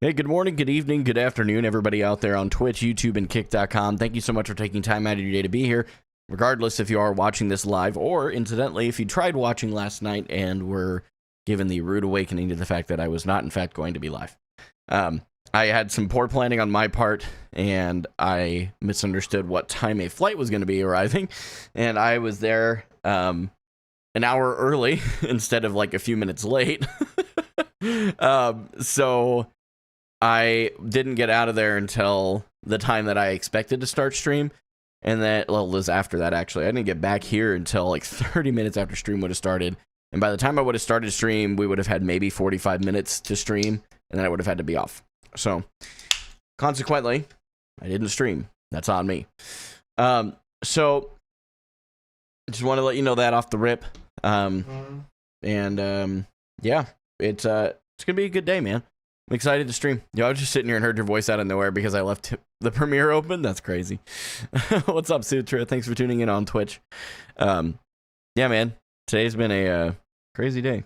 Hey, good morning, good evening, good afternoon, everybody out there on Twitch, YouTube, and Kick.com. Thank you so much for taking time out of your day to be here, regardless if you are watching this live or, incidentally, if you tried watching last night and were given the rude awakening to the fact that I was not, in fact, going to be live. I had some poor planning on my part, and I misunderstood what time a flight was going to be arriving, and I was there an hour early instead of like a few minutes late. So I didn't get out of there until the time that I expected to start stream. And then, well, it was after that, actually. I didn't get back here until like 30 minutes after stream would have started. And by the time I would have started stream, we would have had maybe 45 minutes to stream. And then I would have had to be off. So, consequently, I didn't stream. That's on me. So, just want to let you know that off the rip. Yeah, it's going to be a good day, man. I'm excited to stream. Yo, I was just sitting here and heard your voice out of nowhere because I left the premiere open. That's crazy. What's up, Sutra? Thanks for tuning in on Twitch. Yeah, man. Today's been a crazy day.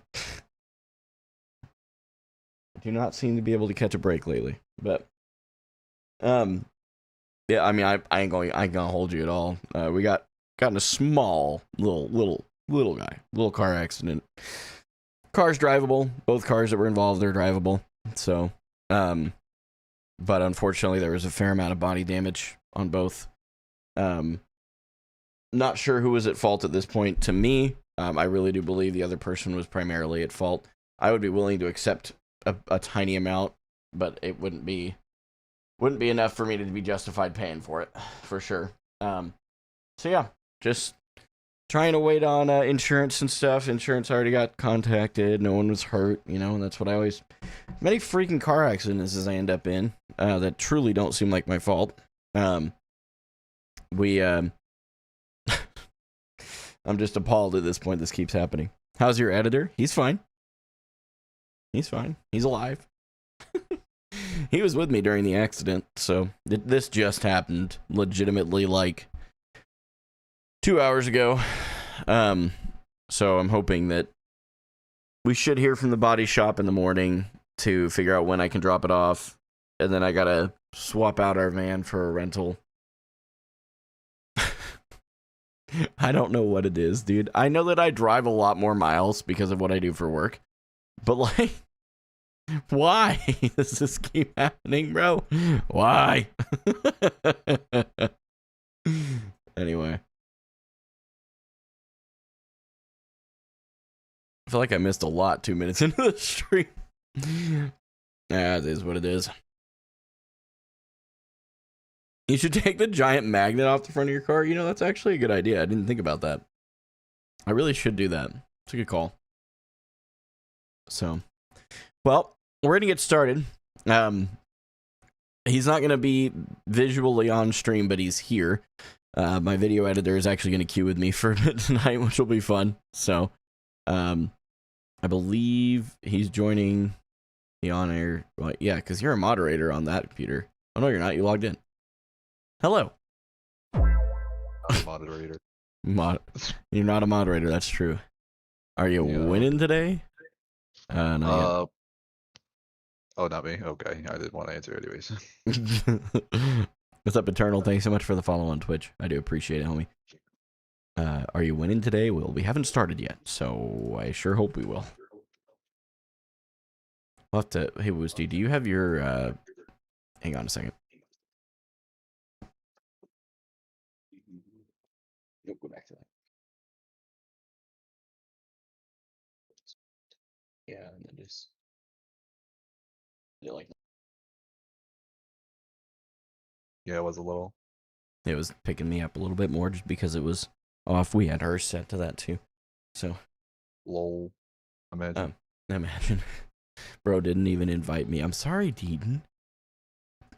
I do not seem to be able to catch a break lately. But, yeah, I mean, I ain't gonna hold you at all. We got in a small little car accident. Car's drivable. Both cars that were involved are drivable. So, but unfortunately there was a fair amount of body damage on both. Not sure who was at fault at this point. To me, I really do believe the other person was primarily at fault. I would be willing to accept a tiny amount, but it wouldn't be enough for me to be justified paying for it, for sure. So yeah, just trying to wait on insurance and stuff. Insurance already got contacted. No one was hurt, you know, and that's what I always... Many freaking car accidents as I end up in that truly don't seem like my fault. I'm just appalled at this point this keeps happening. How's your editor? He's fine. He's fine. He's alive. He was with me during the accident, so this just happened legitimately like 2 hours ago. So I'm hoping that we should hear from the body shop in the morning to figure out when I can drop it off. And then I gotta swap out our van for a rental. I don't know what it is, dude. I know that I drive a lot more miles because of what I do for work. But like, why does this keep happening, bro? Why? Anyway. I feel like I missed a lot 2 minutes into the stream. Yeah, it is what it is. You should take the giant magnet off the front of your car. You know, that's actually a good idea. I didn't think about that. I really should do that. It's a good call. So, well, we're going to get started. He's not going to be visually on stream, but he's here. My video editor is actually going to queue with me for a bit tonight, which will be fun. So, I believe he's joining the on-air. Well, yeah, because you're a moderator on that computer. Oh, no, you're not. You logged in. Hello. I'm a moderator. You're not a moderator. That's true. Are you winning today? Not yet. Oh, not me. Okay, I didn't want to answer anyways. What's up, Eternal? Thanks so much for the follow on Twitch. I do appreciate it, homie. Are you winning today? Well, we haven't started yet, so I sure hope we will. We'll have to... Hey, Woosty, do you have your... Hang on a second. Nope, go back to that. Yeah, and then just... like... Yeah, it was a little. It was picking me up a little bit more just because it was off. We had hers set to that too. So. Lol. Imagine. Imagine. Bro didn't even invite me. I'm sorry, Deedon.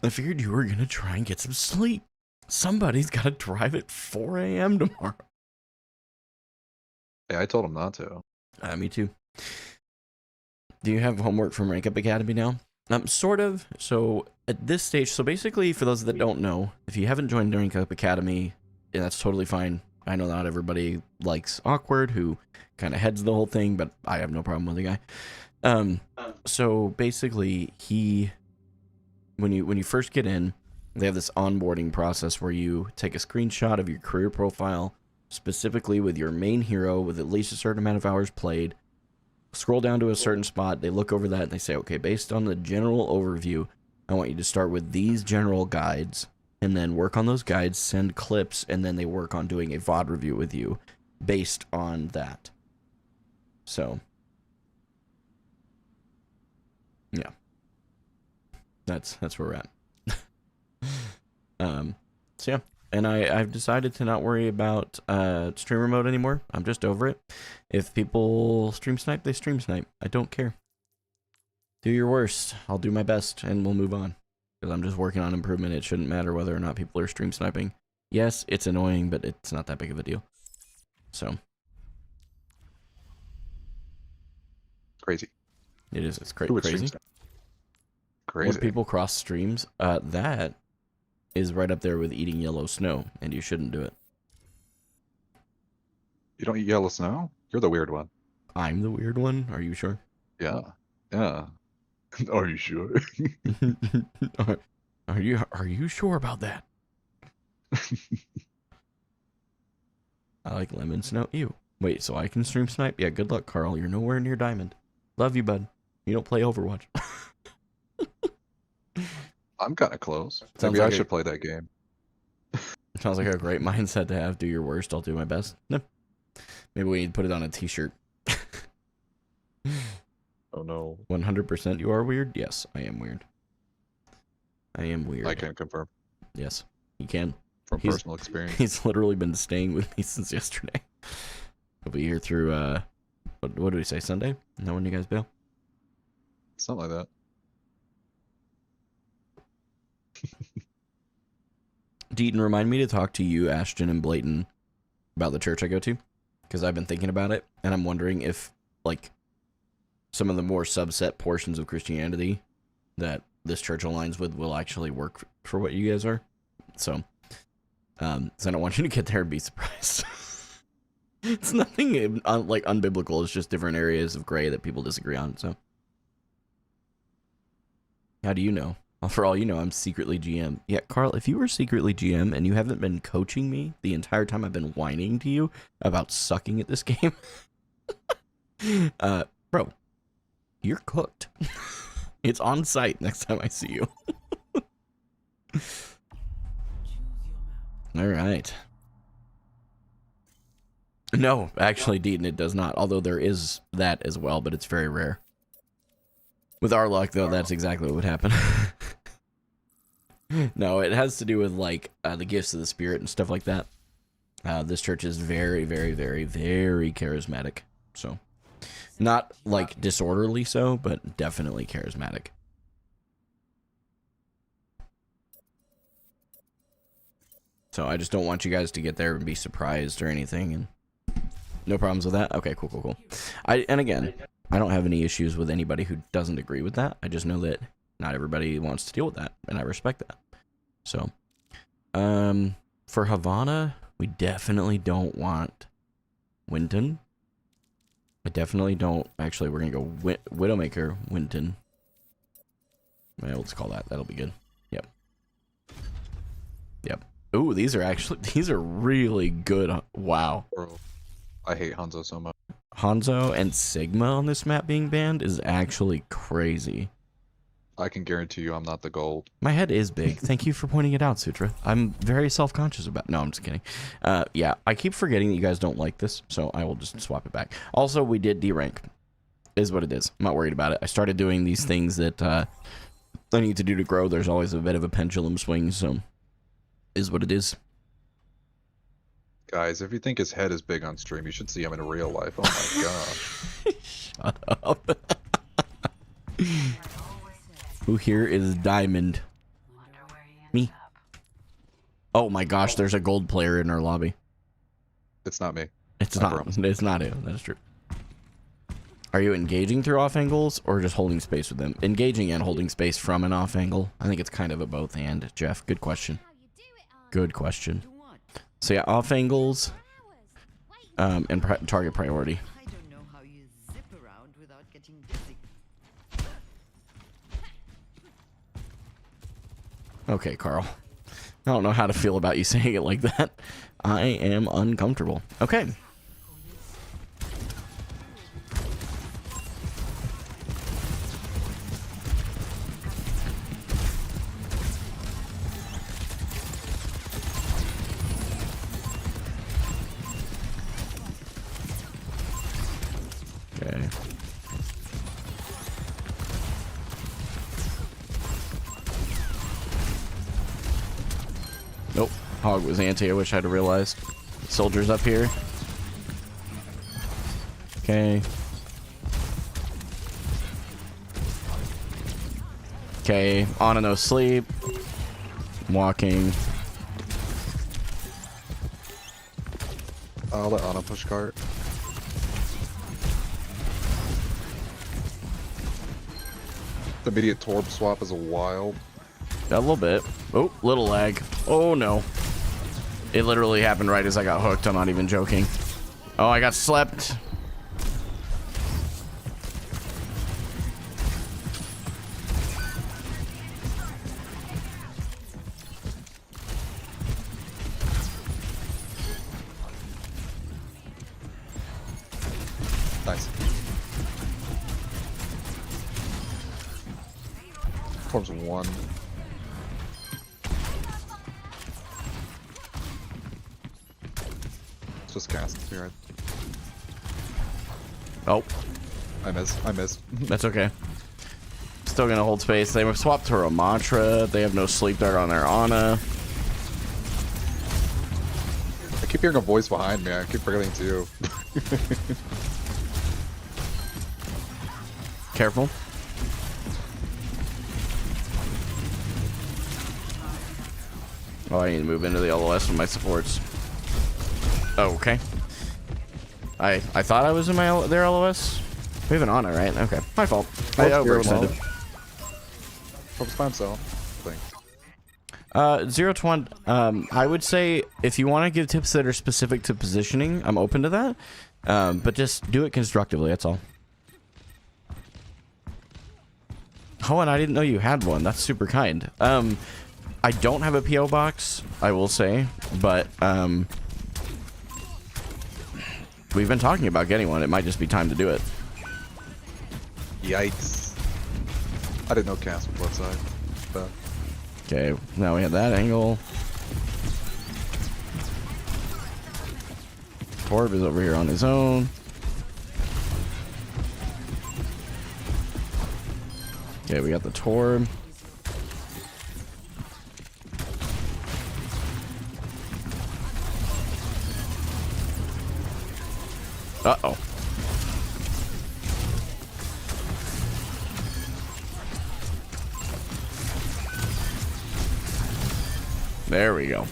I figured you were going to try and get some sleep. Somebody's got to drive at 4 a.m. tomorrow. Yeah, I told him not to. Me too. Do you have homework from Rank Up Academy now? Sort of. So at this stage, so basically for those that don't know, if you haven't joined Rank Up Academy, yeah, that's totally fine. I know not everybody likes Awkward, who kind of heads the whole thing, but I have no problem with the guy. So basically he when you first get in, they have this onboarding process where you take a screenshot of your career profile, specifically with your main hero with at least a certain amount of hours played. Scroll down to a certain spot, they look over that, and they say, okay, based on the general overview, I want you to start with these general guides, and then work on those guides, send clips, and then they work on doing a VOD review with you based on that. So, yeah. That's where we're at. So yeah. And I've decided to not worry about streamer mode anymore. I'm just over it. If people stream snipe, they stream snipe. I don't care. Do your worst. I'll do my best, and we'll move on. Because I'm just working on improvement. It shouldn't matter whether or not people are stream sniping. Yes, it's annoying, but it's not that big of a deal. So. Crazy. It is. It's Who would stream crazy. snipe? Crazy. When people cross streams, that is right up there with eating yellow snow, and you shouldn't do it. You don't eat yellow snow? You're the weird one. I'm the weird one? Are you sure? Yeah. Yeah. Are you sure? Are you sure about that? I like lemon snow. Ew. Wait, so I can stream snipe? Yeah, good luck, Carl. You're nowhere near diamond. Love you, bud. You don't play Overwatch. I'm kind of close. Sounds Maybe like I should play that game. Sounds like a great mindset to have. Do your worst, I'll do my best. No. Maybe we need to put it on a t-shirt. Oh no. 100% you are weird? Yes, I am weird. I am weird. I can confirm Yes, you can. from personal experience. He's literally been staying with me since yesterday. He'll be here through, what do we say, Sunday? Is that when you guys bail? Something like that. Deaton, remind me to talk to you, Ashton, and Blayton about the church I go to. Because I've been thinking about it, and I'm wondering if, like, some of the more subset portions of Christianity that this church aligns with will actually work for what you guys are. So, I don't want you to get there and be surprised. It's nothing, like, unbiblical. It's just different areas of gray that people disagree on, so. How do you know? Well, for all you know, I'm secretly GM. Yeah, Carl, if you were secretly GM and you haven't been coaching me the entire time I've been whining to you about sucking at this game, bro, you're cooked. It's on site next time I see you. All right. No, actually, Deaton, it does not. Although there is that as well, but it's very rare. With our luck, though, that's exactly what would happen. No, it has to do with, like, the gifts of the Spirit and stuff like that. This church is very, very, very, very charismatic. So, not, like, disorderly so, but definitely charismatic. So, I just don't want you guys to get there and be surprised or anything. And no problems with that? Okay, cool, cool, cool. And again, I don't have any issues with anybody who doesn't agree with that. I just know that not everybody wants to deal with that, and I respect that. So, for Havana, we definitely don't want Winton. I definitely don't. Actually, we're going to go Widowmaker, Winton. Well, let's call that. That'll be good. Yep. Yep. Ooh, these are really good. Wow. Bro, I hate Hanzo so much. Hanzo and Sigma on this map being banned is actually crazy. I can guarantee you I'm not the gold. My head is big. Thank you for pointing it out, Sutra. I'm very self-conscious about. No, I'm just kidding. Yeah, I keep forgetting that you guys don't like this, so I will just swap it back. Also, we did D-rank. Is what it is. I'm not worried about it. I started doing these things that I need to do to grow. There's always a bit of a pendulum swing, so is what it is. Guys, if you think his head is big on stream, you should see him in real life. Oh my god. Shut up. Who here is Diamond? Me. Oh my gosh, there's a gold player in our lobby. It's not me. It's I not. promise. It's not him. That's true. Are you engaging through off angles or just holding space with them? Engaging and holding space from an off angle. I think it's kind of a both and. Jeff, good question. Good question. So yeah, off angles and target priority. I don't know how you zip around without getting dizzy. Okay, Carl. I don't know how to feel about you saying it like that. I am uncomfortable. Okay. Okay. Nope. Hog was anti. I wish I'd have realized. Soldiers up here. Okay. Okay. On and no sleep. Walking. I'll let Ana push cart. The immediate Torb swap is a wild. Got a little bit. Oh, little lag. Oh no. It literally happened right as I got hooked. I'm not even joking. Oh, I got slept. Nice. Torb's 1. Just cast here. Oh, I miss. that's okay. Still gonna hold space. They have swapped to a mantra. They have no sleep dart on their Ana. I keep hearing a voice behind me. I keep forgetting to. Careful. Oh, I need to move into the LOS with my supports. Oh, okay. I thought I was in my their LOS. We have an Ana, right? Okay, my fault. I overextended. Torb's by himself, I think. 0 to 1. I would say if you want to give tips that are specific to positioning, I'm open to that. But just do it constructively. That's all. Oh, and I didn't know you had one. That's super kind. I don't have a PO box, I will say, but we've been talking about getting one. It might just be time to do it. Yikes. I didn't know cast was left side. But Okay, now we have that angle. Torb is over here on his own. Okay, we got the Torb. Uh-oh. There we go.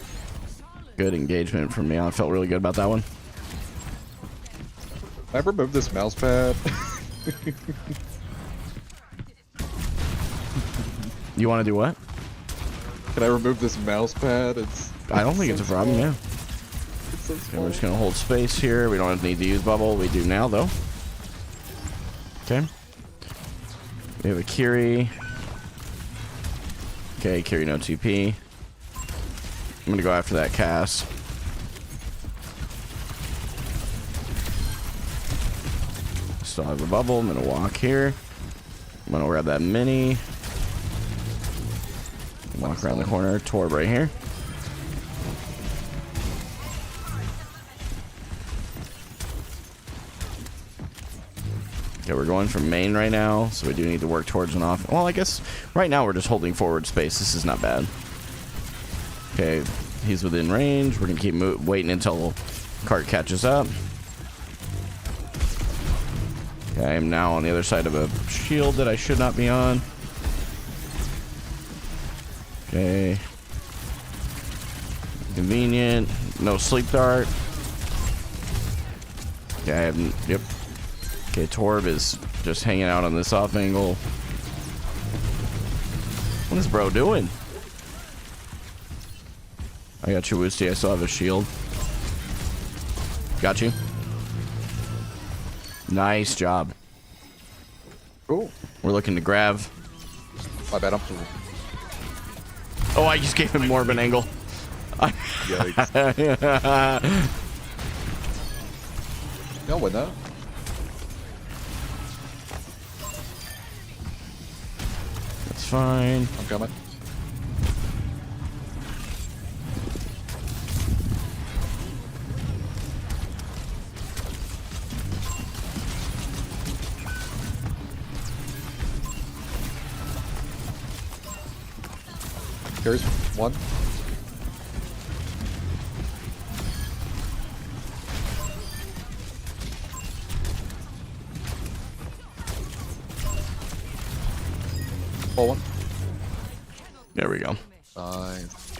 Good engagement from me. I felt really good about that one. I removed this mouse pad. You want to do what? Can I remove this mouse pad? It's. I don't think it's a problem, yeah. It's so Okay, small. we're just going to hold space here. We don't need to use bubble. We do now, though. Okay. We have a Kiri. Okay, Kiri no TP. I'm going to go after that Cass. Still have a bubble. I'm going to walk here. I'm going to grab that mini. Walk around the corner. Torb right here. Okay, we're going from main right now, so we do need to work towards an off. Well, I guess right now we're just holding forward space. This is not bad. Okay, he's within range. We're gonna keep waiting until cart catches up. Okay, I am now on the other side of a shield that I should not be on. Okay. Convenient. No sleep dart. Okay, I haven't. Yep. Okay, Torb is just hanging out on this off angle. What is bro doing? I got you, Woosty. I still have a shield. Got you. Nice job. Cool. We're looking to grab. My bad. I'm. Oh, I just gave him more of an angle. Yikes. Y'all win that. That's fine. I'm coming. Here's one. Pull one. There we go. Nice.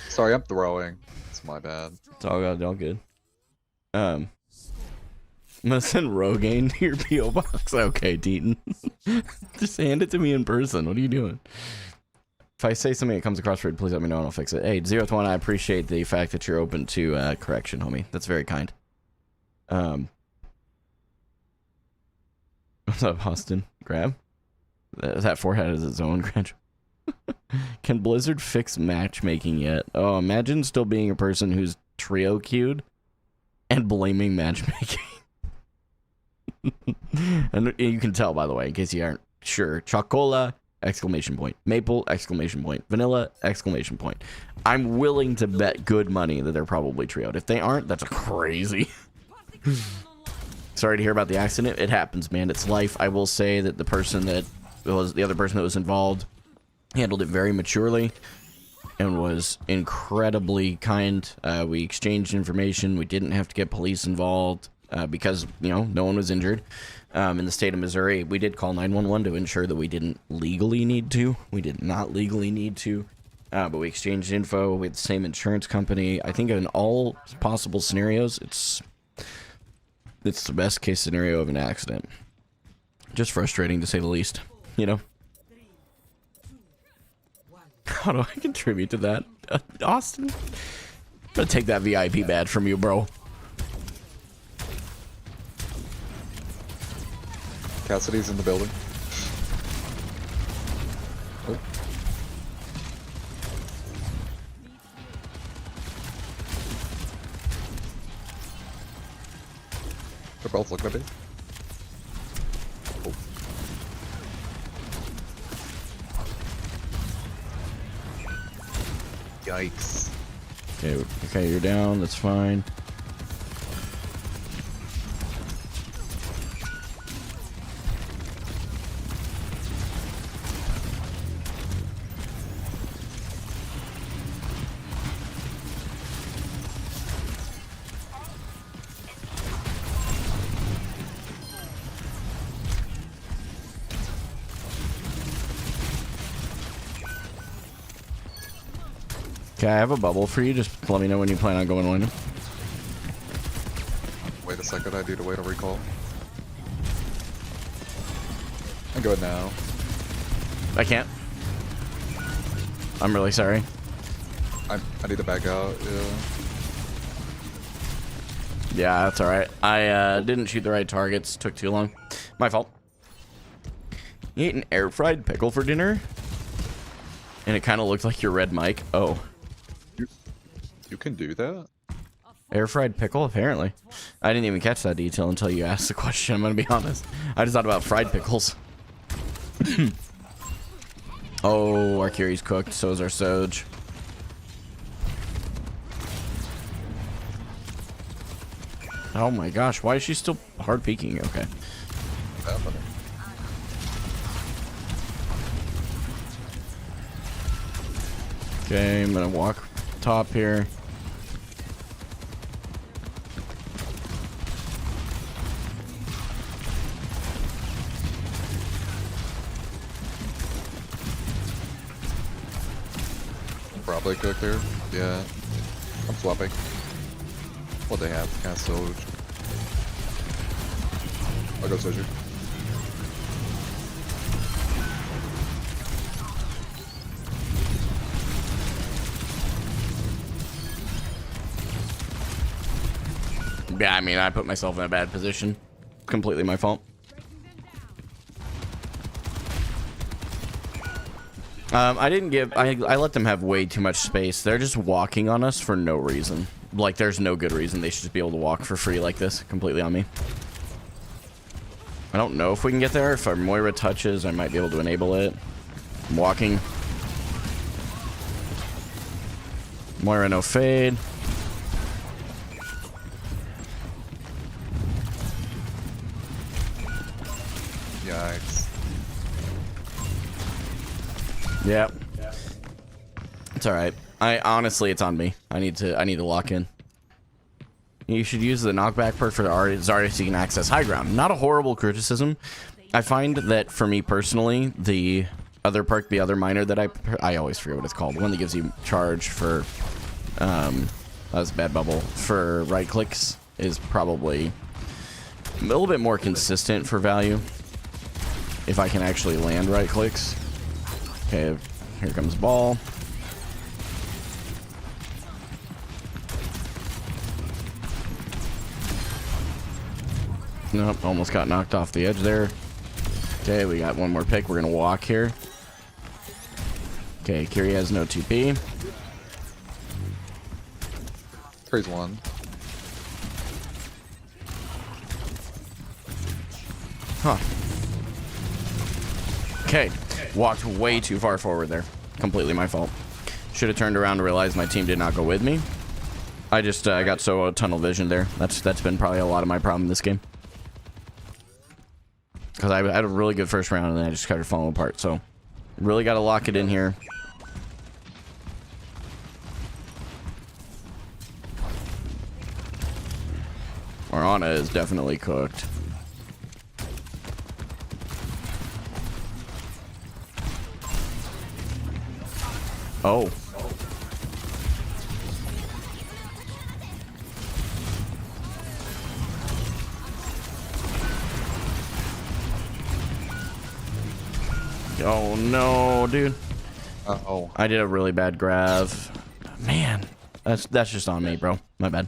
Sorry, I'm throwing. It's my bad. It's all good. I'm gonna send Rogaine to your P.O. box. Okay, Deaton. Just hand it to me in person. What are you doing? If I say something that comes across rude, please let me know and I'll fix it. Hey, 0th1, I appreciate the fact that you're open to correction, homie. That's very kind. What's up, Austin? Grab? That forehead is its own grudge. Can Blizzard fix matchmaking yet? Oh, imagine still being a person who's trio queued and blaming matchmaking. And you can tell, by the way, in case you aren't sure. Chocola! Exclamation point. Maple! Exclamation point. Vanilla! Exclamation point. I'm willing to bet good money that they're probably trioed. If they aren't, that's crazy. Sorry to hear about the accident. It happens, man. It's life. I will say that the person that was the other person that was involved handled it very maturely and was incredibly kind. We exchanged information. We didn't have to get police involved because, you know, no one was injured. In the state of Missouri, we did call 911 to ensure that we didn't legally need to. We did not legally need to, but we exchanged info with the same insurance company. I think in all possible scenarios, it's the best case scenario of an accident. Just frustrating to say the least, you know? How do I contribute to that? Austin? I'm gonna take that VIP badge from you, bro. Cassidy's in the building. Oh. They're both looking at me. Oh. Yikes. Okay, you're down. That's fine. Okay, I have a bubble for you. Just let me know when you plan on going winning. Wait a second, I need to wait a recall. I'm good now. I can't. I'm really sorry. I need to back out, yeah. Yeah, that's alright. I didn't shoot the right targets. Took too long. My fault. You ate an air-fried pickle for dinner? And it kind of looked like your red mic. Oh. You can do that? Air-fried pickle? Apparently. I didn't even catch that detail until you asked the question, I'm gonna be honest. I just thought about fried pickles. Oh, our curry's cooked. So is our Soj. Oh my gosh, why is she still hard peeking? Okay. Okay, I'm gonna walk top here. Probably cook here. Yeah. I'm swapping. What they have? Cast Soj. I'll go Soju. Yeah, I mean, I put myself in a bad position. Completely my fault. I didn't give. I let them have way too much space. They're just walking on us for no reason. Like, there's no good reason. They should just be able to walk for free like this, completely on me. I don't know if we can get there. If our Moira touches, I might be able to enable it. I'm walking. Moira, no fade. Yikes. Yep. It's all right. Honestly, it's on me. I need to lock in. You should use the knockback perk for Zarya so you can access high ground. Not a horrible criticism. I find that for me personally, the other perk, the other minor that I always forget what it's called. The one that gives you charge for that was a bad bubble for right clicks is probably a little bit more consistent for value. If I can actually land right clicks. Okay, here comes ball. Nope, almost got knocked off the edge there. Okay, we got one more pick. We're gonna walk here. Okay, Kiri has no TP. Praise one. Huh. Okay, walked way too far forward there. Completely my fault. Should have turned around to realize my team did not go with me. I just got so tunnel vision there. That's been probably a lot of my problem this game. Because I had a really good first round and then I just started falling apart. So, really got to lock it in here. Morana is definitely cooked. Oh. Oh no, dude. Uh-oh. I did a really bad grab. Man, that's just on me, bro. My bad.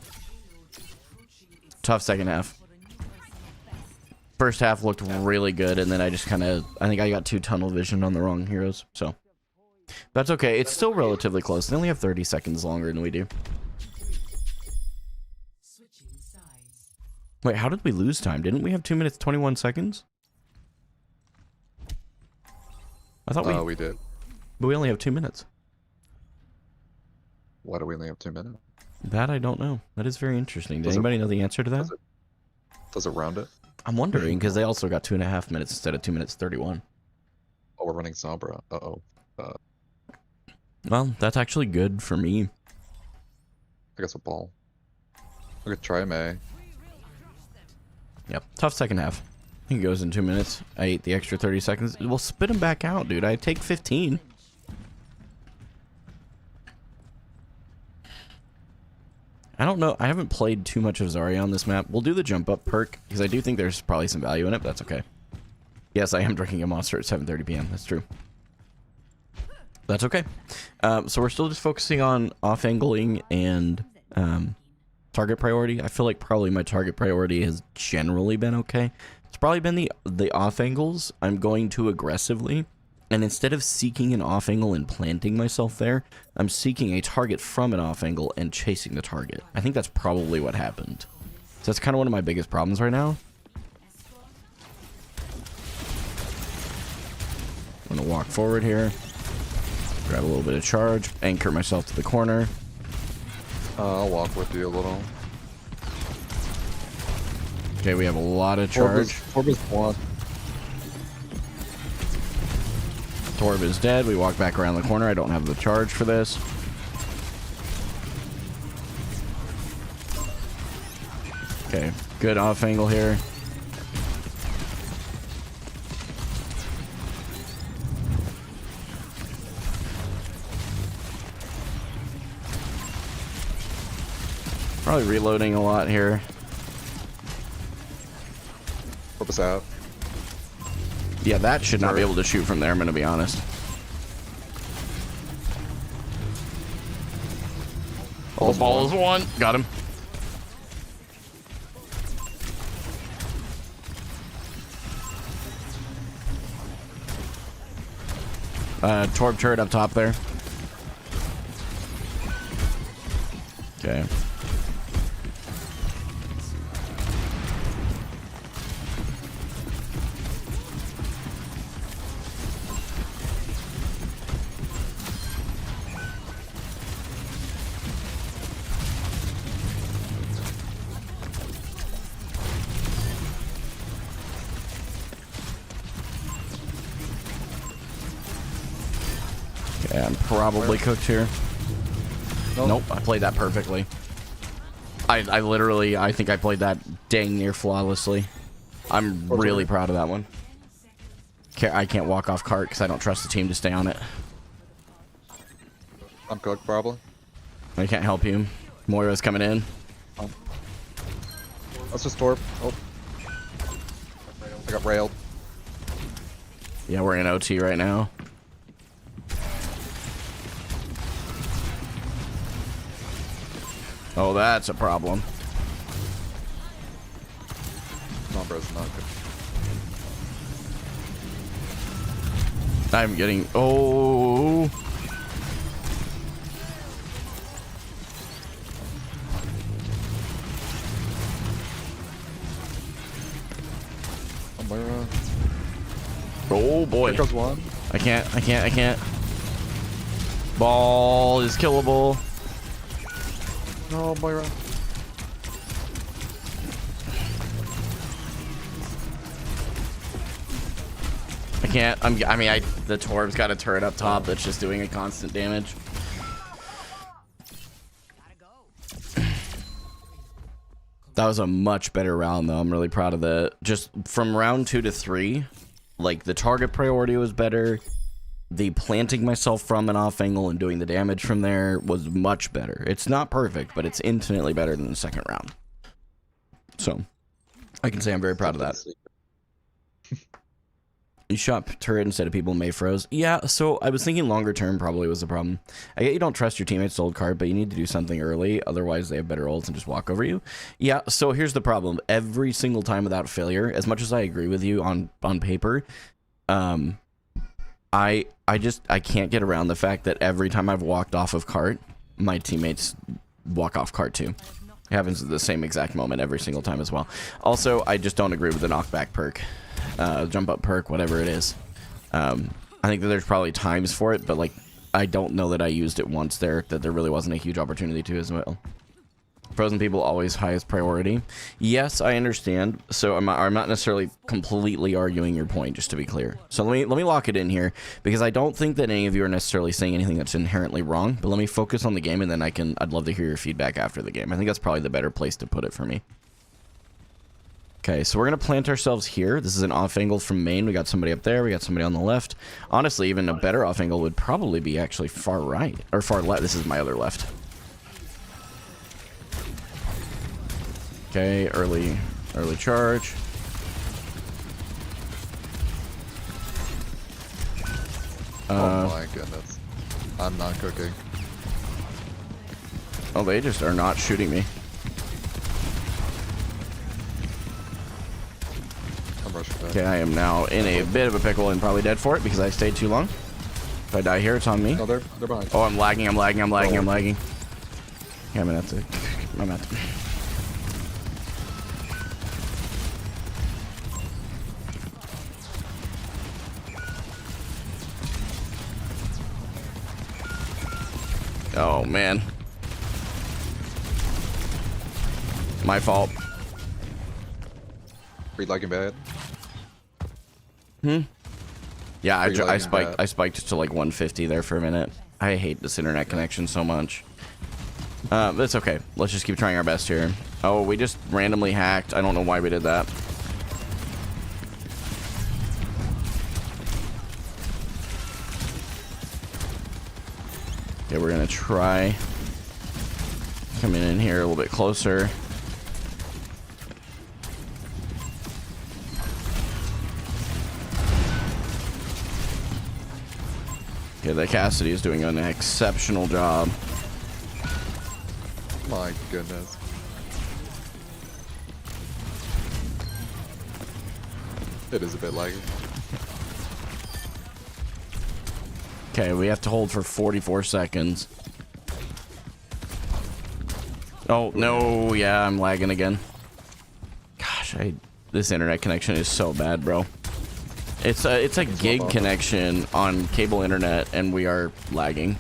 Tough second half. First half looked really good, and then I just kind of... I think I got too tunnel vision on the wrong heroes, so... That's okay. It's still relatively close. They only have 30 seconds longer than we do. Wait, how did we lose time? Didn't we have 2 minutes 21 seconds? I thought we did. But we only have 2 minutes. Why do we only have 2 minutes? That I don't know. That is very interesting. Does anybody know the answer to that? Does it round it? I'm wondering, because they also got 2.5 minutes instead of 2 minutes 31. Oh, we're running Sombra. Uh-oh. Well, that's actually good for me. I guess a ball. We could try May. Yep. Tough second half. I think it goes in 2 minutes. I ate the extra 30 seconds. We'll spit him back out, dude. I take 15. I don't know. I haven't played too much of Zarya on this map. We'll do the jump up perk, because I do think there's probably some value in it, but that's okay. Yes, I am drinking a monster at 7:30 p.m. That's true. That's okay. So we're still just focusing on off-angling and target priority. I feel like probably my target priority has generally been okay. It's probably been the off-angles. I'm going too aggressively. And instead of seeking an off-angle and planting myself there, I'm seeking a target from an off-angle and chasing the target. I think that's probably what happened. So that's kind of one of my biggest problems right now. I'm going to walk forward here. Grab a little bit of charge. Anchor myself to the corner. I'll walk with you a little. Okay, we have a lot of charge. Torb is one. Torb is dead. We walk back around the corner. I don't have the charge for this. Okay, good off angle here. Probably reloading a lot here. Flip us out. Yeah, that should not be able to shoot from there, I'm going to be honest. Oh, the ball is one. Got him. Torb turret up top there. Okay. Okay, I'm probably cooked here. Nope, I played that perfectly. I literally, I think I played that dang near flawlessly. I'm really proud of that one. I can't walk off cart because I don't trust the team to stay on it. I'm cooked, probably. I can't help you. Moira's coming in. Let's just torp. Oh. I got railed. Yeah, we're in OT right now. Oh, that's a problem. Nombra's not good. I'm getting... Oh... Moira. Oh boy. There goes one. I can't. Ball is killable. No, Moira. I can't. The Torb's got a turret up top that's just doing a constant damage. That was a much better round, though. I'm really proud of the... Just from round 2 to 3, like, the target priority was better. The planting myself from an off angle and doing the damage from there was much better. It's not perfect, but it's infinitely better than the second round. So, I can say I'm very proud of that. You shot turret instead of people in May froze. Yeah, so I was thinking longer term probably was the problem. I get you don't trust your teammates to hold card, but you need to do something early. Otherwise, they have better ults and just walk over you. Yeah, so here's the problem. Every single time without failure, as much as I agree with you on paper, I can't get around the fact that every time I've walked off of cart, my teammates walk off cart too. It happens at the same exact moment every single time as well. Also, I just don't agree with the knockback perk. Jump up perk, whatever it is. I think that there's probably times for it, but like I don't know that I used it once there, that there really wasn't a huge opportunity to as well. Frozen people always highest priority. Yes, I understand. So I'm not necessarily completely arguing your point, just to be clear. So let me lock it in here, because I don't think that any of you are necessarily saying anything that's inherently wrong, but let me focus on the game, and then I'd love to hear your feedback after the game. I think that's probably the better place to put it for me. Okay, so we're going to plant ourselves here. This is an off angle from main. We got somebody up there. We got somebody on the left. Honestly, even a better off angle would probably be actually far right, or far left. This is my other left. Okay, early charge. Oh my goodness. I'm not cooking. Oh, they just are not shooting me. Okay, I am now in a bit of a pickle and probably dead for it because I stayed too long. If I die here, it's on me. No, they're behind. Oh, I'm lagging. Yeah, I'm gonna have to... I'm at to... Oh, man. My fault. Are you lagging bad? Yeah, I spiked to like 150 there for a minute. I hate this internet connection so much. But it's okay. Let's just keep trying our best here. Oh, we just randomly hacked. I don't know why we did that. Okay, we're gonna try coming in here a little bit closer. Okay, the Cassidy is doing an exceptional job. My goodness. It is a bit laggy. Okay, we have to hold for 44 seconds. Oh, no. Yeah, I'm lagging again. Gosh, this internet connection is so bad, bro. It's a gig connection on cable internet, and we are lagging.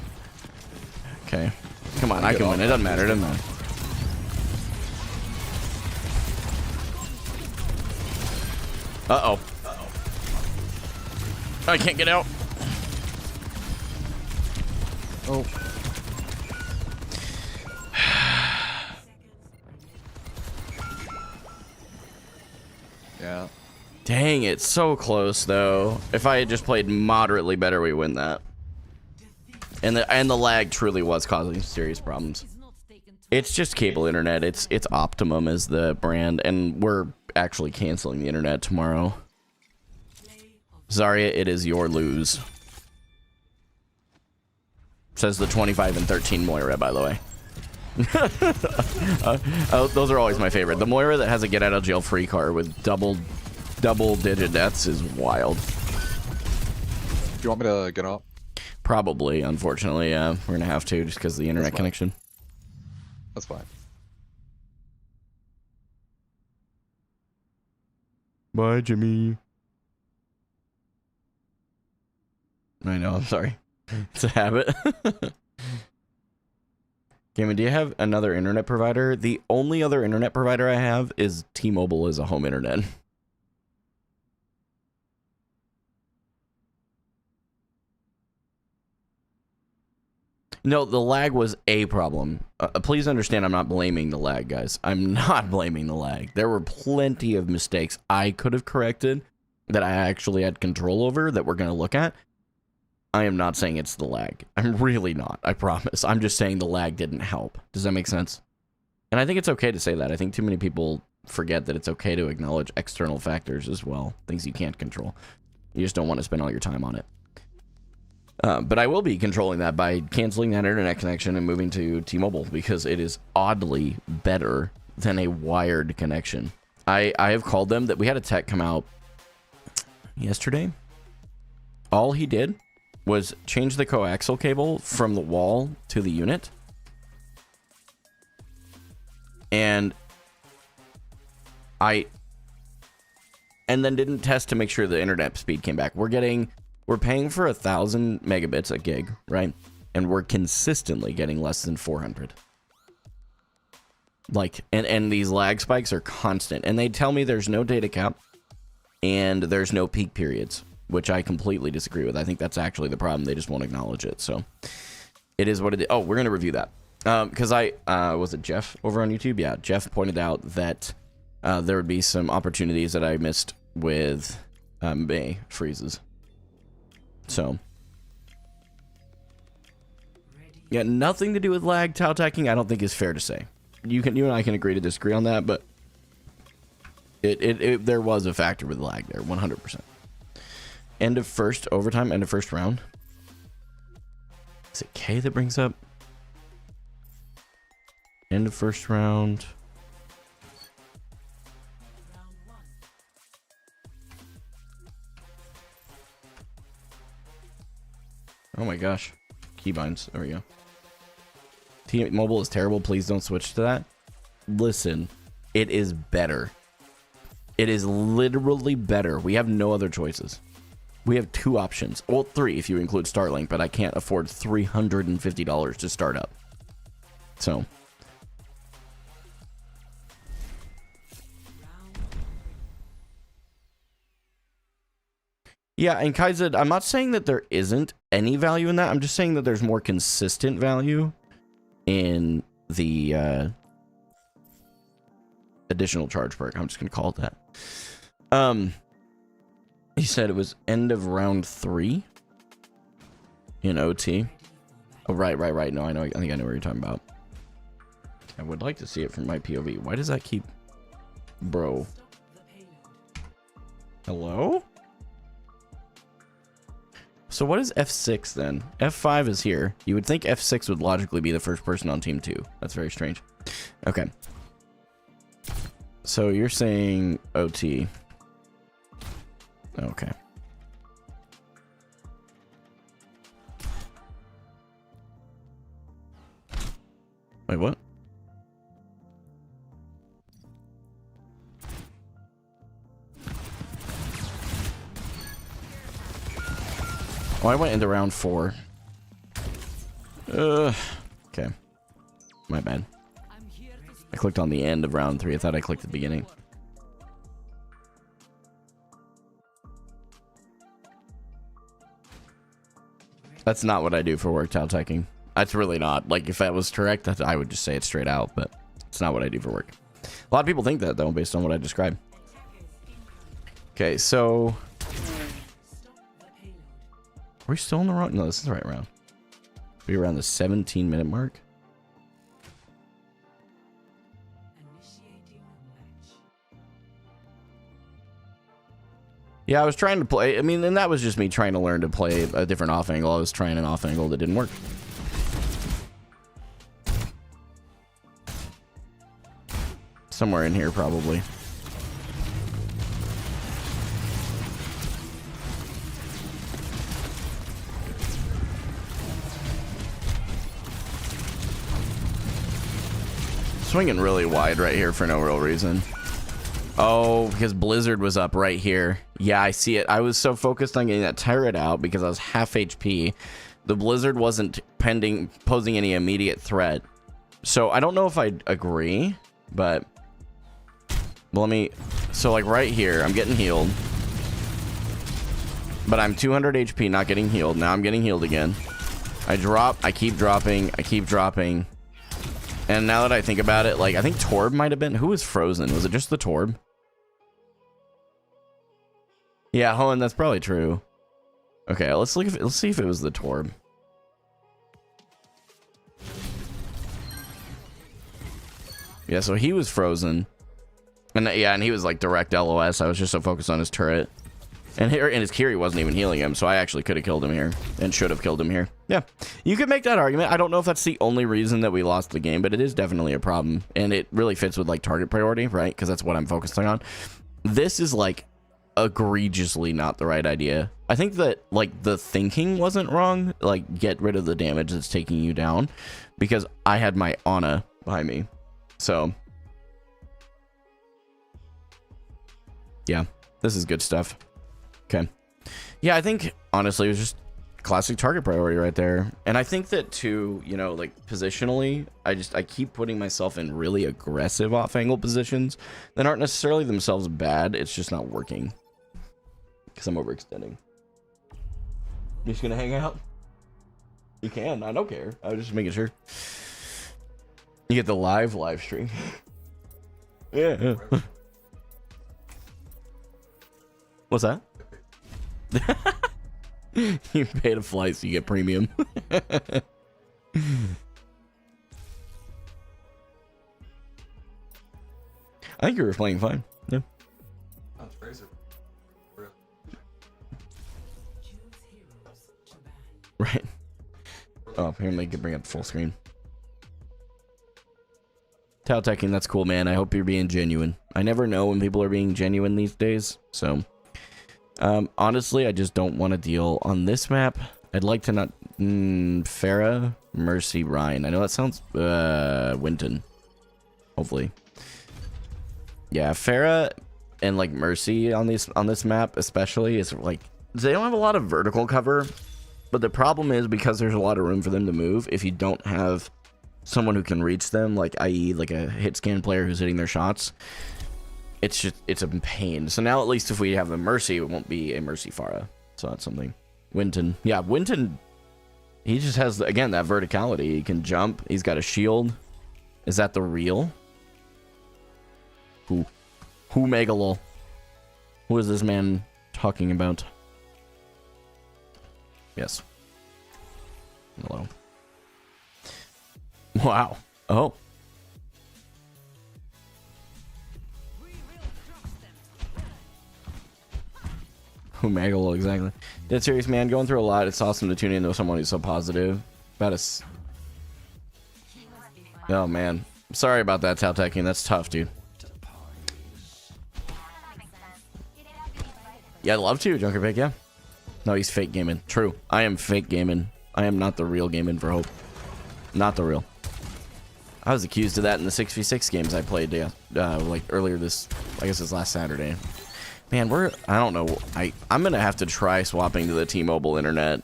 Okay. Come on, I can win. It doesn't matter. It doesn't matter. Uh-oh. I can't get out. Oh. Yeah. Dang, it's so close though. If I had just played moderately better, we win that. And the lag truly was causing serious problems. It's just cable internet. It's Optimum is the brand, and we're actually canceling the internet tomorrow. Zarya, it is your lose. Says the 25 and 13 Moira, by the way. Those are always my favorite. The Moira that has a get out of jail free card with double digit deaths is wild. Do you want me to get up? Probably, unfortunately, yeah. We're gonna have to just because of the internet connection. That's fine. Bye, Jimmy. I know, I'm sorry. It's a habit. Gamer, do you have another internet provider? The only other internet provider I have is T-Mobile as a home internet. No, the lag was a problem. Please understand I'm not blaming the lag, guys. I'm not blaming the lag. There were plenty of mistakes I could have corrected that I actually had control over that we're going to look at. I am not saying it's the lag. I'm really not. I promise. I'm just saying the lag didn't help. Does that make sense? And I think it's okay to say that. I think too many people forget that it's okay to acknowledge external factors as well. Things you can't control. You just don't want to spend all your time on it. But I will be controlling that by canceling that internet connection and moving to T-Mobile because it is oddly better than a wired connection. I have called them that we had a tech come out yesterday. All he did was change the coaxial cable from the wall to the unit. And then didn't test to make sure the internet speed came back. We're paying for 1,000 megabits a gig, right? And we're consistently getting less than 400. Like, and these lag spikes are constant. And they tell me there's no data cap and there's no peak periods, which I completely disagree with. I think that's actually the problem. They just won't acknowledge it. So it is what it is. Oh, we're going to review that. Because was it Jeff over on YouTube? Yeah, Jeff pointed out that there would be some opportunities that I missed with May freezes. So, yeah, nothing to do with lag. Tau tacking, I don't think is fair to say. You and I can agree to disagree on that, but there was a factor with lag there, 100%. End of first overtime, end of first round. Is it K that brings up? End of first round. Oh my gosh. Keybinds. There we go. T-Mobile is terrible. Please don't switch to that. Listen, it is better. It is literally better. We have no other choices. We have two options. Well, three if you include Starlink, but I can't afford $350 to start up. So. Yeah, and Kaizen, I'm not saying that there isn't any value in that. I'm just saying that there's more consistent value in the additional charge perk. I'm just going to call it that. He said it was end of round 3 in OT. Oh, right. No, I know. I think I know what you're talking about. I would like to see it from my POV. Why does that keep... Bro. Hello? So what is F6 then? F5 is here. You would think F6 would logically be the first person on team 2. That's very strange. Okay. So you're saying OT. Okay. Oh, I went into round 4. Okay. My bad. I clicked on the end of round 3. I thought I clicked the beginning. That's not what I do for work, Tao Teching. That's really not. Like, if that was correct, I would just say it straight out, but it's not what I do for work. A lot of people think that, though, based on what I described. Okay, so... Are we still in the wrong? No, this is the right round. We're around the 17-minute mark. Yeah, I was trying to play. I mean, and that was just me trying to learn to play a different off angle. I was trying an off angle that didn't work. Somewhere in here, probably. Swinging really wide right here for no real reason. Oh, because Blizzard was up right here. Yeah, I see it. I was so focused on getting that turret out because I was half HP. The Blizzard wasn't posing any immediate threat. So I don't know if I agree, but let me... So like right here, I'm getting healed. But I'm 200 HP, not getting healed. Now I'm getting healed again. I drop, I keep dropping, I keep dropping. And now that I think about it, like, I think Torb might have been... Who was frozen? Was it just the Torb? Yeah, Hoenn, that's probably true. Okay, let's see if it was the Torb. Yeah, so he was frozen. And yeah, and he was like direct LOS. I was just so focused on his turret. And his Kiri wasn't even healing him, so I actually could have killed him here. And should have killed him here. Yeah, you could make that argument. I don't know if that's the only reason that we lost the game, but it is definitely a problem. And it really fits with like target priority, right? Because that's what I'm focusing on. This is like egregiously not the right idea. I think that like the thinking wasn't wrong. Like get rid of the damage that's taking you down. Because I had my Ana behind me. So... yeah, this is good stuff. Okay. Yeah, I think, honestly, it was just classic target priority right there. And I think that, too, you know, like, positionally, I keep putting myself in really aggressive off-angle positions that aren't necessarily themselves bad. It's just not working. Because I'm overextending. You just gonna hang out? You can. I don't care. I was just making sure. You get the live stream. Yeah. What's that? You pay to fly so you get premium. I think you were playing fine. Yeah. Right. Oh, apparently you can bring up full screen. Tao Teching, that's cool, man. I hope you're being genuine. I never know when people are being genuine these days, so... honestly, I just don't want to deal on this map. I'd like to not... Pharah, Mercy, Ryan. I know that sounds... Winton. Hopefully. Yeah, Pharah and, like, Mercy on this map, especially, is, like... They don't have a lot of vertical cover, but the problem is, because there's a lot of room for them to move, if you don't have someone who can reach them, like, i.e., like, a hit scan player who's hitting their shots... It's just, it's a pain. So now at least if we have a Mercy, it won't be a Mercy Pharah. So that's something. Winton. Yeah, Winton, he just has, again, that verticality. He can jump. He's got a shield. Is that the real? Who Megalol? Who is this man talking about? Yes. Hello. Wow. Oh. Megalol, exactly. Dead serious, man. Going through a lot. It's awesome to tune into someone who's so positive. About us. Oh, man. Sorry about that, Tao Teching. That's tough, dude. Yeah, I'd love to, Junker Pick, yeah. No, he's fake gaming. True. I am fake gaming. I am not the real gaming for hope. Not the real. I was accused of that in the 6v6 games I played, like earlier this, I guess it's last Saturday. Man, I don't know. I'm gonna have to try swapping to the T-Mobile internet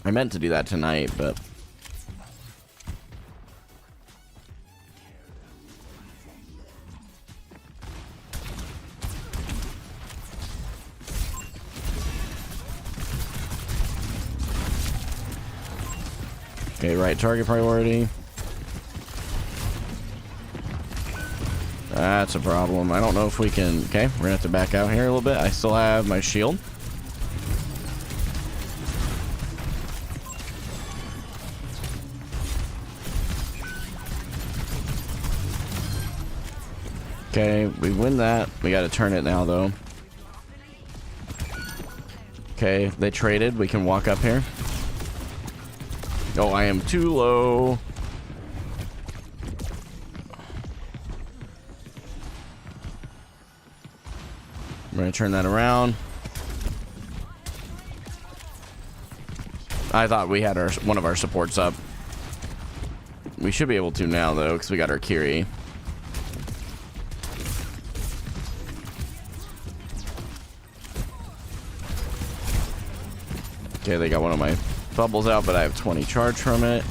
I meant to do that tonight, but... Okay, right target priority. That's a problem. I don't know if we can... Okay, we're gonna have to back out here a little bit. I still have my shield. Okay, we win that. We gotta turn it now, though. Okay, they traded. We can walk up here. Oh, I am too low. We're gonna turn that around. I thought we had one of our supports up. We should be able to now, though, because we got our Kiri. Okay, they got one of my bubbles out, but I have 20 charge from it.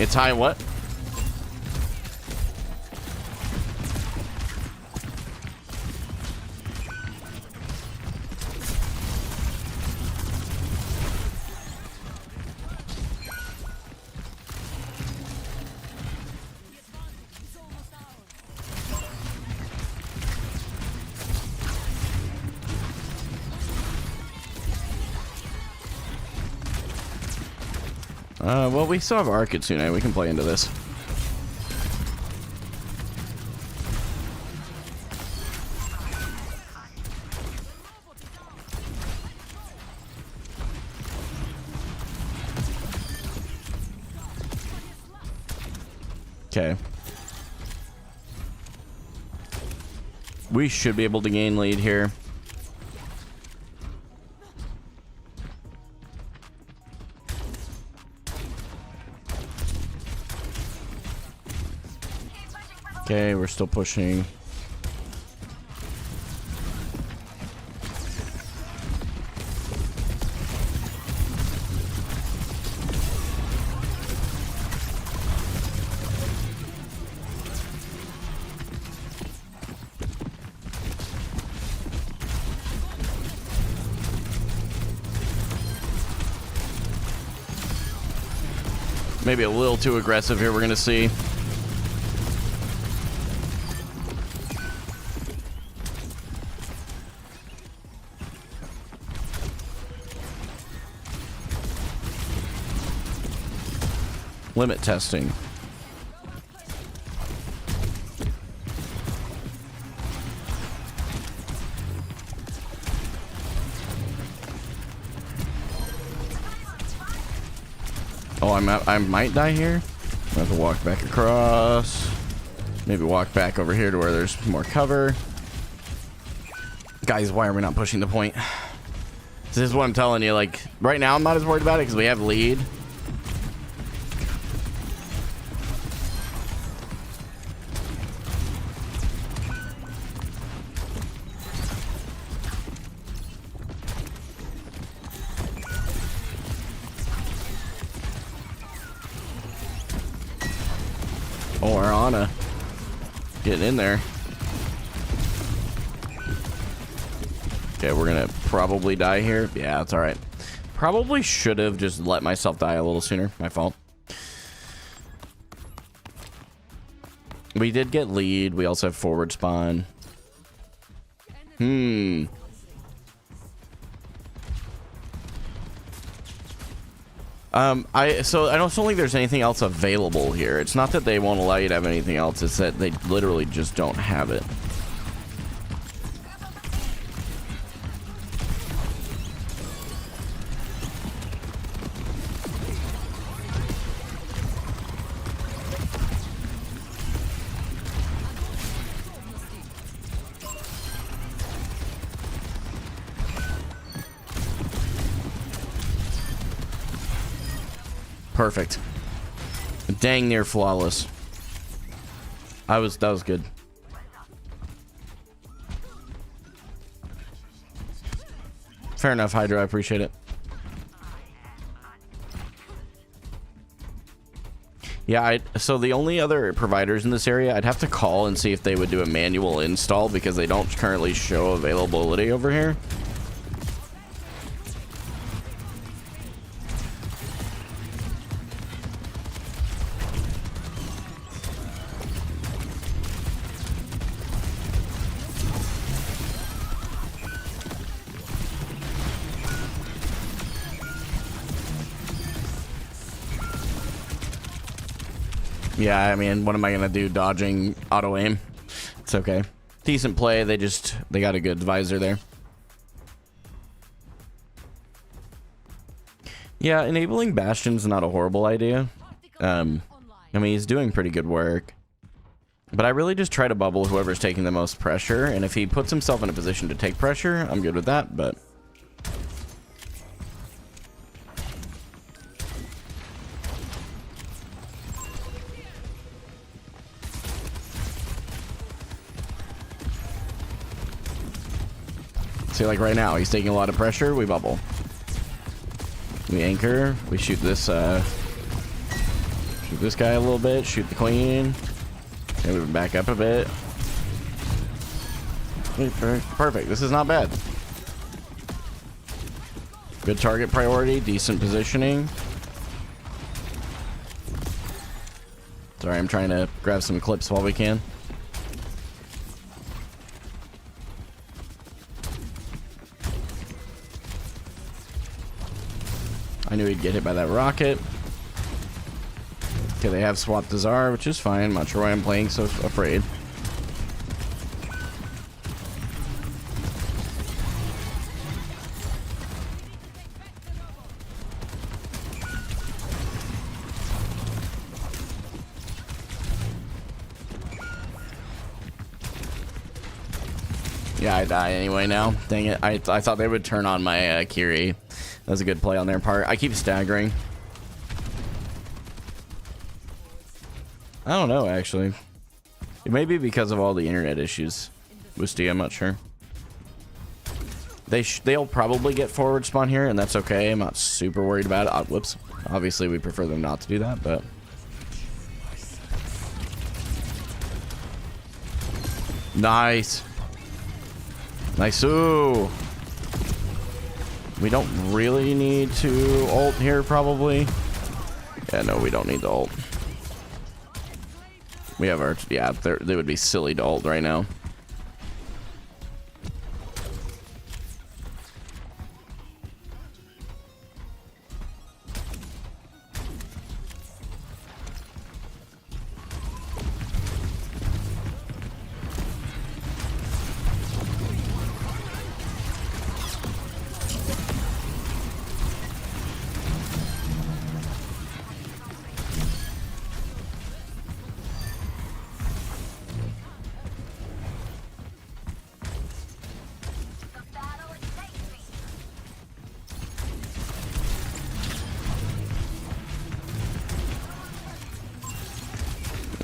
It's high what? Well, we still have Arkatsune. We can play into this. Okay. We should be able to gain lead here. Okay, we're still pushing. Maybe a little too aggressive here, we're gonna see. Limit testing. Oh, I might die here. I have to walk back across. Maybe walk back over here to where there's more cover. Guys, why are we not pushing the point? This is what I'm telling you. Like, right now I'm not as worried about it because we have lead. Oh, our Ana getting in there. Okay, we're gonna probably die here. Yeah, that's all right. Probably should have just let myself die a little sooner. My fault. We did get lead. We also have forward spawn. I don't think there's anything else available here. It's not that they won't allow you to have anything else. It's that they literally just don't have it. Perfect. Dang near flawless. That was good. Fair enough, Hydra. I appreciate it. Yeah, so the only other providers in this area, I'd have to call and see if they would do a manual install because they don't currently show availability over here. Yeah, I mean, what am I gonna do? Dodging auto aim? It's okay. Decent play. They got a good visor there. Yeah, enabling Bastion's not a horrible idea. I mean, he's doing pretty good work. But I really just try to bubble whoever's taking the most pressure, and if he puts himself in a position to take pressure, I'm good with that, but... See, like right now, he's taking a lot of pressure, we bubble. We anchor, we shoot this guy a little bit, shoot the queen, and we back up a bit. Perfect, this is not bad. Good target priority, decent positioning. Sorry, I'm trying to grab some clips while we can. I knew he'd get hit by that rocket. Okay, they have swapped the Czar, which is fine. I'm not sure why I'm playing so afraid. Yeah, I die anyway now. Dang it. I thought they would turn on my Kiri. That was a good play on their part. I keep staggering. I don't know, actually. It may be because of all the internet issues. Woosty, I'm not sure. They'll probably get forward spawn here, and that's okay. I'm not super worried about it. Whoops. Obviously, we prefer them not to do that, but... Nice. Nice-oo. We don't really need to ult here, probably. Yeah, no, we don't need to ult. We have our... Yeah, they would be silly to ult right now.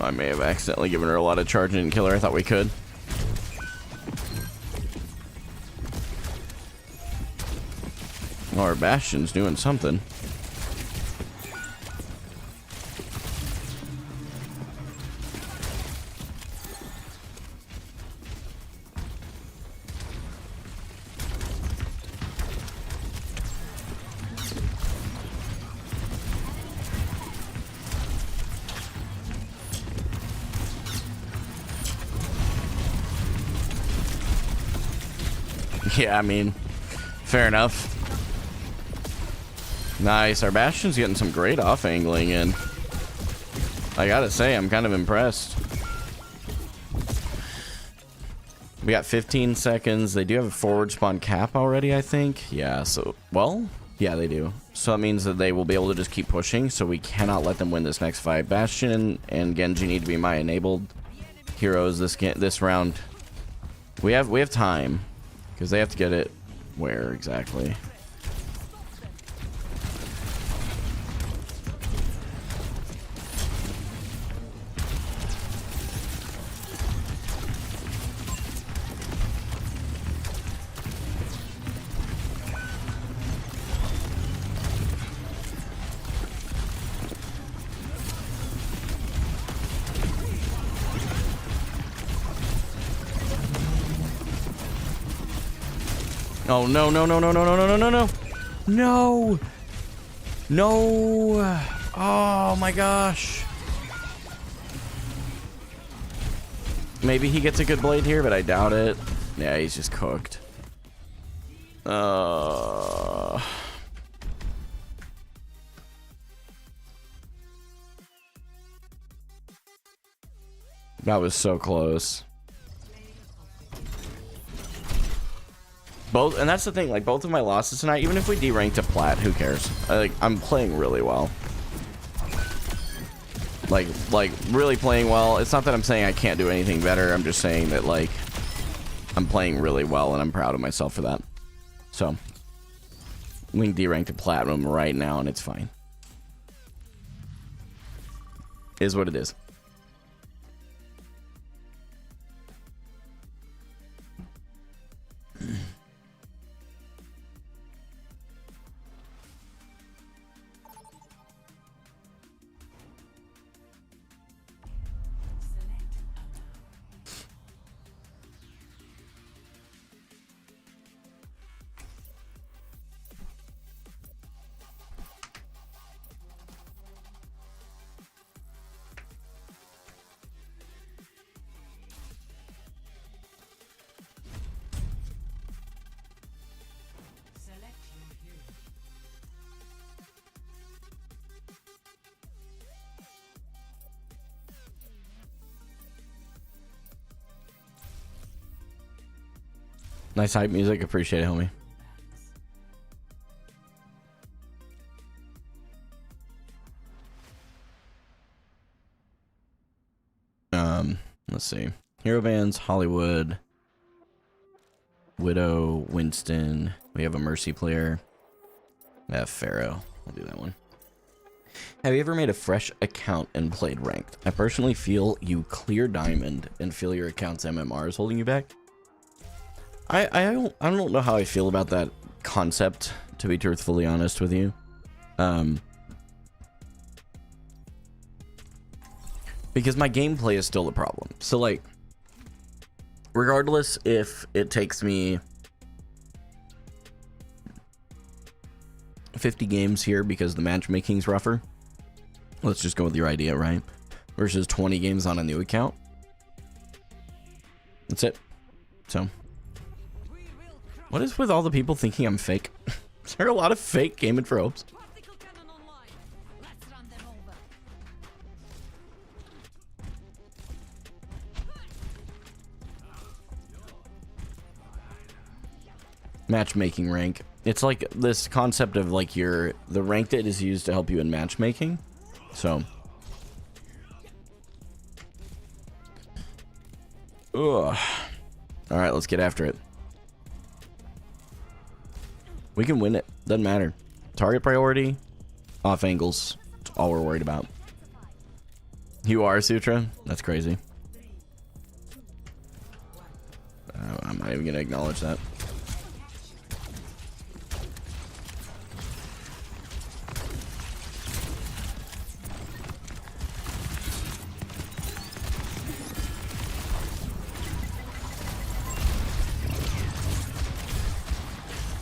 I may have accidentally given her a lot of charge and didn't kill her. I thought we could. Well, our Bastion's doing something. Yeah, I mean, fair enough. Nice. Our Bastion's getting some great off-angling in. I gotta say, I'm kind of impressed. We got 15 seconds. They do have a forward spawn cap already, I think. Yeah, so... Well, yeah, they do. So that means that they will be able to just keep pushing, so we cannot let them win this next fight. Bastion and Genji need to be my enabled heroes this round. We have time. Because they have to get it where exactly? Oh, no, no, no, no, no, no, no, no, no, no. No. No. Oh, my gosh. Maybe he gets a good blade here, but I doubt it. Yeah, he's just cooked. That was so close. Both, and that's the thing, like, both of my losses tonight, even if we deranked to plat, who cares? I'm playing really well. Like really playing well. It's not that I'm saying I can't do anything better. I'm just saying that, like, I'm playing really well, and I'm proud of myself for that. So, we can derank to platinum right now, and it's fine. Is what it is. Nice hype music. Appreciate it, homie. Let's see. Hero bands, Hollywood, Widow, Winston. We have a Mercy player. We have Pharaoh. I'll do that one. Have you ever made a fresh account and played ranked? I personally feel you clear diamond and feel your account's MMR is holding you back. I don't know how I feel about that concept, to be truthfully honest with you. Because my gameplay is still the problem. So, like, regardless if it takes me 50 games here because the matchmaking's rougher, let's just go with your idea, right? Versus 20 games on a new account. That's it. So, what is with all the people thinking I'm fake? Is there a lot of fake gaming for hopes? Matchmaking rank. It's like this concept of like the rank that is used to help you in matchmaking. So, ugh. All right, let's get after it. We can win it. Doesn't matter. Target priority, off angles. That's all we're worried about. You are Sutra? That's crazy. I'm not even gonna acknowledge that.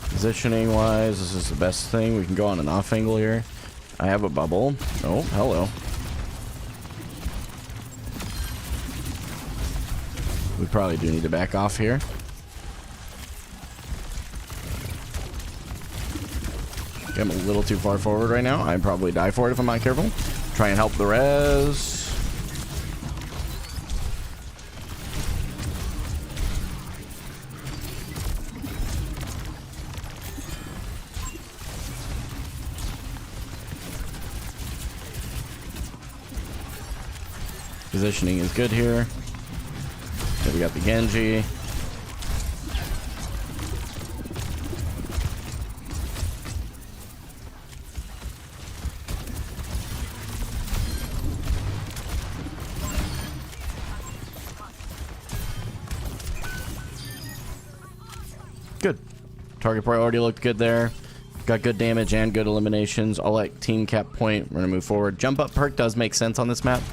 Positioning wise, this is the best thing. We can go on an off angle here. I have a bubble. Oh, hello. We probably do need to back off here. Okay, I'm a little too far forward right now. I'd probably die for it if I'm not careful. Try and help the res. Positioning is good here. Okay, we got the Genji. Good. Target priority looked good there. Got good damage and good eliminations. I'll let team cap point. We're gonna move forward. Jump up perk does make sense on this map.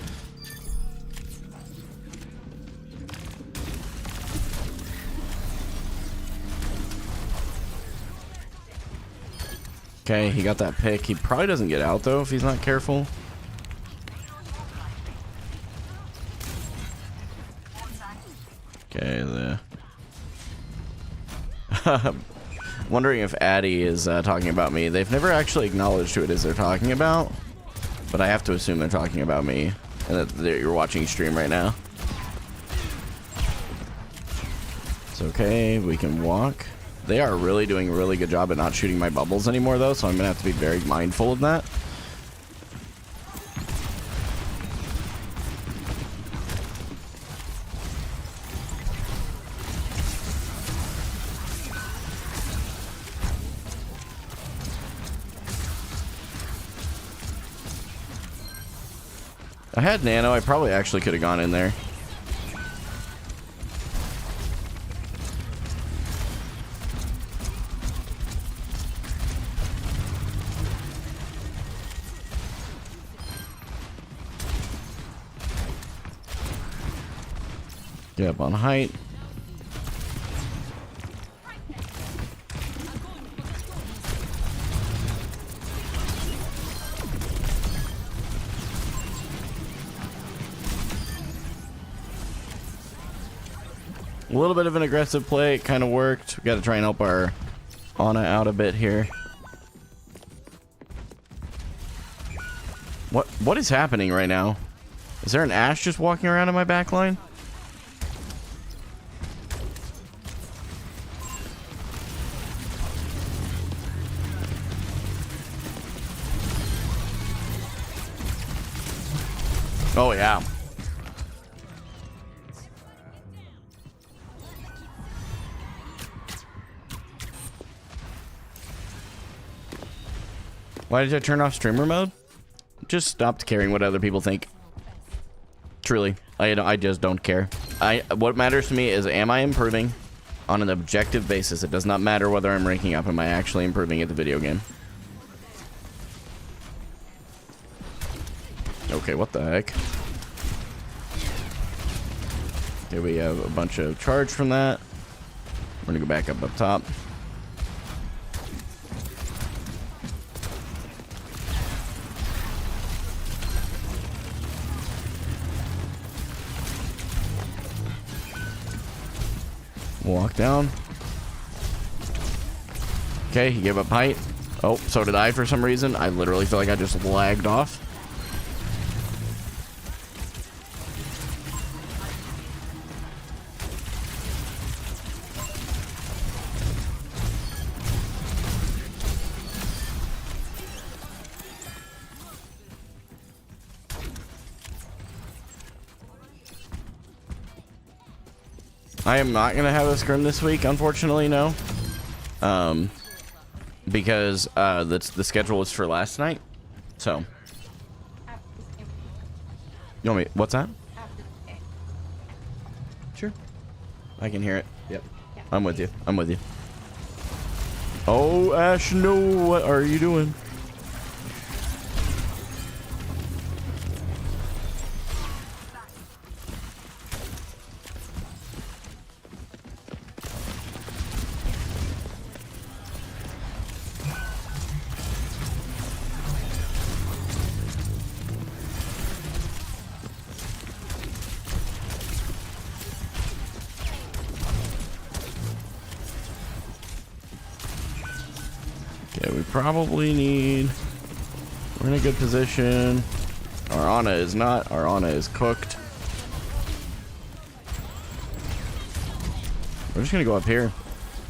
Okay, he got that pick. He probably doesn't get out though if he's not careful. Okay, wondering if Addy is talking about me. They've never actually acknowledged who it is they're talking about, but I have to assume they're talking about me and that you're watching stream right now. It's okay, we can walk. They are really doing a really good job at not shooting my bubbles anymore though, so I'm gonna have to be very mindful of that. I had nano, I probably actually could have gone in there. Get up on height. A little bit of an aggressive play. It kind of worked. We got to try and help our Ana out a bit here. What is happening right now? Is there an Ashe just walking around in my back line? Oh, yeah. Why did I turn off streamer mode? Just stopped caring what other people think. Truly, I just don't care. What matters to me is, am I improving on an objective basis? It does not matter whether I'm ranking up. Am I actually improving at the video game? Okay, what the heck? Okay, we have a bunch of charge from that. We're gonna go back up top. Walk down. Okay, he gave up height. Oh, so did I for some reason. I literally feel like I just lagged off. I am not going to have a scrim this week, unfortunately, no. Because the schedule was for last night. So. You want me? What's that? Sure. I can hear it. Yep. I'm with you. I'm with you. Oh, Ashe, no. What are you doing? Probably need. We're in a good position. Our Ana is not. Our Ana is cooked. We're just gonna go up here.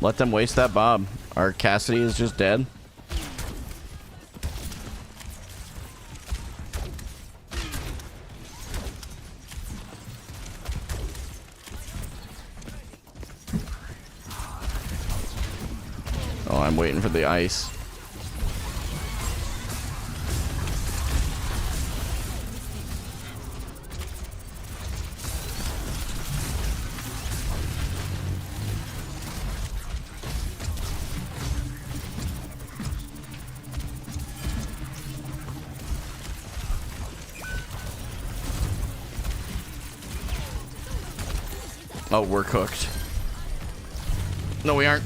Let them waste that Bob. Our Cassidy is just dead. Oh, I'm waiting for the ice. Oh, we're cooked. No, we aren't.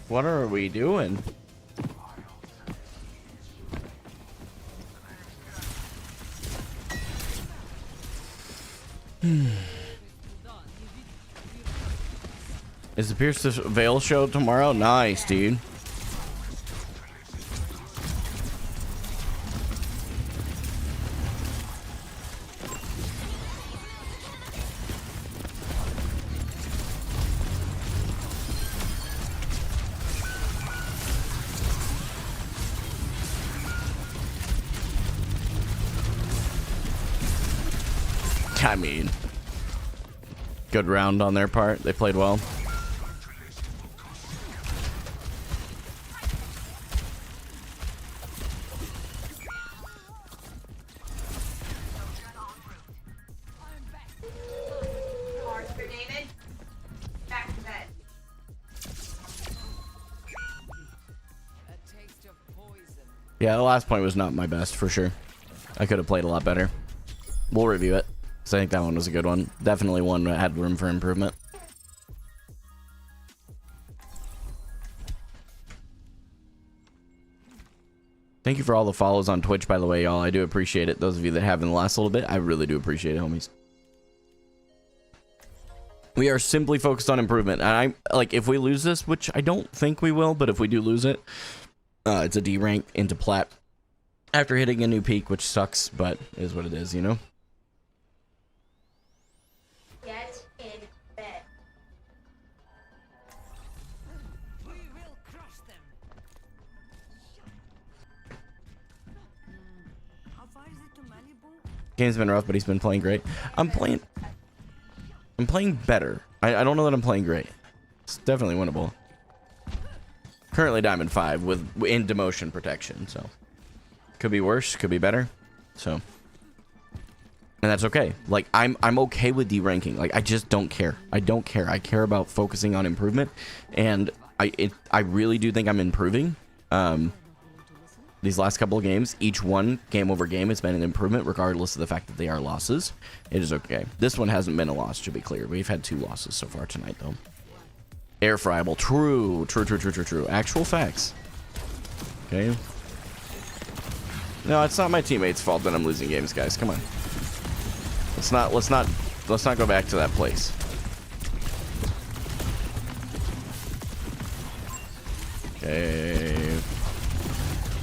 What are we doing? Is the Pierce the Veil show tomorrow? Nice, dude. I mean, good round on their part. They played well. Yeah, the last point was not my best for sure. I could have played a lot better. We'll review it. So I think that one was a good one. Definitely one that had room for improvement. Thank you for all the follows on Twitch, by the way, y'all. I do appreciate it. Those of you that have in the last little bit, I really do appreciate it, homies. We are simply focused on improvement. And I'm like, if we lose this, which I don't think we will, but if we do lose it, it's a D rank into plat after hitting a new peak, which sucks, but is what it is, you know? Get in bed. We will crush them. How far is it to Malibu? Game's been rough, but he's been playing great. I'm playing better. I don't know that I'm playing great. It's definitely winnable. Currently Diamond 5 with in demotion protection, so could be worse, could be better. So, and that's okay. Like I'm okay with deranking. Like I just don't care. I don't care. I care about focusing on improvement, and I really do think I'm improving. These last couple of games, each one game over game, has been an improvement, regardless of the fact that they are losses. It is okay. This one hasn't been a loss, to be clear. We've had 2 losses so far tonight, though. Air friable. True. Actual facts. Okay. No, it's not my teammates' fault that I'm losing games, guys. Come on. Let's not go back to that place. Okay.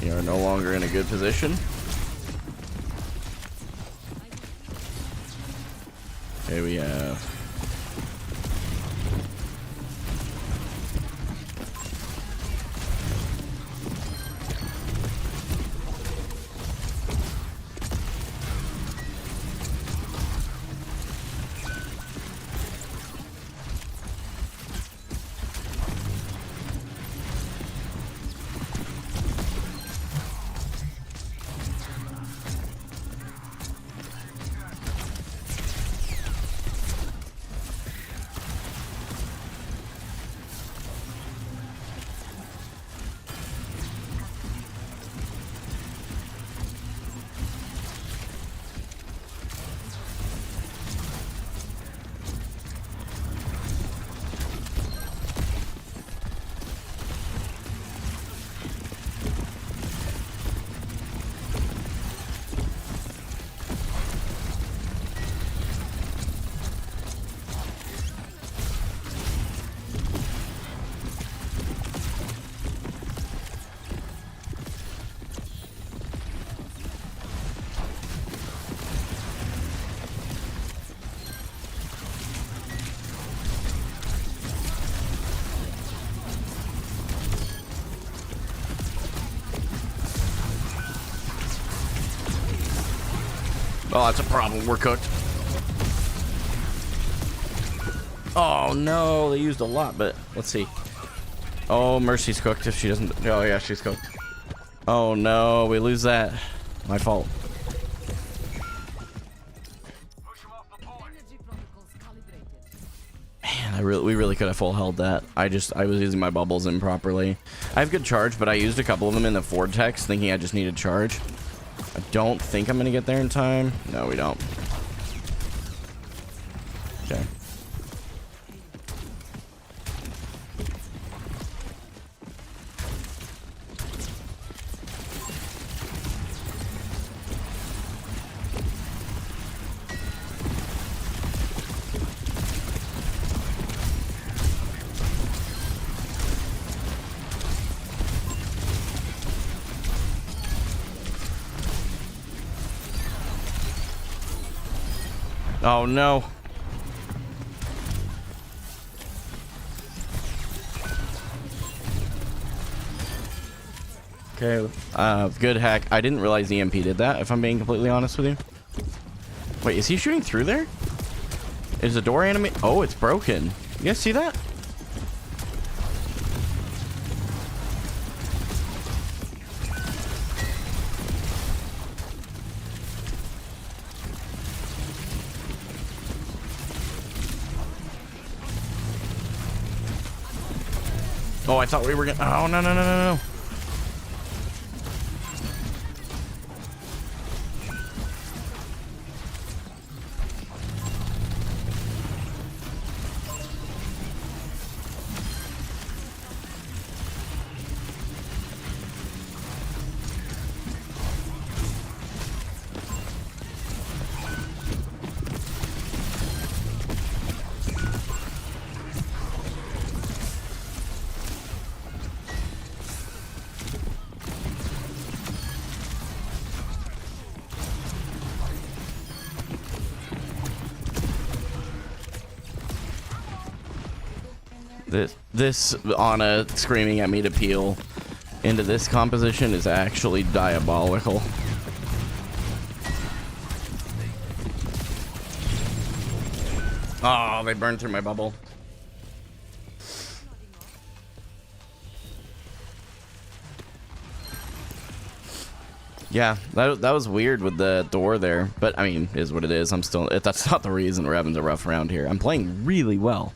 We are no longer in a good position. Okay, we have... Oh, that's a problem. We're cooked. Oh, no. They used a lot, but let's see. Oh, Mercy's cooked if she doesn't... Oh, yeah, she's cooked. Oh, no. We lose that. My fault. Man, we really could have full held that. I was using my bubbles improperly. I have good charge, but I used a couple of them in the vortex thinking I just needed charge. I don't think I'm going to get there in time. No, we don't. Okay. Oh no. Okay, good hack. I didn't realize EMP did that, if I'm being completely honest with you. Wait, is he shooting through there? Is the door animate? Oh, it's broken. You guys see that? Oh, I thought we were gonna. Oh, no, no, no, no, no. This Ana screaming at me to peel into this composition is actually diabolical. Oh, they burned through my bubble. Yeah, that was weird with the door there, but I mean, is what it is. I'm still. That's not the reason we're having a rough round here. I'm playing really well,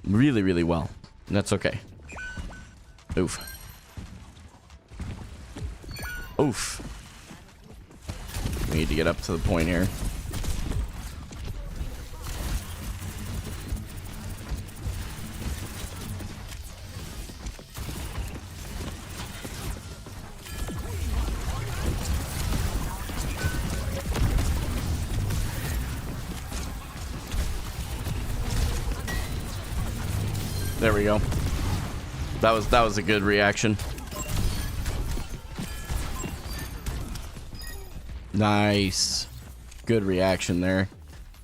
really, really well. That's okay. Oof. Oof. We need to get up to the point here. There we go. That was a good reaction. Nice. Good reaction there.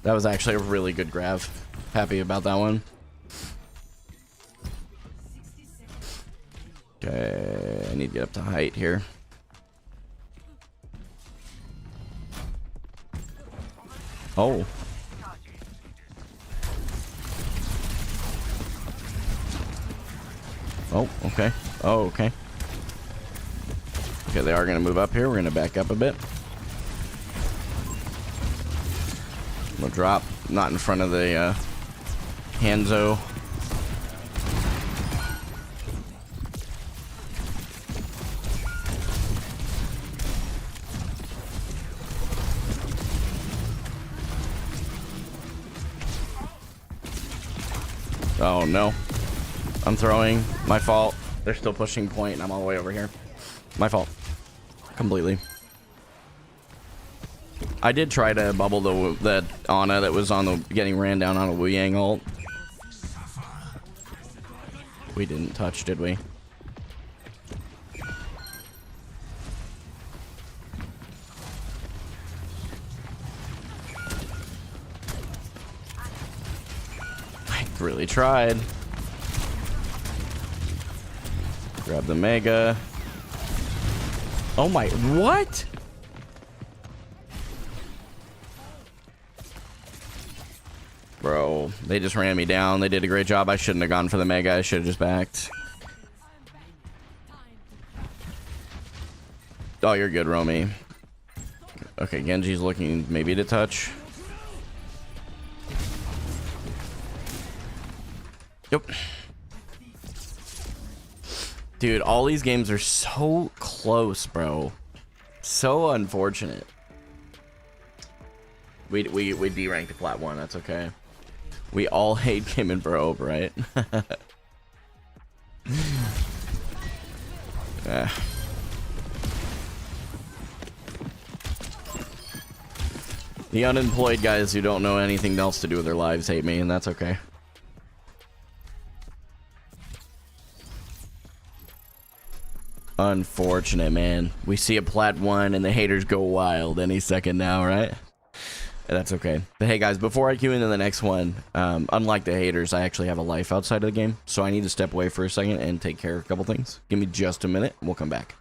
That was actually a really good grab. Happy about that one. Okay, I need to get up to height here. Oh. Oh, okay. Oh, okay. Okay, they are going to move up here. We're going to back up a bit. We'll drop. Not in front of the Hanzo. Oh, no. I'm throwing. My fault. They're still pushing point, and I'm all the way over here. My fault. Completely. I did try to bubble the Ana that was on the getting ran down on a Wu Yang ult. We didn't touch, did we? I really tried. Grab the Mega. Oh my, what? Bro, they just ran me down. They did a great job. I shouldn't have gone for the Mega. I should have just backed. Oh, you're good, Romy. Okay, Genji's looking maybe to touch. Yep. Dude, all these games are so close, bro. So unfortunate. We D-ranked to plat 1, that's okay. We all hate Kim and Bro, right? The unemployed guys who don't know anything else to do with their lives hate me, and that's okay. Unfortunate, man. We see a plat 1 and the haters go wild any second now, right? That's okay. But hey guys, before I queue into the next one, unlike the haters, I actually have a life outside of the game, so I need to step away for a second and take care of a couple things. Give me just a minute, and we'll come back.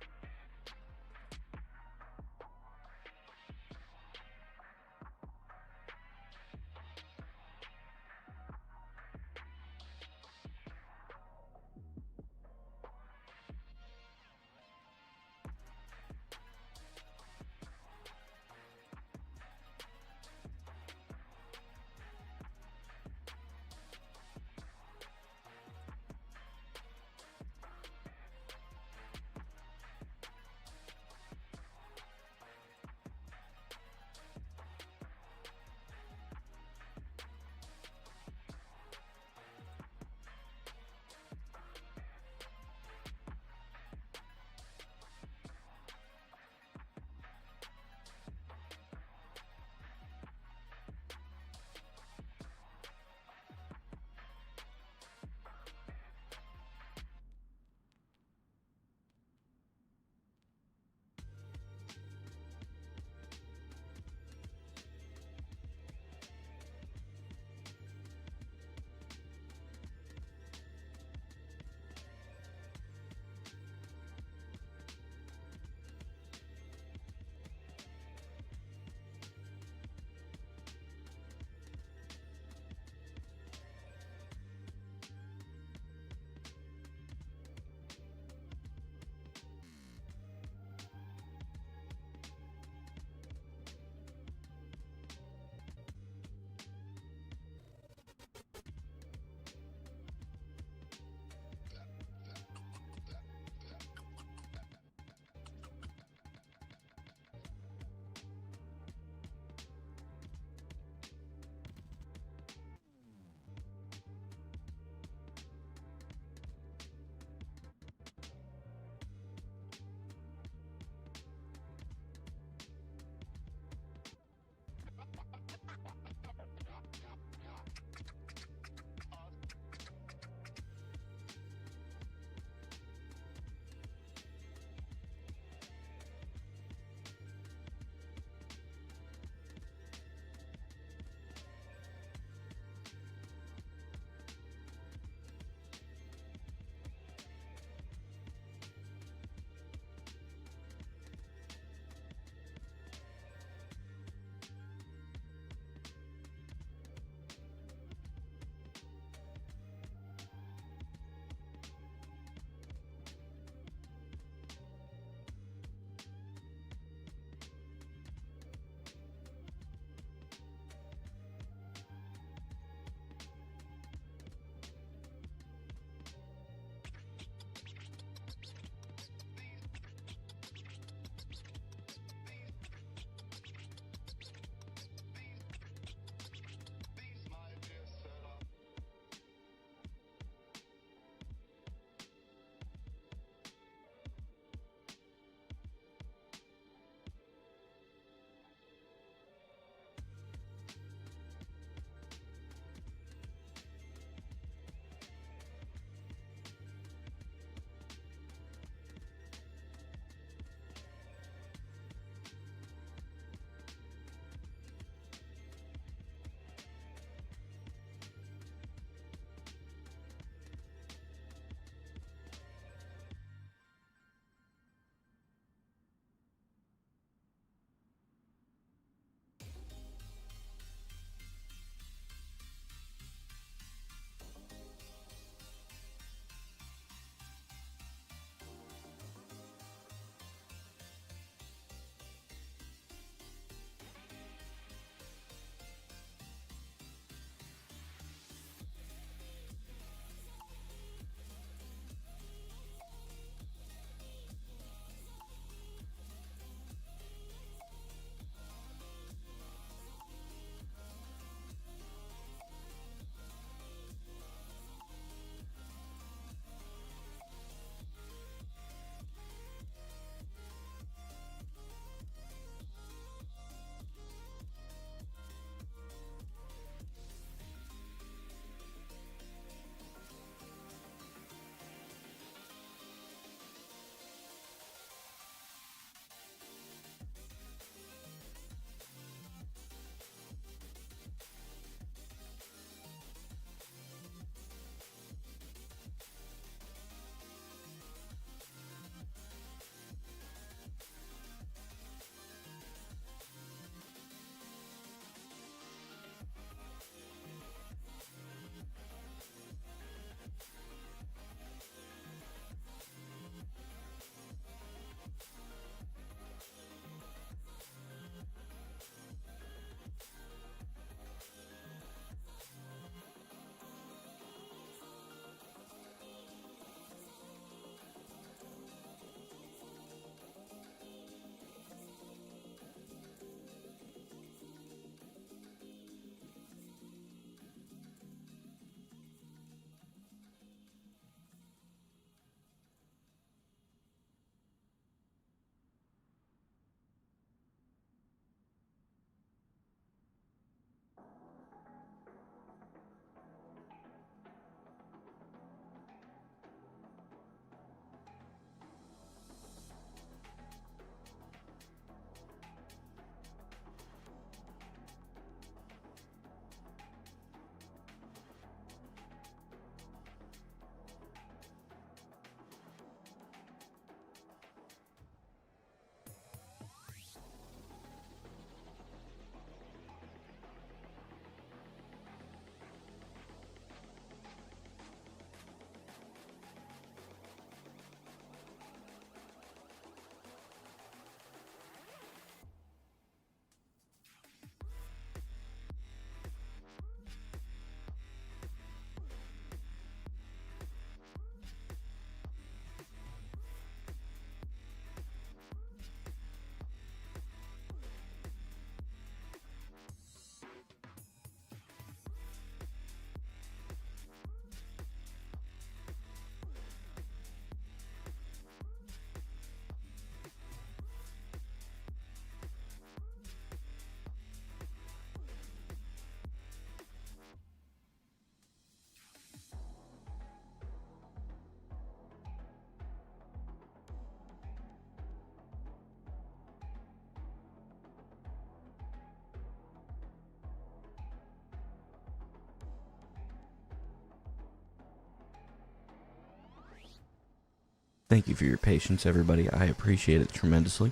Thank you for your patience, everybody. I appreciate it tremendously.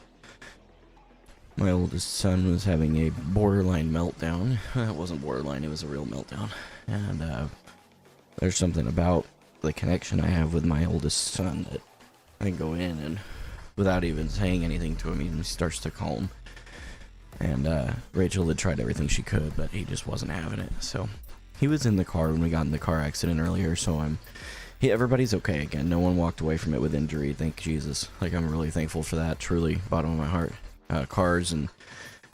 My oldest son was having a borderline meltdown. It wasn't borderline, it was a real meltdown. And there's something about the connection I have with my oldest son that I can go in and, without even saying anything to him, he starts to calm. And Rachel had tried everything she could, but he just wasn't having it. So he was in the car when we got in the car accident earlier, so everybody's okay again. No one walked away from it with injury, thank Jesus. Like, I'm really thankful for that, truly, bottom of my heart. Cars and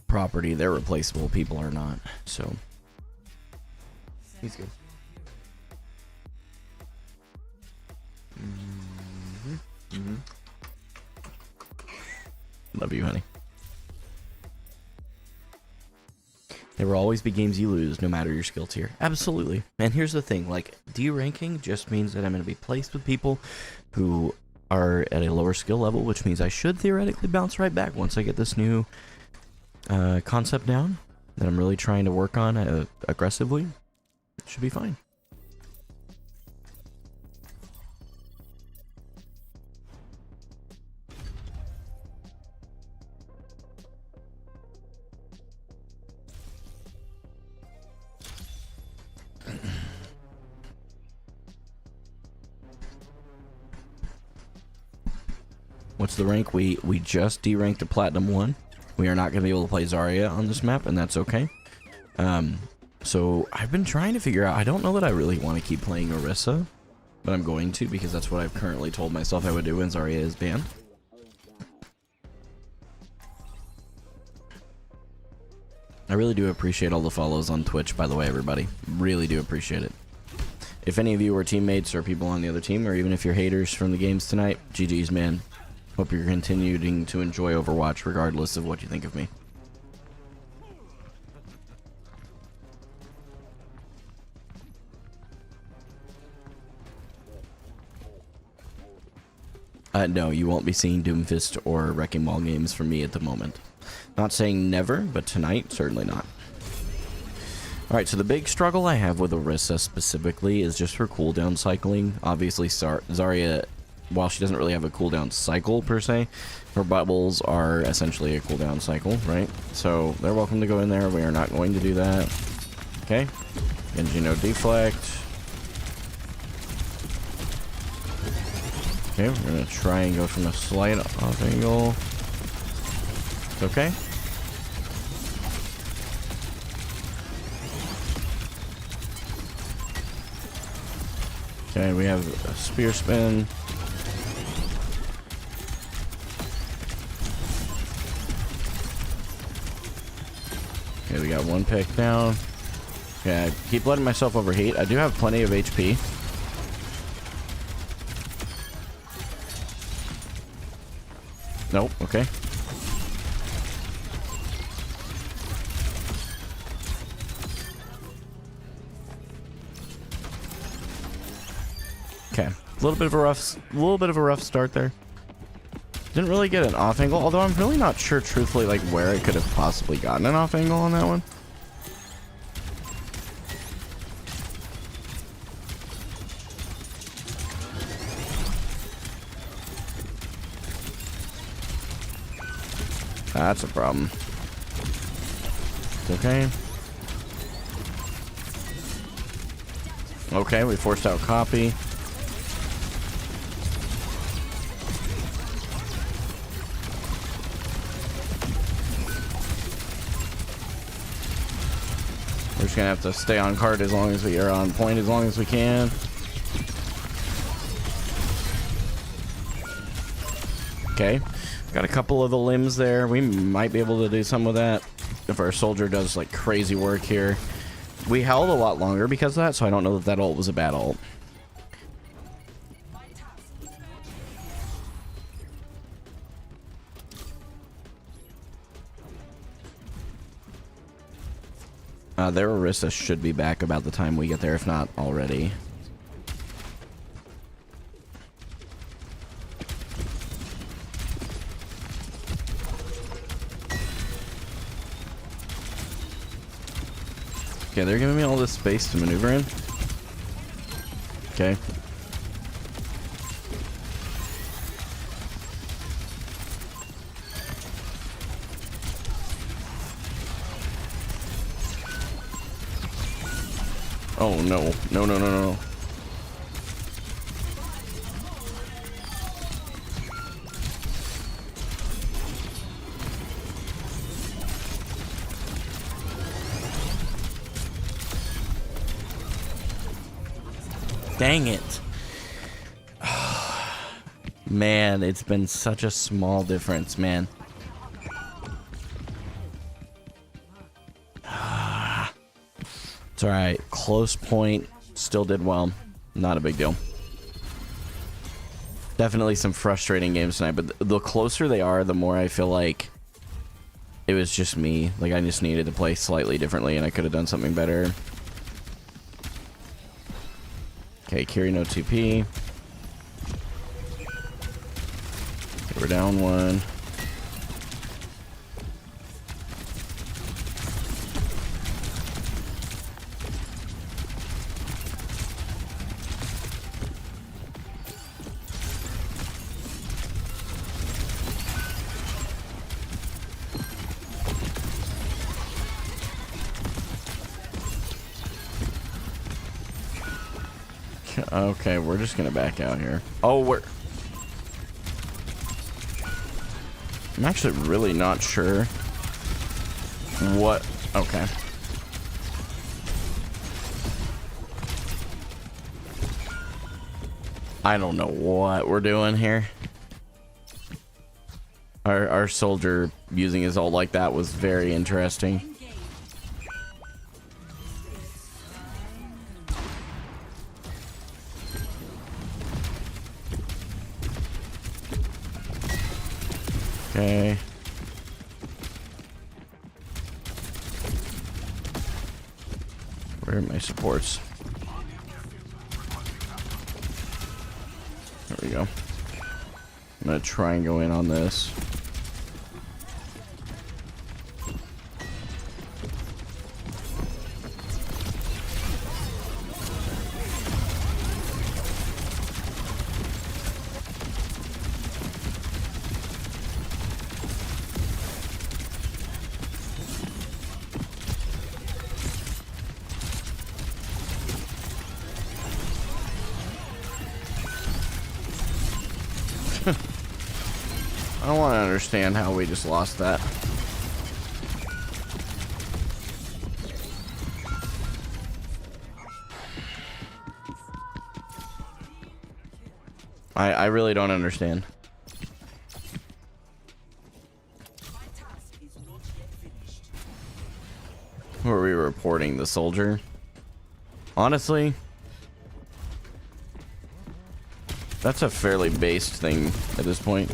property, they're replaceable, people are not, so he's good. Love you, honey. There will always be games you lose, no matter your skill tier. Absolutely. And here's the thing, like, D-ranking just means that I'm going to be placed with people who are at a lower skill level, which means I should theoretically bounce right back once I get this new concept down that I'm really trying to work on aggressively. It should be fine. What's the rank? We just D-ranked to Platinum 1. We are not going to be able to play Zarya on this map, and that's okay. So I've been trying to figure out, I don't know that I really want to keep playing Orisa, but I'm going to because that's what I've currently told myself I would do when Zarya is banned. I really do appreciate all the follows on Twitch, by the way, everybody. Really do appreciate it. If any of you are teammates or people on the other team, or even if you're haters from the games tonight, GG's, man. Hope you're continuing to enjoy Overwatch regardless of what you think of me. No, you won't be seeing Doomfist or Wrecking Ball games from me at the moment. Not saying never, but tonight, certainly not. Alright, so the big struggle I have with Orisa specifically is just her cooldown cycling. Obviously, Zarya, while she doesn't really have a cooldown cycle per se, her bubbles are essentially a cooldown cycle, right? So they're welcome to go in there. We are not going to do that. Okay. Genji no deflect. Okay, we're going to try and go from a slight off angle. It's okay. Okay, we have a spear spin. Okay, we got one pick down. Okay, I keep letting myself overheat. I do have plenty of HP. Nope, okay. Okay, a little bit of a rough start there. Didn't really get an off angle, although I'm really not sure, truthfully, like where I could have possibly gotten an off angle on that one. That's a problem. It's okay. Okay, we forced out copy. We're just gonna have to stay on card as long as we are on point as long as we can. Okay, got a couple of the limbs there. We might be able to do some with that if our soldier does like crazy work here. We held a lot longer because of that, so I don't know that that ult was a bad ult. Their Orisa should be back about the time we get there, if not already. Okay, they're giving me all this space to maneuver in. Okay. Oh no. No, no, no, no. Dang it. Man, it's been such a small difference, man. It's alright. Close point. Still did well. Not a big deal. Definitely some frustrating games tonight, but the closer they are, the more I feel like it was just me. Like, I just needed to play slightly differently, and I could have done something better. Okay, Kiri no TP. We're down one. Okay, we're just gonna back out here. Oh, I'm actually really not sure what. Okay. I don't know what we're doing here. Our soldier using his ult like that was very interesting. Okay. Where are my supports? There we go. I'm gonna try and go in on this. I don't want to understand how we just lost that. I really don't understand. Who are we reporting? The soldier? Honestly, that's a fairly based thing at this point.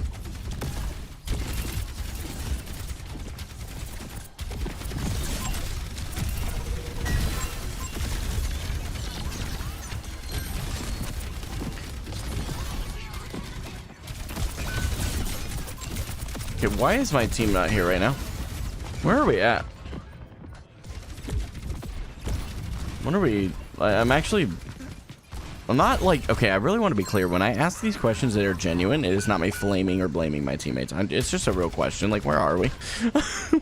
Okay, why is my team not here right now? Where are we at? What are we? I'm not like, okay, I really want to be clear. When I ask these questions that are genuine, it is not me flaming or blaming my teammates. It's just a real question. Like, where are we?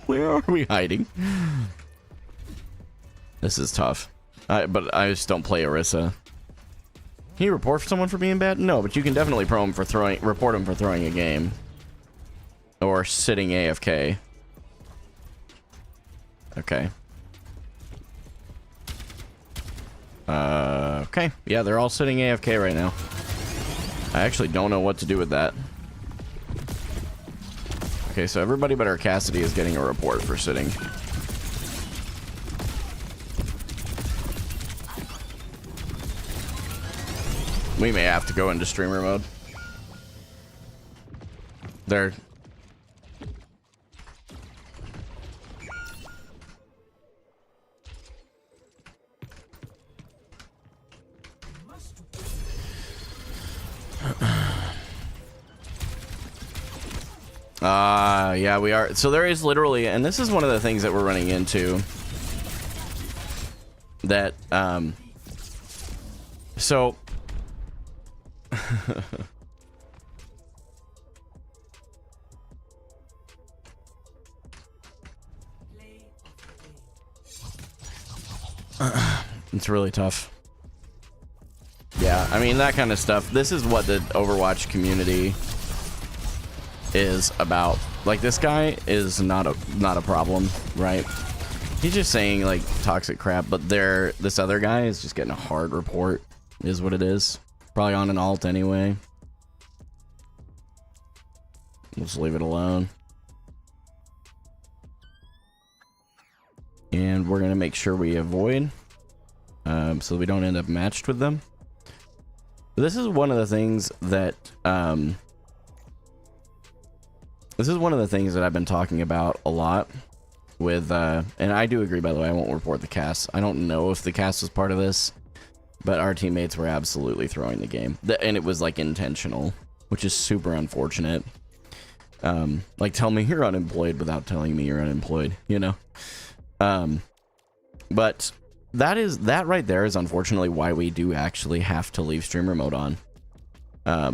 Where are we hiding? This is tough. But I just don't play Orisa. Can you report someone for being bad? No, but you can definitely report them for throwing a game. Or sitting AFK. Okay. Okay. Yeah, they're all sitting AFK right now. I actually don't know what to do with that. Okay, so everybody but our Cassidy is getting a report for sitting. We may have to go into streamer mode. They're... yeah, we are. So there is literally, and this is one of the things that we're running into. That, so. It's really tough. Yeah, I mean, that kind of stuff. This is what the Overwatch community is about. Like, this guy is not a problem, right? He's just saying, like, toxic crap, but this other guy is just getting a hard report, is what it is. Probably on an alt anyway. Let's leave it alone. And we're going to make sure we avoid, so we don't end up matched with them. But this is one of the things that, I've been talking about a lot with, and I do agree, by the way, I won't report the cast. I don't know if the cast was part of this, but our teammates were absolutely throwing the game. And it was, like, intentional, which is super unfortunate. Like, tell me you're unemployed without telling me you're unemployed, you know? But that right there is unfortunately why we do actually have to leave streamer mode on,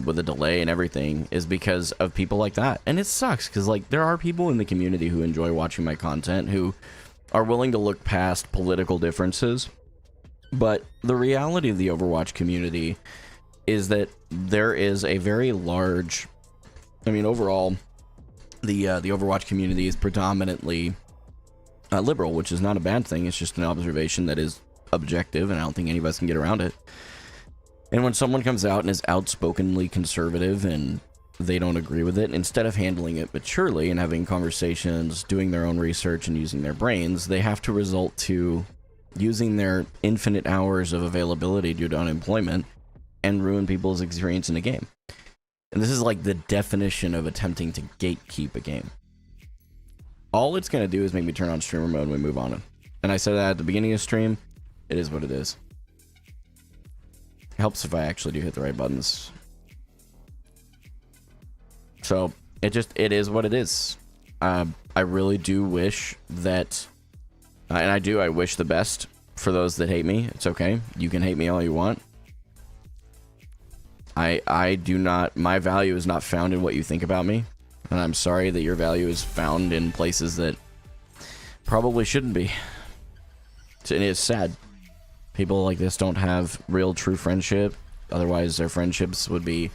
with a delay and everything, is because of people like that. And it sucks because, like, there are people in the community who enjoy watching my content who are willing to look past political differences. But the reality of the Overwatch community is that there is a very large, I mean, overall, the Overwatch community is predominantly liberal, which is not a bad thing. It's just an observation that is objective, and I don't think any of us can get around it. And when someone comes out and is outspokenly conservative and they don't agree with it, instead of handling it maturely and having conversations, doing their own research and using their brains, they have to resort to using their infinite hours of availability due to unemployment and ruin people's experience in a game. And this is like the definition of attempting to gatekeep a game. All it's going to do is make me turn on streamer mode and we move on. And I said that at the beginning of stream. It is what it is. Helps if I actually do hit the right buttons. So it is what it is. I really do wish that, and I wish the best for those that hate me. It's okay. You can hate me all you want. I do not, my value is not found in what you think about me. And I'm sorry that your value is found in places that probably shouldn't be. And it's sad. People like this don't have real true friendship. Otherwise, their friendships would be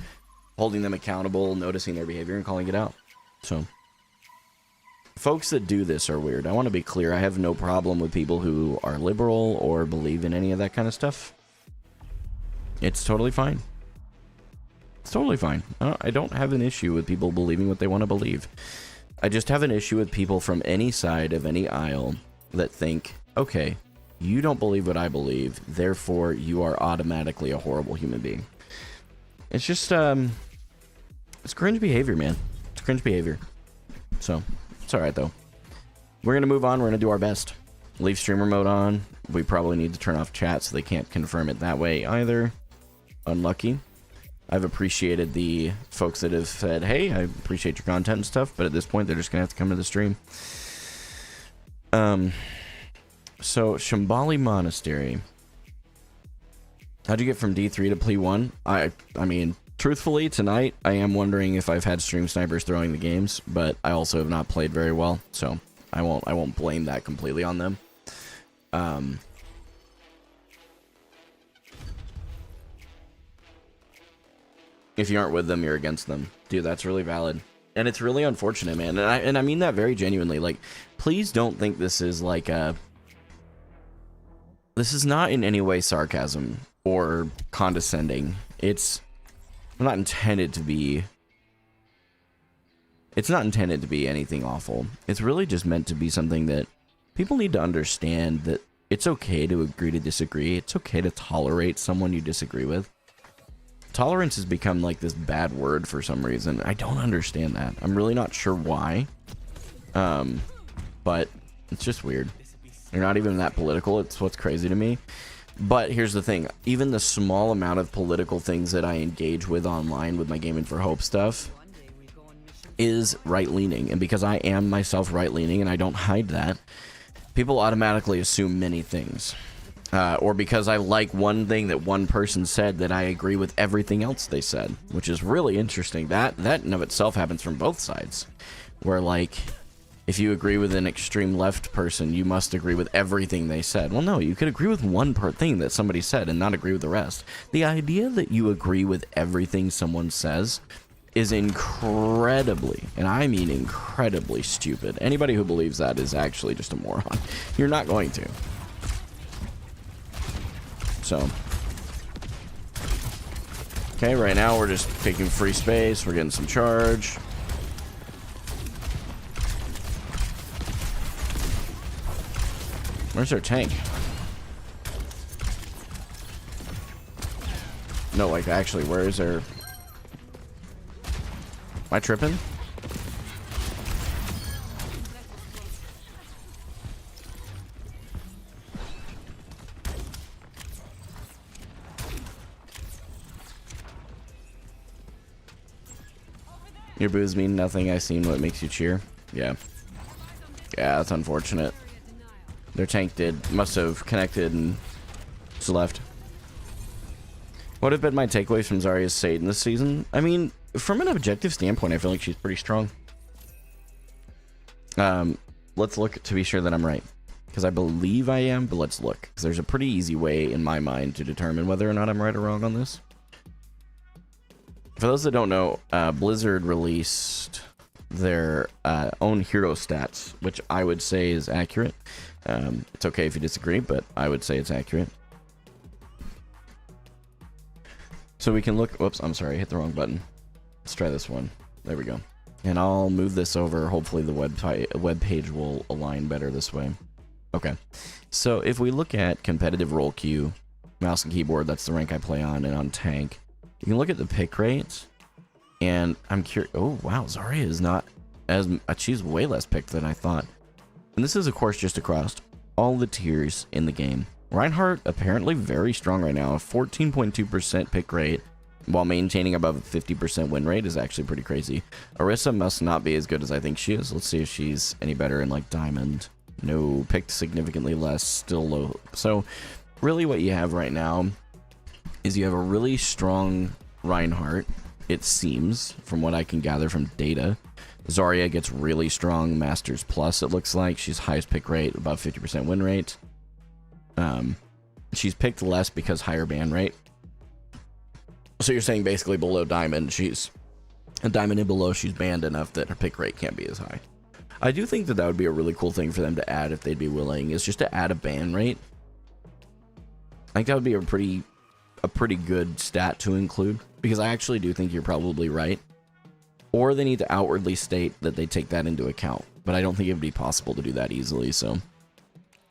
holding them accountable, noticing their behavior, and calling it out. So, folks that do this are weird. I want to be clear. I have no problem with people who are liberal or believe in any of that kind of stuff. It's totally fine. It's totally fine. I don't have an issue with people believing what they want to believe. I just have an issue with people from any side of any aisle that think, okay, you don't believe what I believe, therefore you are automatically a horrible human being. It's just, it's cringe behavior, man. It's cringe behavior. So, it's alright though. We're going to move on. We're going to do our best. Leave streamer mode on. We probably need to turn off chat so they can't confirm it that way either. Unlucky. I've appreciated the folks that have said, hey, I appreciate your content and stuff, but at this point, they're just going to have to come to the stream. So, Shambali Monastery. How'd you get from D3 to P1? I mean, truthfully, tonight, I am wondering if I've had stream snipers throwing the games, but I also have not played very well, so I won't blame that completely on them. If you aren't with them, you're against them. Dude, that's really valid. And it's really unfortunate, man. And I mean that very genuinely. Like, please don't think this is like a... This is not in any way sarcasm or condescending. It's not intended to be... It's not intended to be anything awful. It's really just meant to be something that people need to understand, that it's okay to agree to disagree. It's okay to tolerate someone you disagree with. Tolerance has become like this bad word for some reason. I don't understand that. I'm really not sure why. But it's just weird. You're not even that political. It's what's crazy to me. But here's the thing. Even the small amount of political things that I engage with online with my Gaming for Hope stuff is right-leaning. And because I am myself right-leaning and I don't hide that, people automatically assume many things. Or because I like one thing that one person said, that I agree with everything else they said, which is really interesting. That in of itself happens from both sides, where like if you agree with an extreme left person, you must agree with everything they said. Well, no, you could agree with one thing that somebody said and not agree with the rest. The idea that you agree with everything someone says is incredibly, and I mean incredibly stupid. Anybody who believes that is actually just a moron. You're not going to. So, okay, right now we're just taking free space. We're getting some charge. Where's our tank? No, like, actually, where is our... Am I tripping? Your boos mean nothing. I seen what makes you cheer. Yeah. Yeah, that's unfortunate. Their tank must have connected and just left. What have been my takeaways from Zarya's Satan this season? I mean, from an objective standpoint, I feel like she's pretty strong. Let's look to be sure that I'm right. Because I believe I am, but let's look. Because there's a pretty easy way in my mind to determine whether or not I'm right or wrong on this. For those that don't know, Blizzard released their own hero stats, which I would say is accurate. It's okay if you disagree, but I would say it's accurate. So we can look... Whoops, I'm sorry, I hit the wrong button. Let's try this one. There we go. And I'll move this over. Hopefully the web page will align better this way. Okay. So if we look at competitive role queue, mouse and keyboard, that's the rank I play on, and on tank, you can look at the pick rates, and I'm curious... Oh, wow, Zarya is not as... She's way less picked than I thought. And this is, of course, just across all the tiers in the game. Reinhardt, apparently very strong right now. A 14.2% pick rate, while maintaining above a 50% win rate is actually pretty crazy. Orisa must not be as good as I think she is. Let's see if she's any better in, like, Diamond. No, picked significantly less, still low. So, really what you have right now is you have a really strong Reinhardt, it seems, from what I can gather from data. Zarya gets really strong Masters Plus, it looks like. She's highest pick rate, above 50% win rate. She's picked less because higher ban rate. So you're saying basically below Diamond, she's a Diamond and below, she's banned enough that her pick rate can't be as high. I do think that that would be a really cool thing for them to add if they'd be willing, is just to add a ban rate. I think that would be a pretty good stat to include, because I actually do think you're probably right. Or they need to outwardly state that they take that into account, but I don't think it would be possible to do that easily, so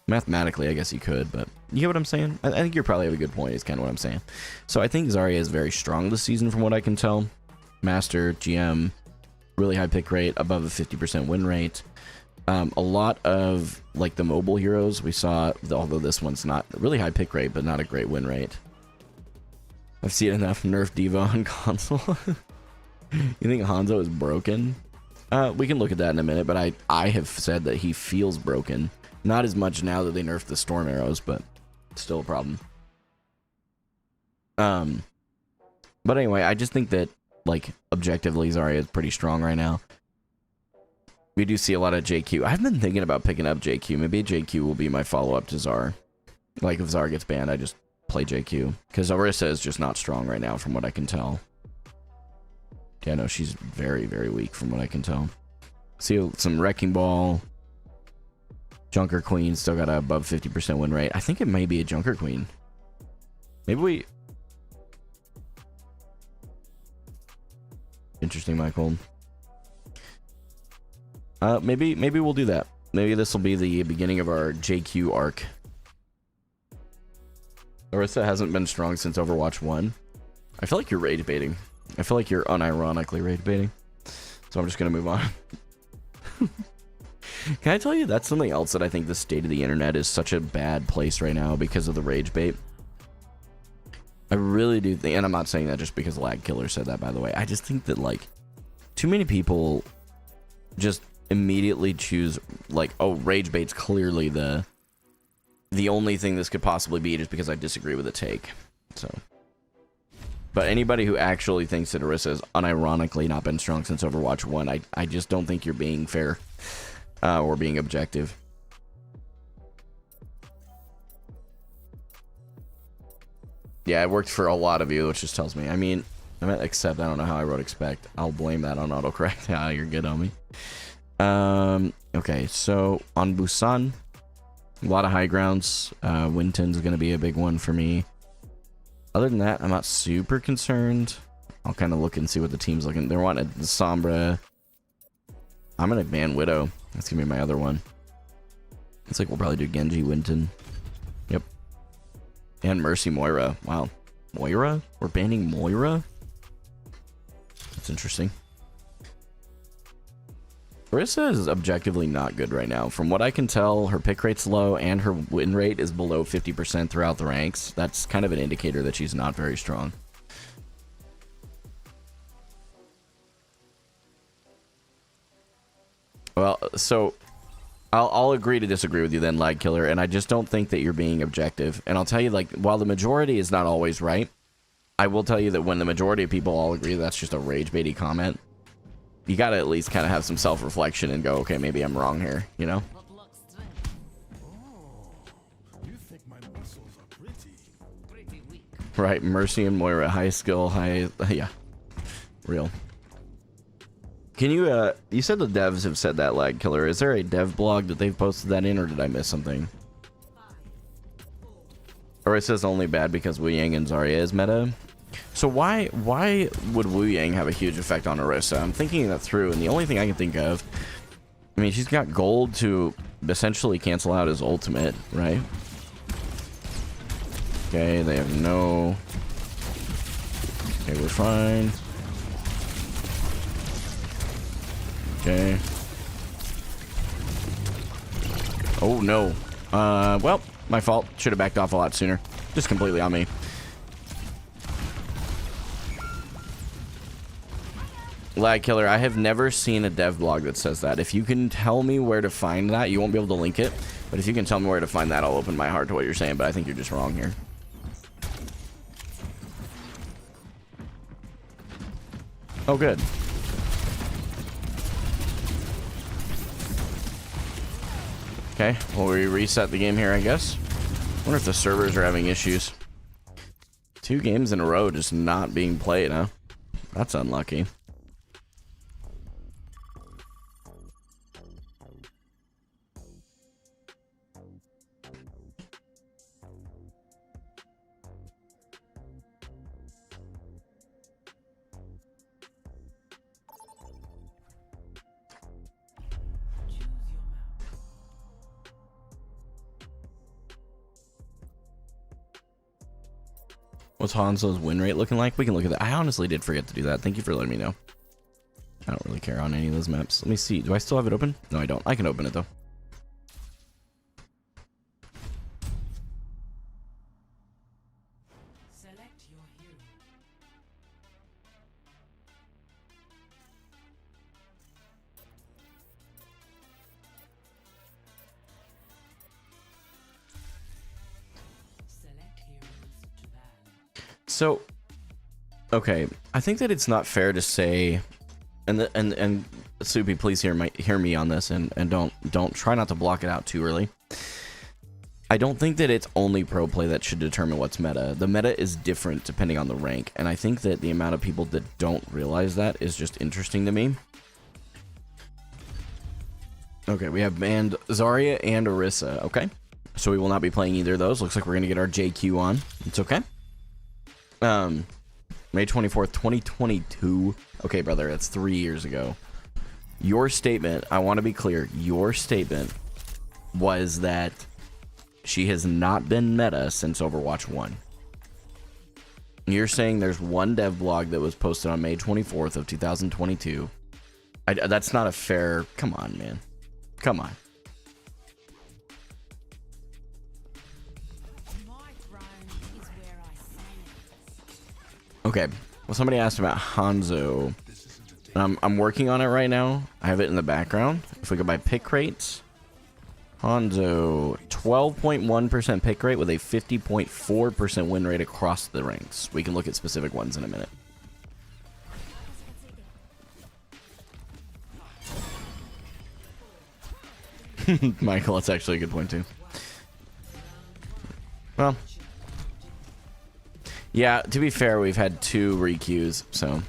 mathematically I guess you could, but you get what I'm saying? I think you probably have a good point, is kind of what I'm saying. So I think Zarya is very strong this season from what I can tell. Master, GM, really high pick rate, above a 50% win rate. A lot of, like, the mobile heroes we saw, although this one's not really high pick rate, but not a great win rate. I've seen enough nerf diva on console. You think Hanzo is broken? We can look at that in a minute, but I have said that he feels broken. Not as much now that they nerfed the storm arrows, but still a problem. But anyway, I just think that, like, objectively, Zarya is pretty strong right now. We do see a lot of JQ. I've been thinking about picking up JQ. Maybe JQ will be my follow-up to Zar. Like, if Zar gets banned, I just play JQ. Because Orisa is just not strong right now, from what I can tell. Yeah, no, she's very, very weak, from what I can tell. See some Wrecking Ball. Junker Queen still got a above 50% win rate. I think it may be a Junker Queen. Maybe we... Interesting, Michael. Maybe we'll do that. Maybe this will be the beginning of our JQ arc. Orisa hasn't been strong since Overwatch 1. I feel like you're rage baiting. I feel like you're unironically rage baiting. So I'm just gonna move on. Can I tell you, that's something else that I think the state of the internet is such a bad place right now because of the rage bait. I really do think, and I'm not saying that just because Lag Killer said that, by the way. I just think that, like, too many people just immediately choose, like, oh, rage bait's clearly the only thing this could possibly be just because I disagree with the take. So, but anybody who actually thinks that Orisa has unironically not been strong since Overwatch 1, I just don't think you're being fair. or being objective. Yeah, it worked for a lot of you, which just tells me. I mean, I meant except. I don't know how I wrote expect. I'll blame that on autocorrect. Yeah, you're good, homie. Okay, so on Busan, a lot of high grounds. Winton's going to be a big one for me. Other than that, I'm not super concerned. I'll kind of look and see what the team's looking. They're wanting the Sombra. I'm going to ban Widow. That's going to be my other one. It's like we'll probably do Genji, Winton. Yep. And Mercy Moira. Wow. Moira? We're banning Moira? That's interesting. Orisa is objectively not good right now. From what I can tell, her pick rate's low and her win rate is below 50% throughout the ranks. That's kind of an indicator that she's not very strong. Well, so I'll agree to disagree with you then, Lag Killer, and I just don't think that you're being objective. And I'll tell you, like, while the majority is not always right, I will tell you that when the majority of people all agree that's just a rage baity comment, you gotta at least kind of have some self-reflection and go, okay, maybe I'm wrong here, you know? Right, Mercy and Moira, high skill, high, yeah, real. Can you, you said the devs have said that, Lag Killer. Is there a dev blog that they've posted that in, or did I miss something? Or it says only bad because Wu Yang and Zarya is meta. So why would Wu Yang have a huge effect on Orisa? I'm thinking that through, and the only thing I can think of, I mean, she's got gold to essentially cancel out his ultimate, right? Okay, they have no... Okay, we're fine. Okay. Oh, no. Well, my fault. Should have backed off a lot sooner. Just completely on me. Lag Killer, I have never seen a dev blog that says that. If you can tell me where to find that, you won't be able to link it. But if you can tell me where to find that, I'll open my heart to what you're saying. But I think you're just wrong here. Oh, good. Okay, well, we reset the game here, I guess. Wonder if the servers are having issues. 2 games in a row just not being played, huh? That's unlucky. What's Hanzo's win rate looking like? We can look at that. I honestly did forget to do that. Thank you for letting me know. I don't really care on any of those maps. Let me see. Do I still have it open? No, I don't. I can open it, though. Select your hero. Select heroes to ban. So, okay, I think that it's not fair to say, and Soupy, please hear me on this, and don't try not to block it out too early. I don't think that it's only pro play that should determine what's meta. The meta is different depending on the rank, and I think that the amount of people that don't realize that is just interesting to me. Okay, we have banned Zarya and Orisa. Okay, so we will not be playing either of those. Looks like we're gonna get our JQ on. It's okay. May 24th, 2022. Okay, brother, that's 3 years ago. Your statement, I want to be clear, your statement was that she has not been meta since Overwatch 1. You're saying there's one dev blog that was posted on May 24th of 2022. That's not a fair... Come on, man. Come on. Okay, well, somebody asked about Hanzo. I'm working on it right now. I have it in the background. If we go by pick rates, Hanzo, 12.1% pick rate with a 50.4% win rate across the ranks. We can look at specific ones in a minute. Michael, that's actually a good point too. Well, yeah, to be fair, we've had 2 requeues, so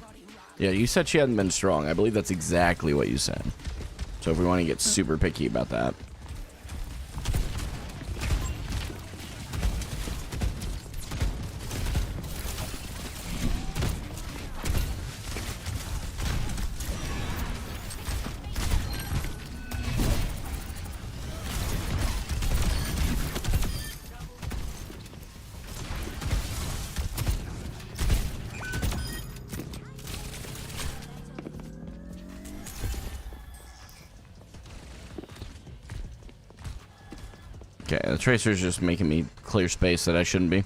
yeah, you said she hadn't been strong. I believe that's exactly what you said. So if we want to get super picky about that. Okay, the Tracer's just making me clear space that I shouldn't be.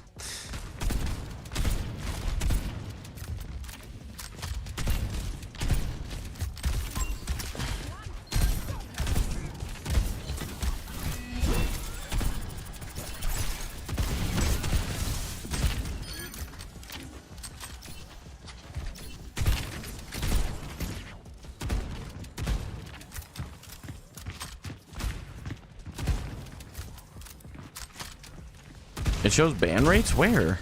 It shows ban rates? Where?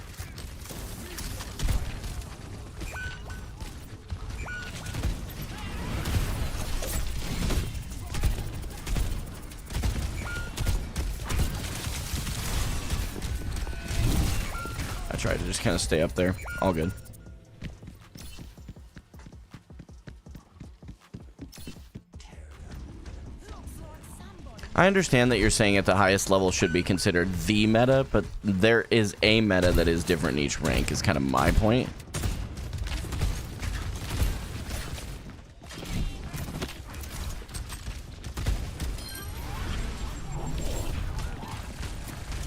I tried to just kind of stay up there. All good. I understand that you're saying at the highest level should be considered the meta, but there is a meta that is different in each rank, is kind of my point.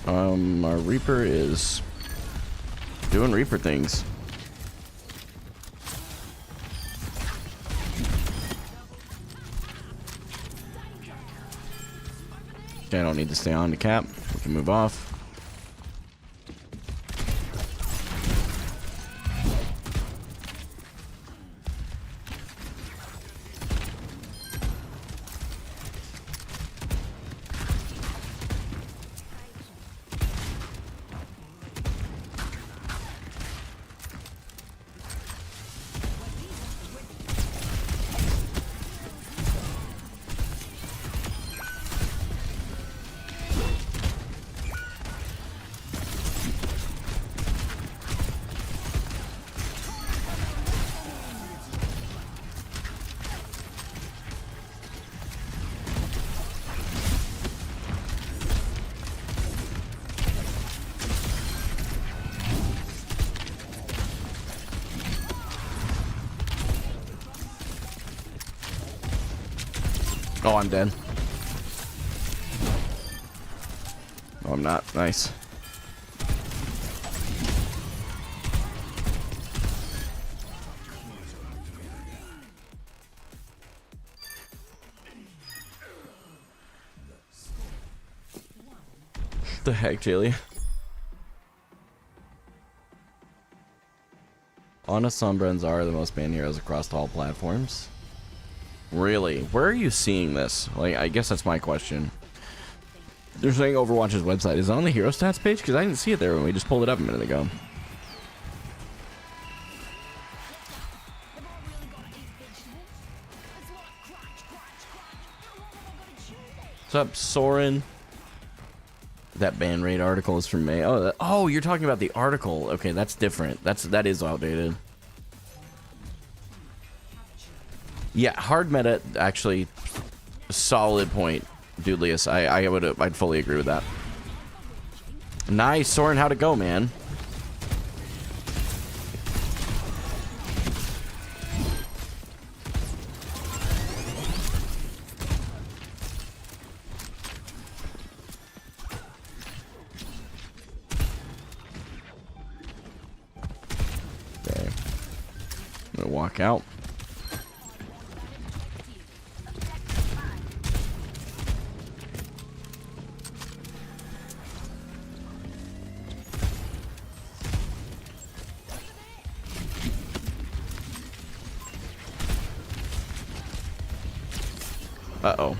Our Reaper is doing Reaper things. Okay, I don't need to stay on to cap. We can move off. Oh, I'm dead. Oh, I'm not. Nice. The heck, Jaylee? Ana, Sombra, and Zara are the most banned heroes across all platforms. Really? Where are you seeing this? Like, I guess that's my question. They're saying Overwatch's website. Is it on the hero stats page? Because I didn't see it there when we just pulled it up a minute ago. What's up, Soren? That ban rate article is from May. Oh, oh, you're talking about the article. Okay, that's different. That is outdated. Yeah, hard meta, actually, solid point, Dudelius. I'd fully agree with that. Nice, Soren, how'd it go, man? Okay, I'm gonna walk out. Uh-oh.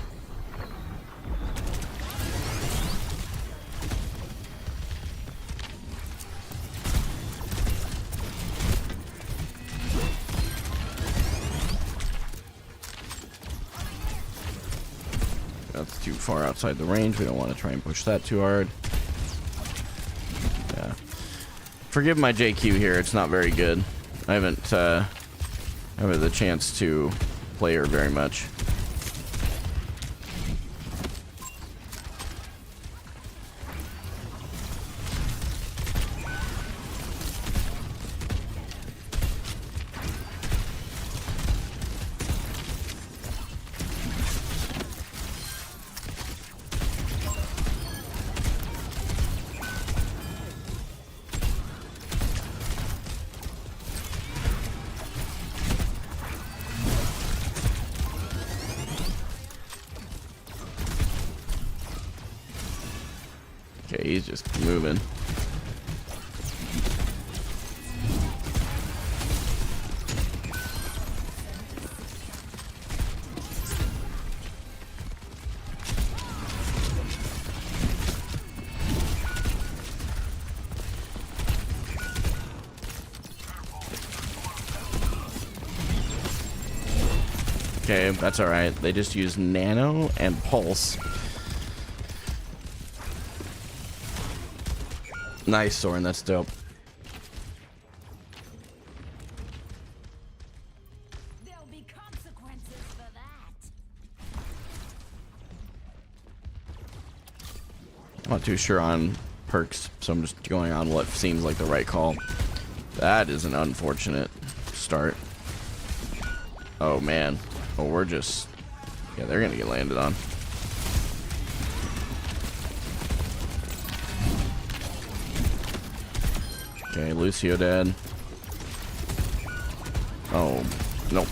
That's too far outside the range. We don't want to try and push that too hard. Yeah. Forgive my JQ here. It's not very good. I haven't had the chance to play her very much. Okay, he's just moving. Okay, that's alright. They just use Nano and Pulse. Nice, Soren, that's dope. There'll be consequences for that. I'm not too sure on perks, so I'm just going on what seems like the right call. That is an unfortunate start. Oh, man. Oh, we're just... Yeah, they're gonna get landed on. Okay, Lucio dead. Oh, nope.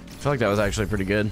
I feel like that was actually pretty good.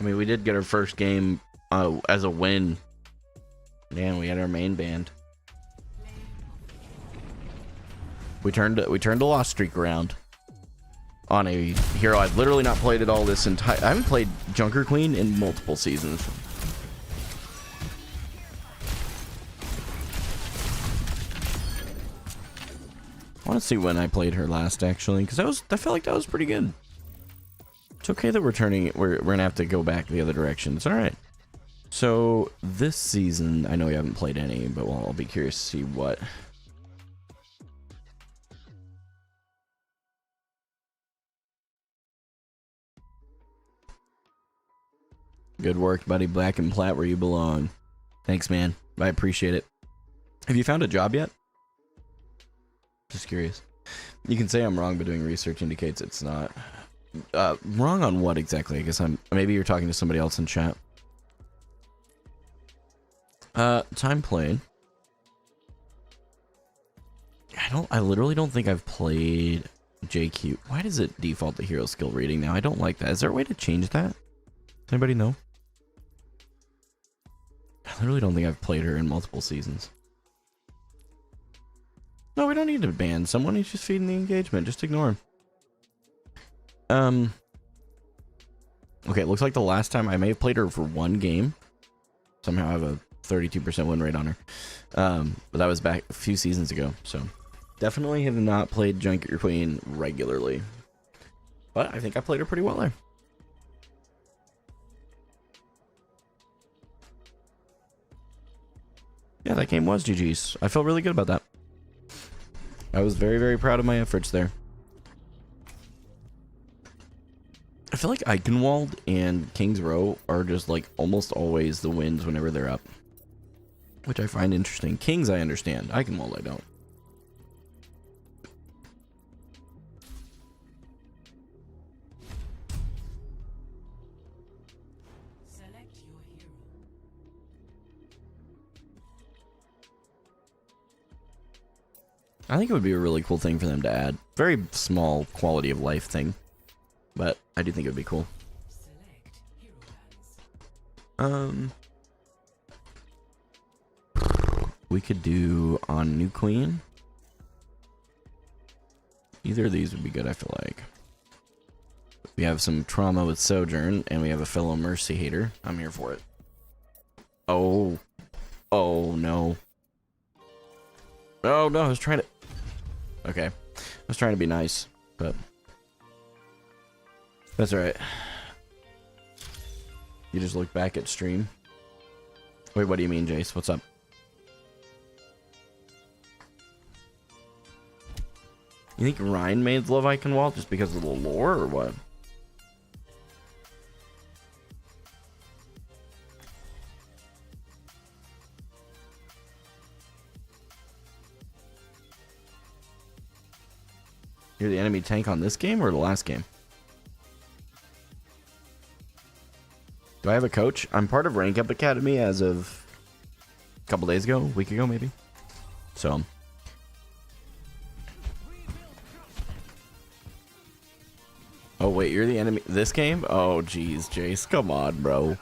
I mean, we did get our first game as a win. Man, we had our main band. We turned a loss streak around on a hero I've literally not played at all this entire. I haven't played Junker Queen in multiple seasons. I want to see when I played her last, actually, because I felt like that was pretty good. It's okay that we're gonna have to go back the other direction. It's all right. So this season, I know we haven't played any, but well, I'll be curious to see what. Good work, buddy. Black and Plat, where you belong. Thanks, man. I appreciate it. Have you found a job yet? Just curious. You can say I'm wrong, but doing research indicates it's not. Wrong on what exactly? I guess maybe you're talking to somebody else in chat. Time played. I literally don't think I've played JQ. Why does it default to hero skill reading now? I don't like that. Is there a way to change that? Does anybody know? I literally don't think I've played her in multiple seasons. No, we don't need to ban someone. He's just feeding the engagement. Just ignore him. Okay, it looks like the last time I may have played her for one game. Somehow I have a 32% win rate on her. But that was back a few seasons ago. So definitely have not played Junker Queen regularly. But I think I played her pretty well there. Yeah, that game was GG's. I felt really good about that. I was very, very proud of my efforts there. feel like Eichenwald and King's Row are just like almost always the wins whenever they're up, which I find interesting. Kings I understand, Eichenwald I don't. Select your hero. I think it would be a really cool thing for them to add. Very small quality of life thing, but I do think it would be cool. Select hero lands. We could do on New Queen. Either of these would be good, I feel like. We have some trauma with Sojourn, and we have a fellow Mercy hater. I'm here for it. Oh. Oh, no. Oh, no, I was trying to... Okay. I was trying to be nice, but... That's alright. You just look back at stream. Wait, what do you mean, Jace? What's up? You think Ryan made love Eichenwald just because of the lore, or what? You're the enemy tank on this game or the last game? Do I have a coach? I'm part of Rank Up Academy as of a couple days ago, a week ago maybe. So... Oh wait, you're the enemy this game? Oh geez, Jace, come on, bro.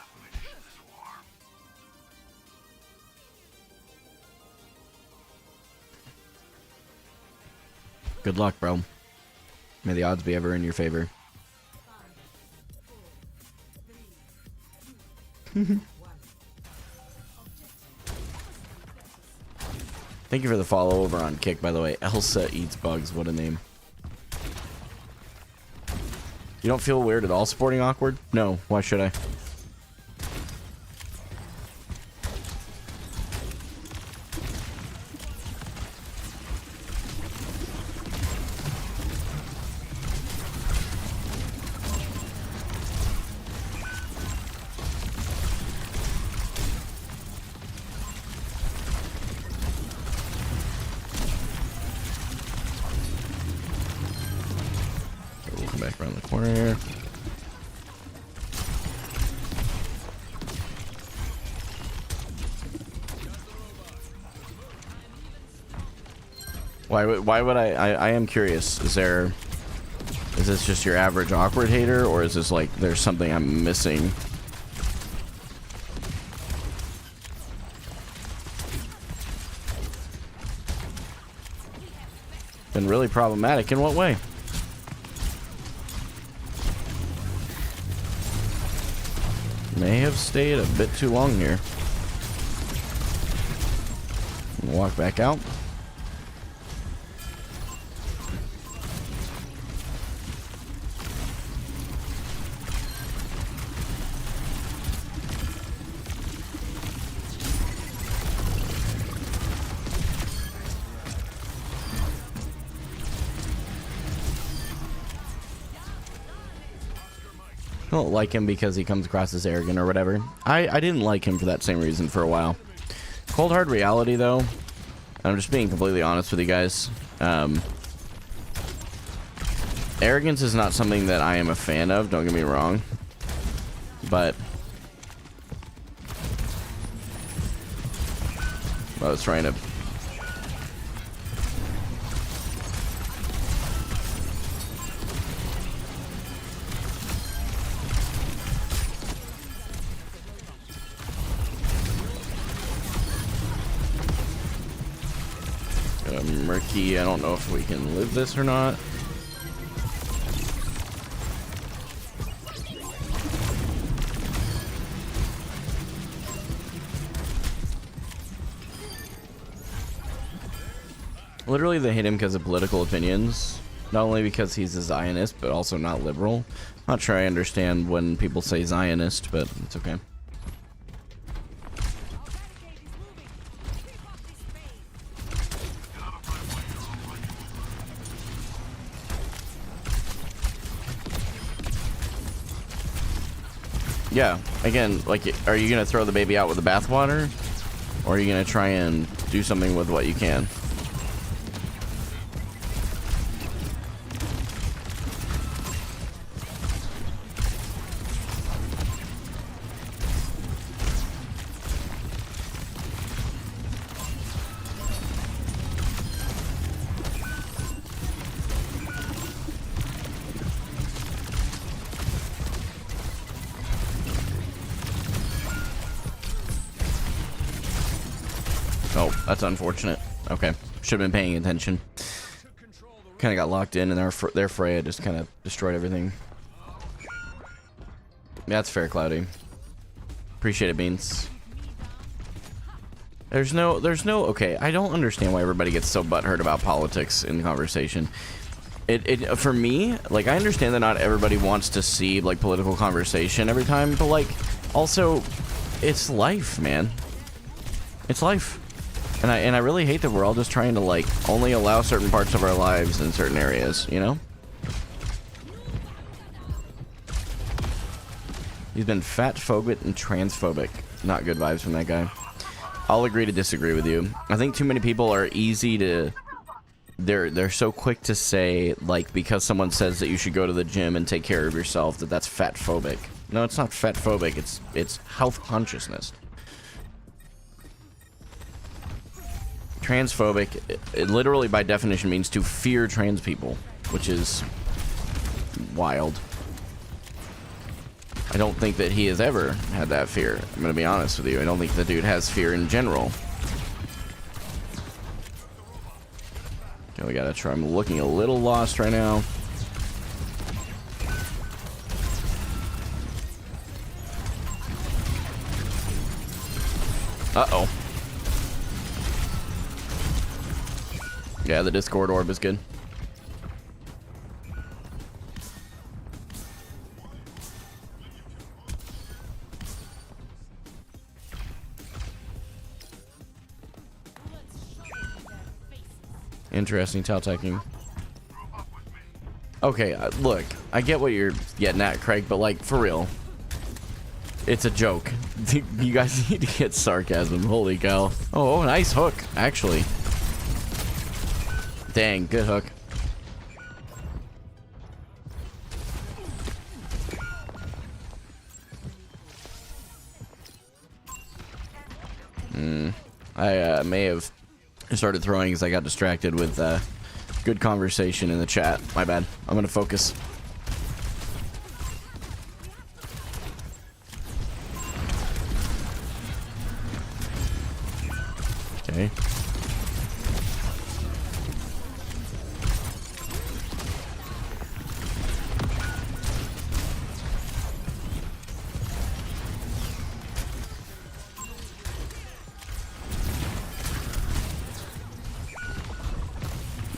Good luck, bro. May the odds be ever in your favor. Thank you for the follow over on Kick, by the way. Elsa eats bugs, what a name. You don't feel weird at all supporting Awkward? No, why should I? We'll come back around the corner here. Why would I am curious. Is this just your average Awkward hater, or is this like there's something I'm missing? Been really problematic in what way? May have stayed a bit too long here. Walk back out. I don't like him because he comes across as arrogant or whatever. I didn't like him for that same reason for a while. Cold hard reality though, and I'm just being completely honest with you guys. Arrogance is not something that I am a fan of, don't get me wrong. But I was trying to murky. I don't know if we can live this or not. Literally, they hate him because of political opinions. Not only because he's a Zionist, but also not liberal. Not sure I understand when people say Zionist, but it's okay. Yeah, again, like, are you gonna throw the baby out with the bathwater, or are you gonna try and do something with what you can? Oh, that's unfortunate. Okay, should have been paying attention. Kind of got locked in, and their Freya just kind of destroyed everything. Yeah, that's fair, Cloudy. Appreciate it, Beans. There's no. Okay, I don't understand why everybody gets so butthurt about politics in the conversation. For me, like, I understand that not everybody wants to see like political conversation every time, but like, also, it's life, man. It's life. And I really hate that we're all just trying to like only allow certain parts of our lives in certain areas, you know? He's been fatphobic and transphobic. Not good vibes from that guy. I'll agree to disagree with you. I think too many people are easy to... They're so quick to say, like, because someone says that you should go to the gym and take care of yourself, that's fatphobic. No, it's not fatphobic. It's health consciousness. Transphobic, it literally by definition means to fear trans people, which is wild. I don't think that he has ever had that fear. I'm gonna be honest with you. I don't think the dude has fear in general. Okay, we gotta try. I'm looking a little lost right now. Uh-oh. Yeah, the Discord orb is good. Interesting tail-taking. Okay, look, I get what you're getting at, Craig, but like, for real. It's a joke. You guys need to get sarcasm. Holy cow. Oh, nice hook, actually. Dang, good hook. I may have started throwing because I got distracted with good conversation in the chat. My bad. I'm gonna focus. Okay.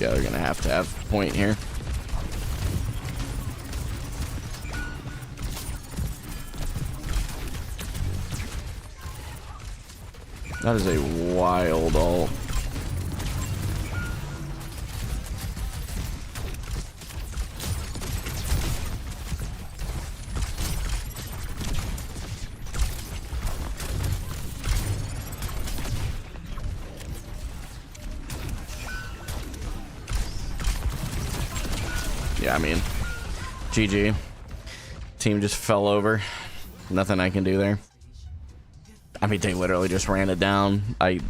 Yeah, they're gonna have to have a point here. That is a wild ult. Yeah, I mean, GG. Team just fell over. Nothing I can do there. I mean, they literally just ran it down.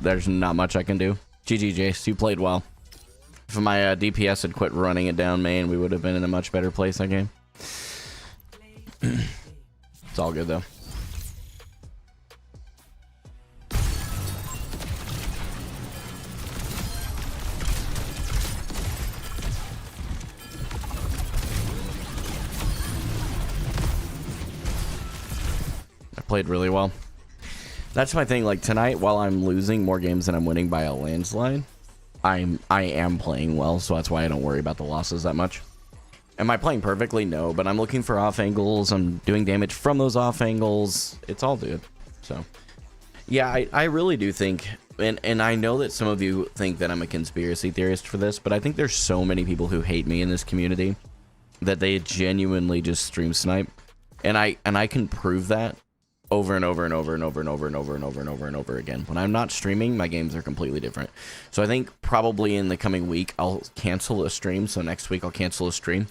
There's not much I can do. GG, Jace. You played well. If my DPS had quit running it down main, we would have been in a much better place that game. It's all good, though. I played really well. That's my thing. Like tonight, while I'm losing more games than I'm winning by a landslide, I am playing well, so that's why I don't worry about the losses that much. Am I playing perfectly? No, but I'm looking for off angles. I'm doing damage from those off angles. It's all good. So, yeah, I really do think, and I know that some of you think that I'm a conspiracy theorist for this, but I think there's so many people who hate me in this community that they genuinely just stream snipe. And I can prove that over and over and over and over and over and over and over and over and over again. When I'm not streaming, my games are completely different. So I think probably in the coming week, I'll cancel a stream. So next week, I'll cancel a stream,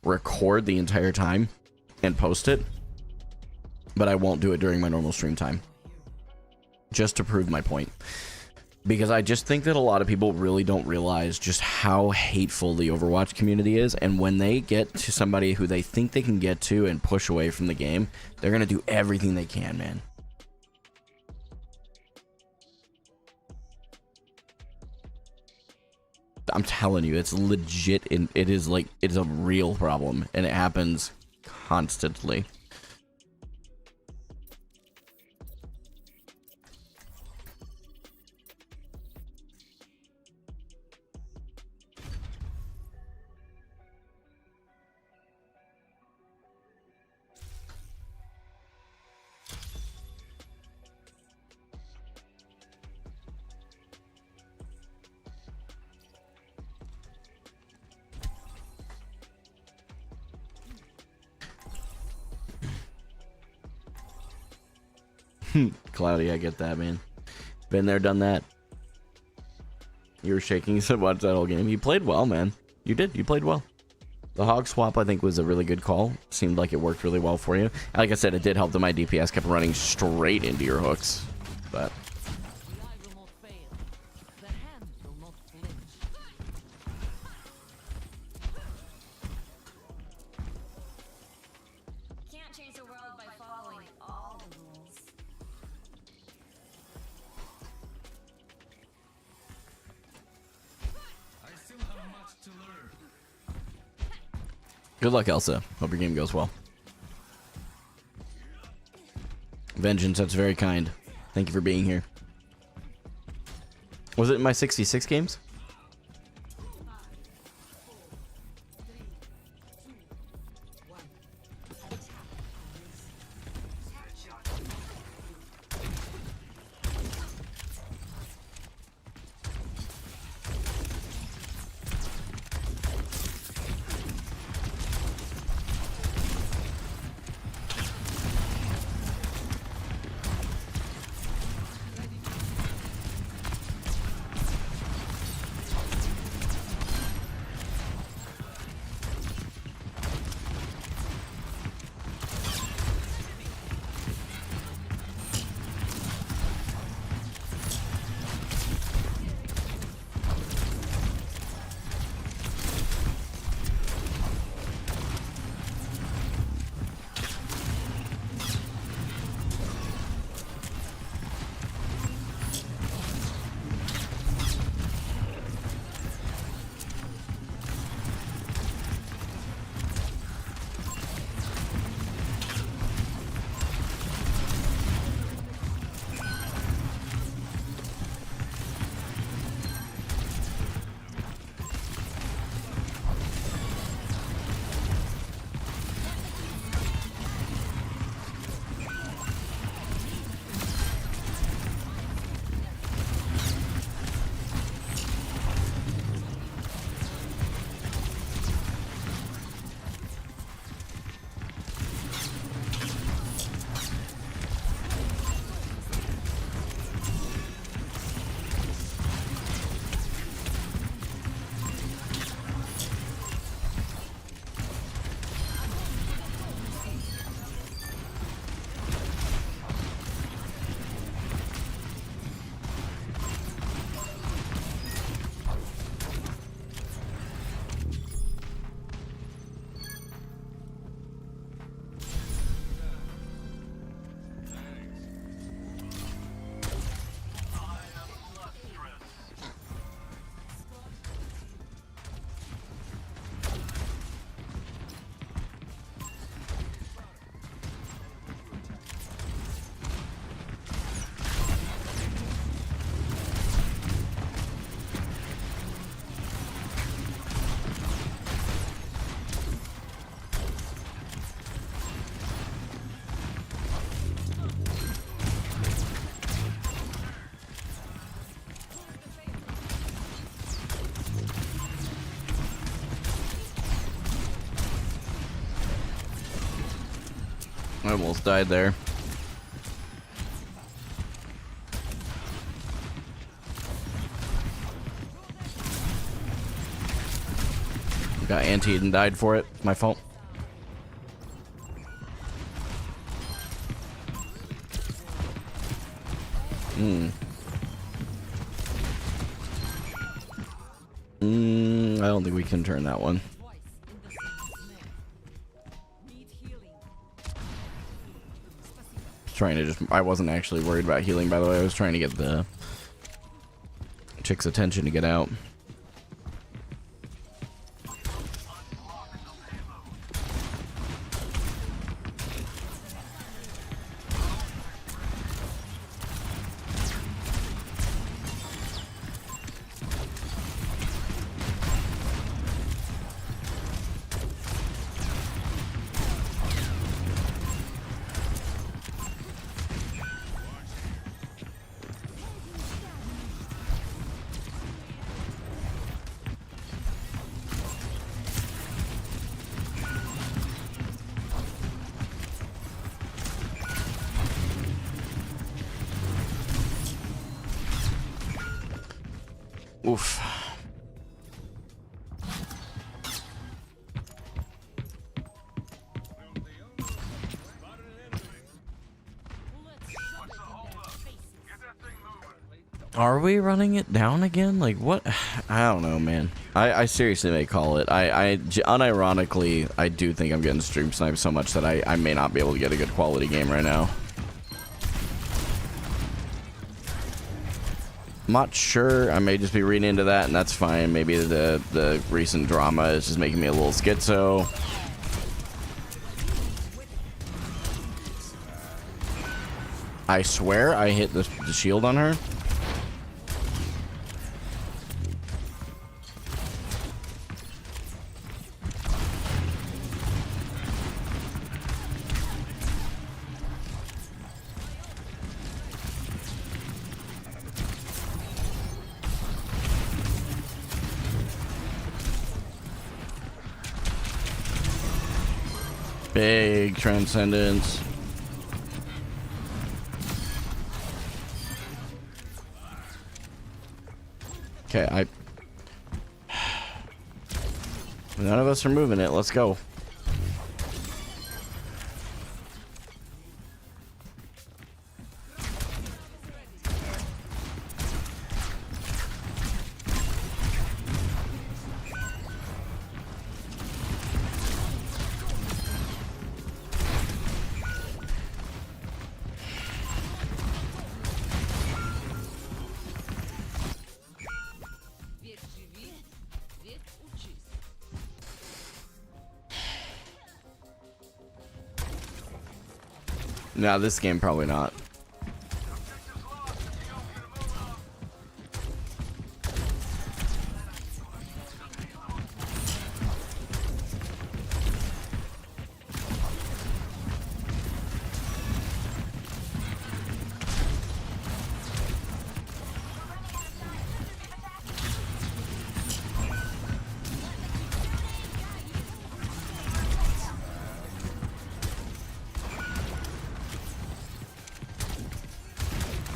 record the entire time, and post it. But I won't do it during my normal stream time. Just to prove my point. Because I just think that a lot of people really don't realize just how hateful the Overwatch community is. And when they get to somebody who they think they can get to and push away from the game, they're going to do everything they can, man. I'm telling you, it's legit. And it is like, it's a real problem. And it happens constantly. Cloudy, I get that, man. Been there, done that. You were shaking. You said, watch that whole game. You played well, man. You did. You played well. The hog swap, I think, was a really good call. Seemed like it worked really well for you. Like I said, it did help that my DPS kept running straight into your hooks. But The eye will not fail. The hand will not flinch. Can't change the world by following all the rules. good luck, Elsa. Hope your game goes well. Vengeance, that's very kind. Thank you for being here. Was it in my 66 games? I almost died there. Got antied and died for it. My fault. I don't think we can turn that one. Voice in the snare. Need healing. Trying to just, I wasn't actually worried about healing, by the way. I was trying to get the chick's attention to get out. Oof. Are we running it down again? Like, what? I don't know, man. I seriously may call it. Unironically, I do think I'm getting stream sniped so much that I may not be able to get a good quality game right now. I'm not sure. I may just be reading into that, and that's fine. Maybe the recent drama is just making me a little schizo. I swear I hit the shield on her. Big transcendence. Okay, none of us are moving it. Let's go. No, this game probably not.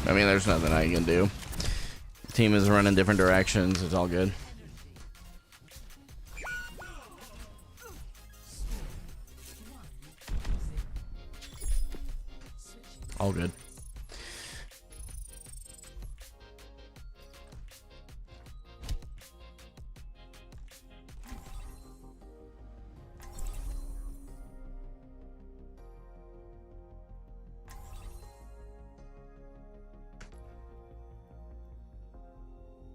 I mean, there's nothing I can do. The team is running different directions. It's all good. All good.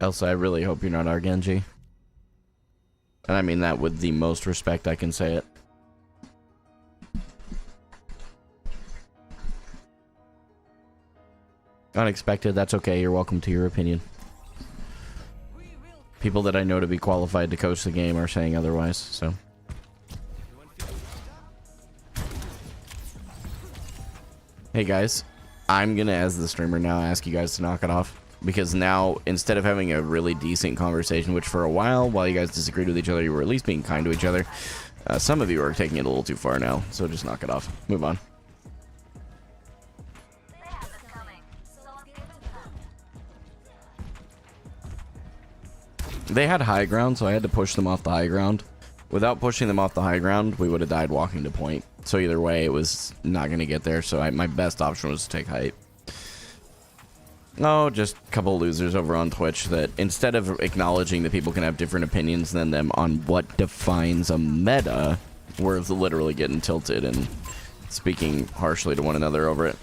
Elsa, I really hope you're not our Genji. And I mean that with the most respect I can say it. Unexpected, that's okay. You're welcome to your opinion. People that I know to be qualified to coach the game are saying otherwise, so. Hey guys, I'm gonna, as the streamer now, ask you guys to knock it off. Because now, instead of having a really decent conversation, which for a while you guys disagreed with each other, you were at least being kind to each other, some of you are taking it a little too far now, so just knock it off. Move on. They had high ground, so I had to push them off the high ground. Without pushing them off the high ground, we would have died walking to point. So either way, it was not going to get there. So my best option was to take height. Oh, just a couple of losers over on Twitch that instead of acknowledging that people can have different opinions than them on what defines a meta, we're literally getting tilted and speaking harshly to one another over it.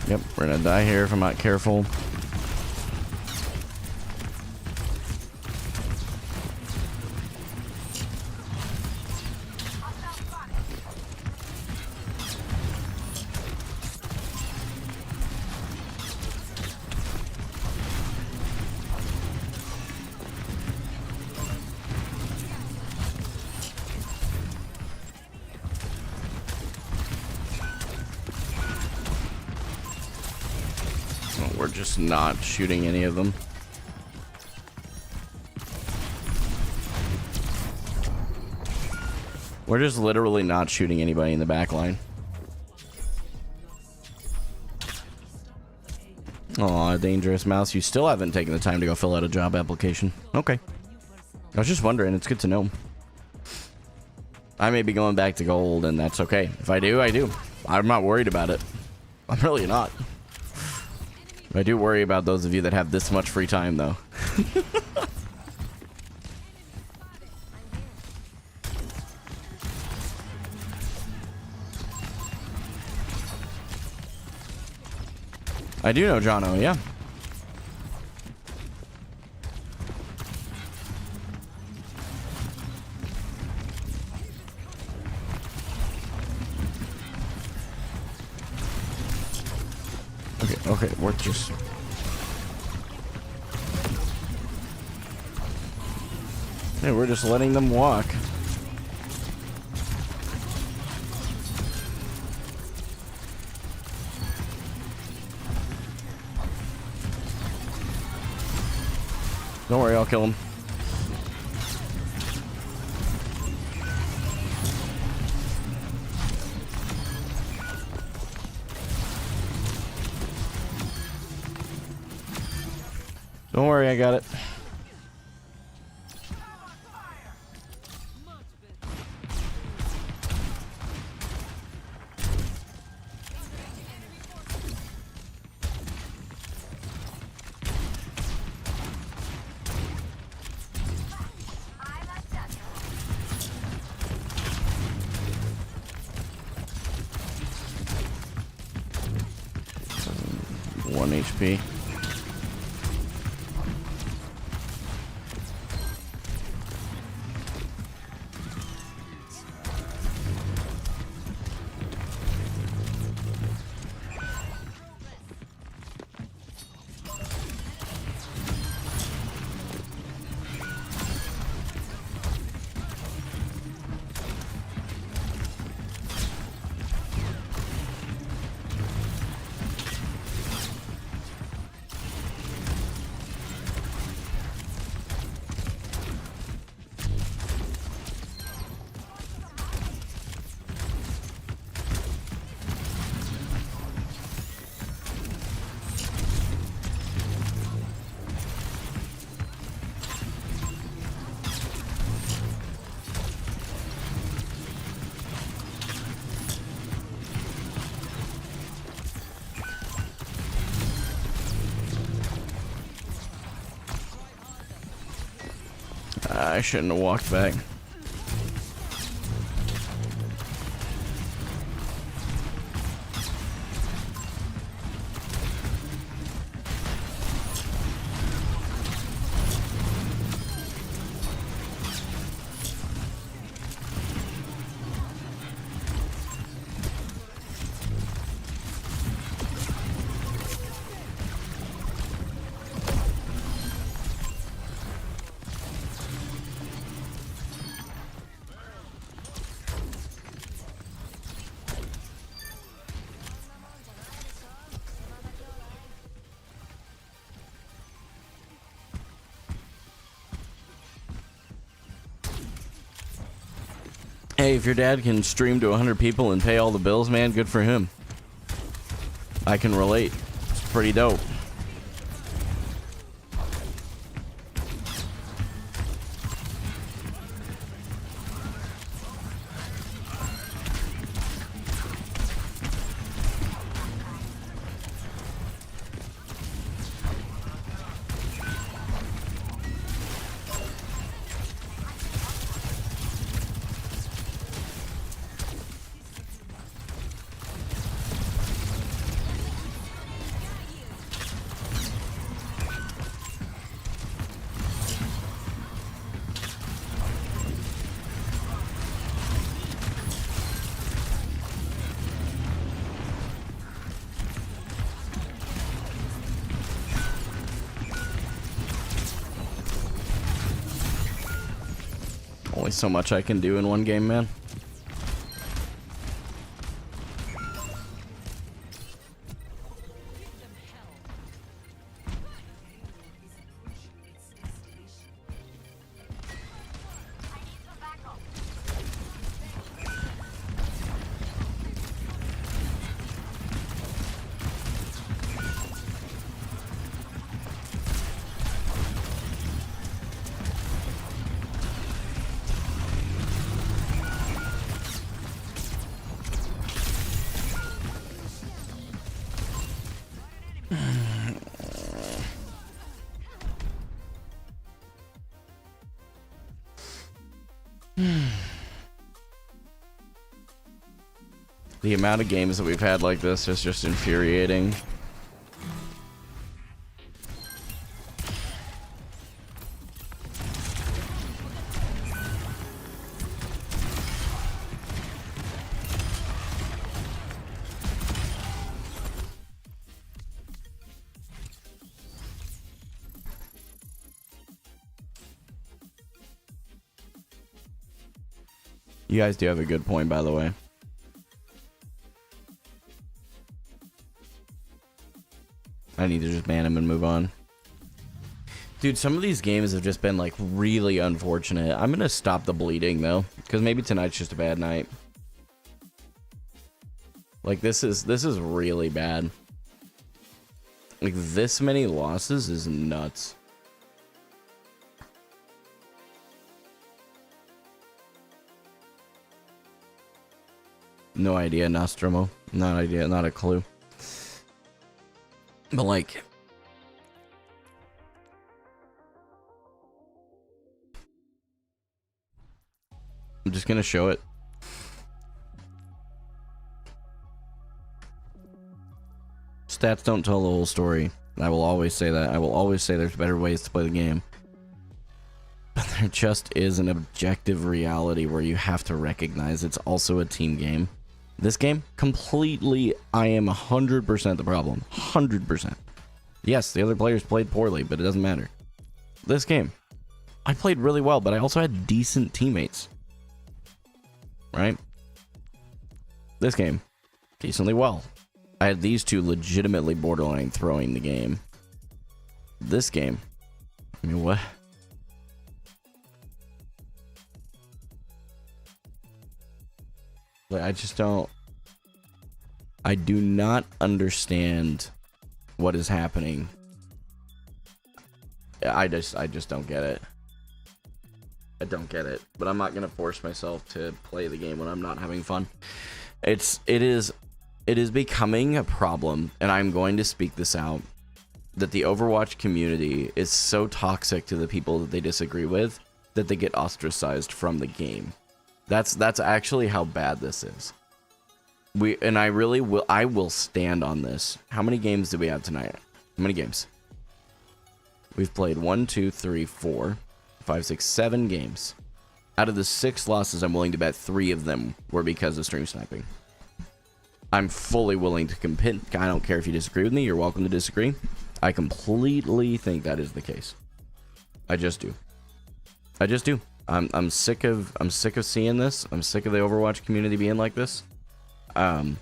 Yep, we're gonna die here if I'm not careful. We're just not shooting any of them. We're just literally not shooting anybody in the back line. Aw, dangerous mouse. You still haven't taken the time to go fill out a job application. Okay. I was just wondering. It's good to know. I may be going back to gold, and that's okay. If I do, I do. I'm not worried about it. I'm really not. I do worry about those of you that have this much free time, though. I do know Jono, yeah. Okay, we're just... Yeah, we're just letting them walk. Don't worry, I'll kill him. Don't worry, I got it. One HP. I shouldn't have walked back. Hey, if your dad can stream to 100 people and pay all the bills, man, good for him. I can relate. It's pretty dope. Only so much I can do in one game, man. The amount of games that we've had like this is just infuriating. You guys do have a good point, by the way. I need to just ban him and move on. Dude, some of these games have just been like really unfortunate. I'm gonna stop the bleeding though, because maybe tonight's just a bad night. Like this is really bad. Like this many losses is nuts. No idea, Nostromo. Not idea, not a clue. But like, I'm just gonna show it. Stats don't tell the whole story. I will always say that. I will always say there's better ways to play the game. But there just is an objective reality where you have to recognize it's also a team game. This game, completely, I am 100% the problem. 100%. Yes, the other players played poorly, but it doesn't matter. This game, I played really well, but I also had decent teammates. Right? This game, decently well. I had these two legitimately borderline throwing the game. This game, I mean, what? Like, I do not understand what is happening. I just don't get it. I don't get it. But I'm not gonna force myself to play the game when I'm not having fun. It is becoming a problem, and I'm going to speak this out, that the Overwatch community is so toxic to the people that they disagree with that they get ostracized from the game. That's actually how bad this is. I will stand on this. How many games did we have tonight? How many games? We've played 1, 2, 3, 4, 5, 6, 7 games. Out of the 6 losses, I'm willing to bet 3 of them were because of stream sniping. I'm fully willing to compete. I don't care if you disagree with me. You're welcome to disagree. I completely think that is the case. I just do. I just do. I'm sick of seeing this. I'm sick of the Overwatch community being like this. The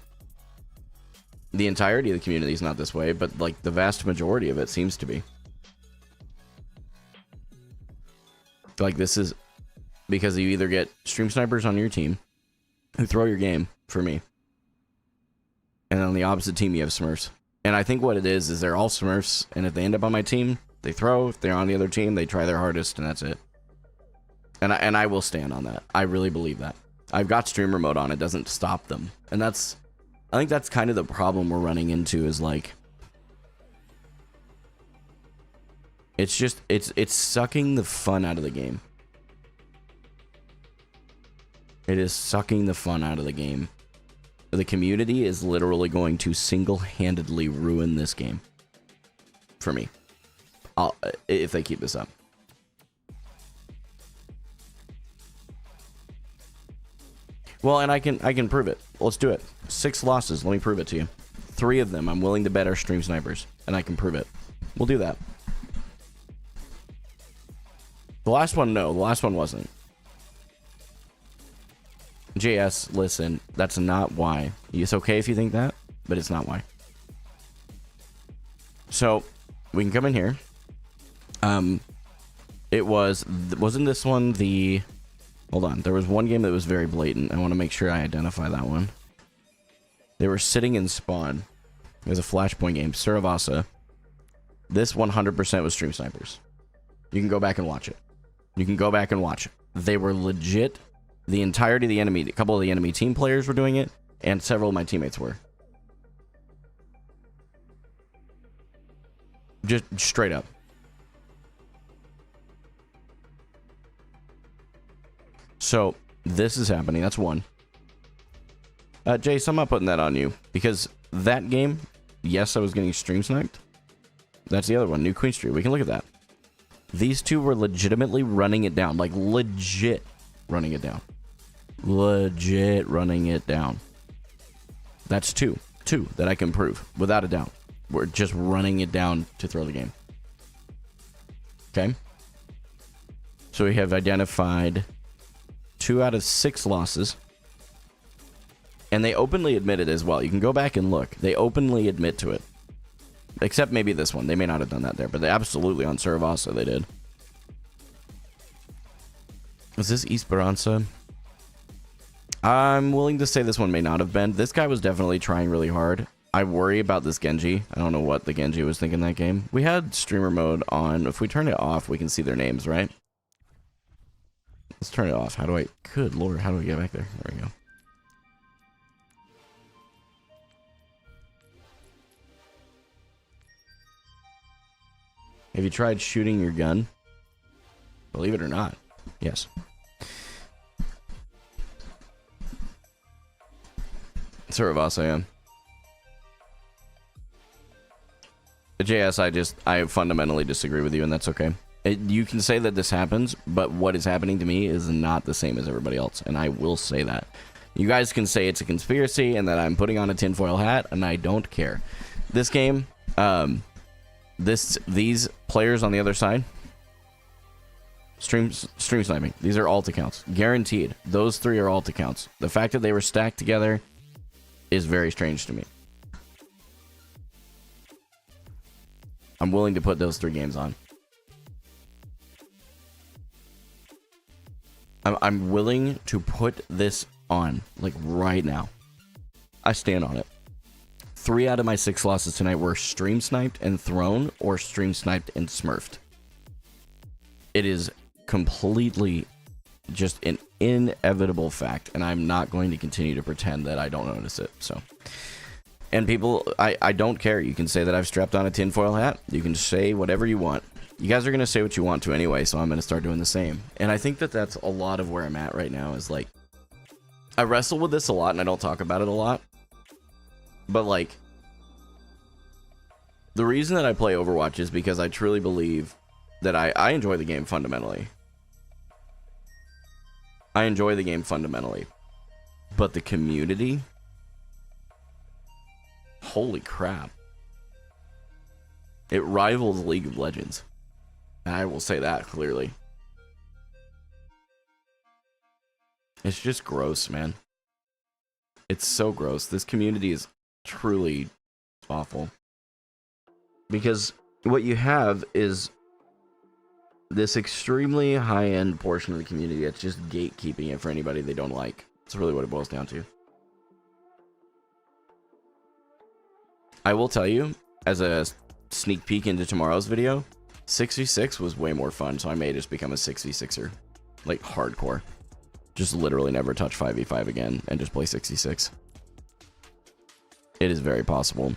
entirety of the community is not this way, but like the vast majority of it seems to be. Like this is because you either get stream snipers on your team, who throw your game for me. And on the opposite team, you have Smurfs. And I think what it is they're all Smurfs, and if they end up on my team, they throw. If they're on the other team, they try their hardest, and that's it. And I will stand on that. I really believe that. I've got streamer mode on. It doesn't stop them. And I think that's kind of the problem we're running into is like, it's just, it's sucking the fun out of the game. It is sucking the fun out of the game. The community is literally going to single-handedly ruin this game. For me. If they keep this up. Well, and I can prove it. Let's do it. 6 losses. Let me prove it to you. 3 of them I'm willing to bet are stream snipers. And I can prove it. We'll do that. The last one, no. The last one wasn't. JS, listen. That's not why. It's okay if you think that, but it's not why. So, we can come in here. Wasn't this one the... Hold on. There was one game that was very blatant. I want to make sure I identify that one. They were sitting in spawn. It was a flashpoint game. Suravasa. This 100% was stream snipers. You can go back and watch it. You can go back and watch it. They were legit. The entirety of the enemy, a couple of the enemy team players were doing it, and several of my teammates were. Just straight up. So, this is happening. That's one. Jace, I'm not putting that on you. Because that game, yes, I was getting stream sniped. That's the other one, New Queen Street. We can look at that. These two were legitimately running it down. Like, legit running it down. Legit running it down. That's two. 2 that I can prove. Without a doubt. We're just running it down to throw the game. Okay? So we have identified 2 out of 6 losses. And they openly admit it as well. You can go back and look. They openly admit to it. Except maybe this one. They may not have done that there. But they absolutely on Suravasa they did. Was this Esperanza? I'm willing to say this one may not have been. This guy was definitely trying really hard. I worry about this Genji. I don't know what the Genji was thinking that game. We had streamer mode on. If we turn it off, we can see their names, right? Let's turn it off. How do I... Good lord, how do we get back there? There we go. Have you tried shooting your gun? Believe it or not. Yes. Suravasa, I am. JS, I fundamentally disagree with you, and that's okay. You can say that this happens, but what is happening to me is not the same as everybody else, and I will say that. You guys can say it's a conspiracy and that I'm putting on a tinfoil hat, and I don't care. This game, these players on the other side, stream sniping. These are alt accounts, guaranteed. Those 3 are alt accounts. The fact that they were stacked together is very strange to me. I'm willing to put those 3 games on. I'm willing to put this on, like, right now. I stand on it. 3 out of my 6 losses tonight were stream sniped and thrown, or stream sniped and smurfed. It is completely just an inevitable fact, and I'm not going to continue to pretend that I don't notice it. So, and people, I don't care. You can say that I've strapped on a tinfoil hat. You can say whatever you want. You guys are going to say what you want to anyway, so I'm going to start doing the same. And I think that that's a lot of where I'm at right now, is like, I wrestle with this a lot and I don't talk about it a lot. But like, the reason that I play Overwatch is because I truly believe that I enjoy the game fundamentally. I enjoy the game fundamentally. But the community, holy crap. It rivals League of Legends. I will say that clearly. It's just gross, man. It's so gross. This community is truly awful. Because what you have is this extremely high-end portion of the community that's just gatekeeping it for anybody they don't like. That's really what it boils down to. I will tell you, as a sneak peek into tomorrow's video, 6v6 was way more fun, so I may just become a 6v6er. Like, hardcore. Just literally never touch 5v5 again and just play 6v6. It is very possible.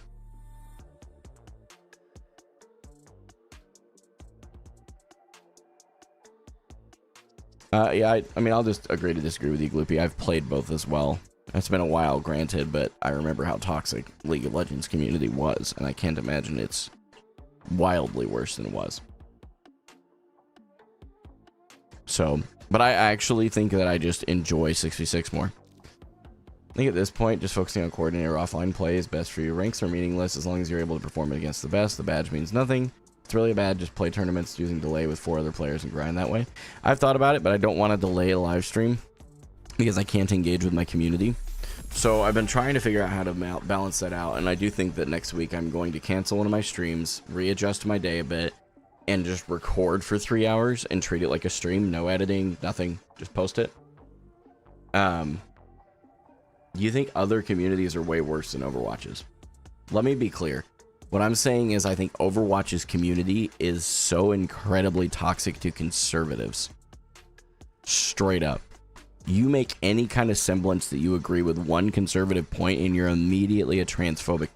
Yeah, I mean, I'll just agree to disagree with you, Gloopy. I've played both as well. It's been a while, granted, but I remember how toxic League of Legends community was, and I can't imagine it's wildly worse than it was. So, but I actually think that I just enjoy 6v6 more. I think at this point, just focusing on coordinator offline play is best for you. Ranks are meaningless as long as you're able to perform it against the best. The badge means nothing. It's really bad. Just play tournaments using delay with 4 other players and grind that way. I've thought about it, but I don't want to delay a live stream because I can't engage with my community. So I've been trying to figure out how to balance that out, and I do think that next week I'm going to cancel one of my streams, readjust my day a bit, and just record for 3 hours and treat it like a stream. No editing, nothing. Just post it. You think other communities are way worse than Overwatch's? Let me be clear. What I'm saying is I think Overwatch's community is so incredibly toxic to conservatives. Straight up. You make any kind of semblance that you agree with one conservative point and you're immediately a transphobic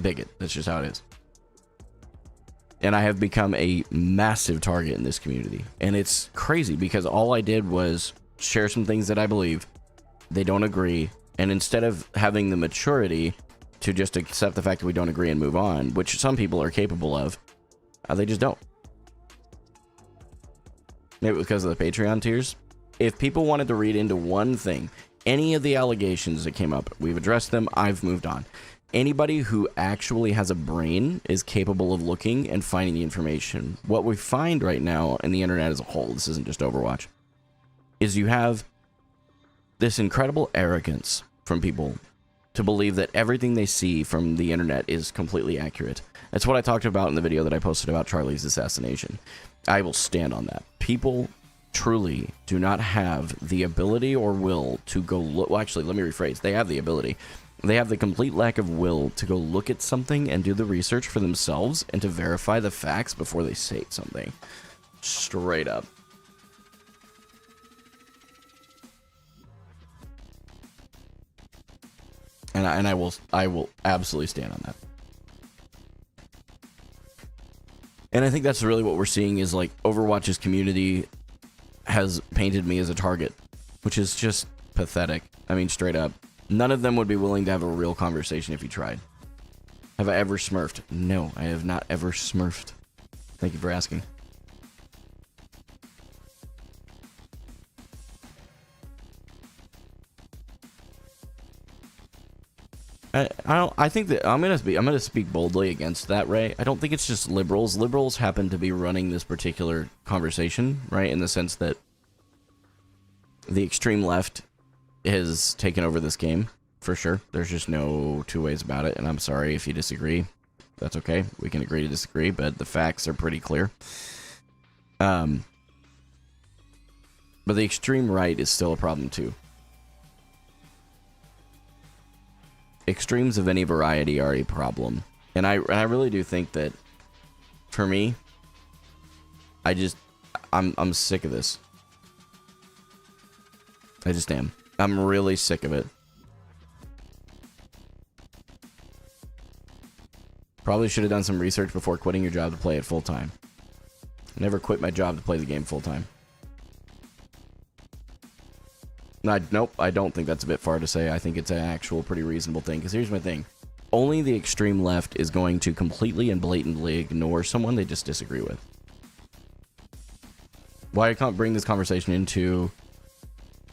bigot. That's just how it is. And I have become a massive target in this community. And it's crazy because all I did was share some things that I believe. They don't agree. And instead of having the maturity to just accept the fact that we don't agree and move on, which some people are capable of, they just don't. Maybe it was because of the Patreon tiers. If people wanted to read into one thing, any of the allegations that came up, we've addressed them, I've moved on. Anybody who actually has a brain is capable of looking and finding the information. What we find right now in the internet as a whole, this isn't just Overwatch, is you have this incredible arrogance from people to believe that everything they see from the internet is completely accurate. That's what I talked about in the video that I posted about Charlie's assassination. I will stand on that. People truly do not have the ability or will to go look. Well, actually, let me rephrase. They have the ability. They have the complete lack of will to go look at something and do the research for themselves and to verify the facts before they say something. Straight up. And I will absolutely stand on that. And I think that's really what we're seeing is like Overwatch's community has painted me as a target, which is just pathetic. I mean, straight up. None of them would be willing to have a real conversation if you tried. Have I ever smurfed? No, I have not ever smurfed. Thank you for asking. I think that I'm gonna speak boldly against that, Ray. I don't think it's just liberals. Liberals happen to be running this particular conversation, right? In the sense that the extreme left has taken over this game, for sure. There's just no two ways about it, and I'm sorry if you disagree. That's okay. We can agree to disagree, but the facts are pretty clear. But the extreme right is still a problem too. Extremes of any variety are a problem. And I really do think that, for me, I'm sick of this. I just am. I'm really sick of it. Probably should have done some research before quitting your job to play it full time. Never quit my job to play the game full time. Nope, I don't think that's a bit far to say. I think it's an actual pretty reasonable thing. Because here's my thing. Only the extreme left is going to completely and blatantly ignore someone they just disagree with. Why I can't bring this conversation into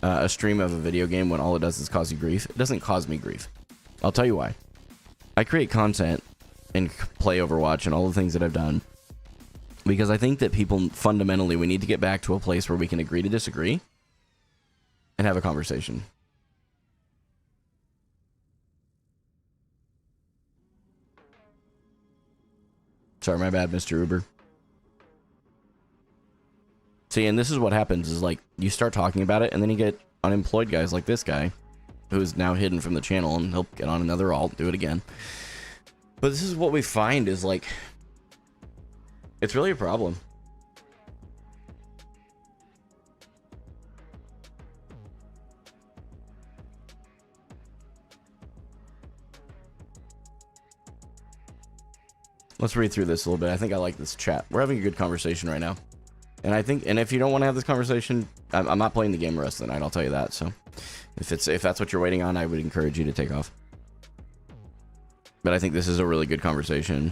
a stream of a video game when all it does is cause you grief? It doesn't cause me grief. I'll tell you why. I create content and play Overwatch and all the things that I've done because I think that people, fundamentally, we need to get back to a place where we can agree to disagree and have a conversation. Sorry, my bad, Mr. Uber. See, and this is what happens is like you start talking about it and then you get unemployed guys like this guy, who's now hidden from the channel, and he'll get on another alt, do it again. But this is what we find is like, it's really a problem. Let's read through this a little bit. I think I like this chat. We're having a good conversation right now. And I think, and if you don't want to have this conversation, I'm not playing the game the rest of the night, I'll tell you that. So if that's what you're waiting on, I would encourage you to take off. But I think this is a really good conversation.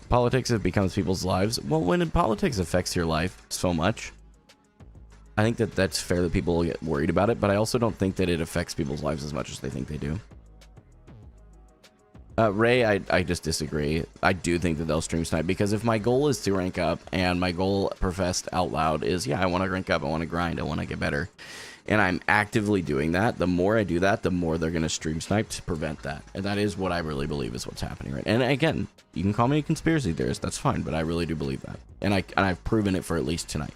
Politics, it becomes people's lives. Well, when politics affects your life so much, I think that that's fair that people get worried about it, but I also don't think that it affects people's lives as much as they think they do. Ray, I just disagree. I do think that they'll stream snipe, because if my goal is to rank up, and my goal professed out loud is, yeah, I want to rank up, I want to grind, I want to get better, and I'm actively doing that, the more I do that, the more they're going to stream snipe to prevent that. And that is what I really believe is what's happening, right? And again, you can call me a conspiracy theorist, that's fine, but I really do believe that. And I've proven it for at least tonight.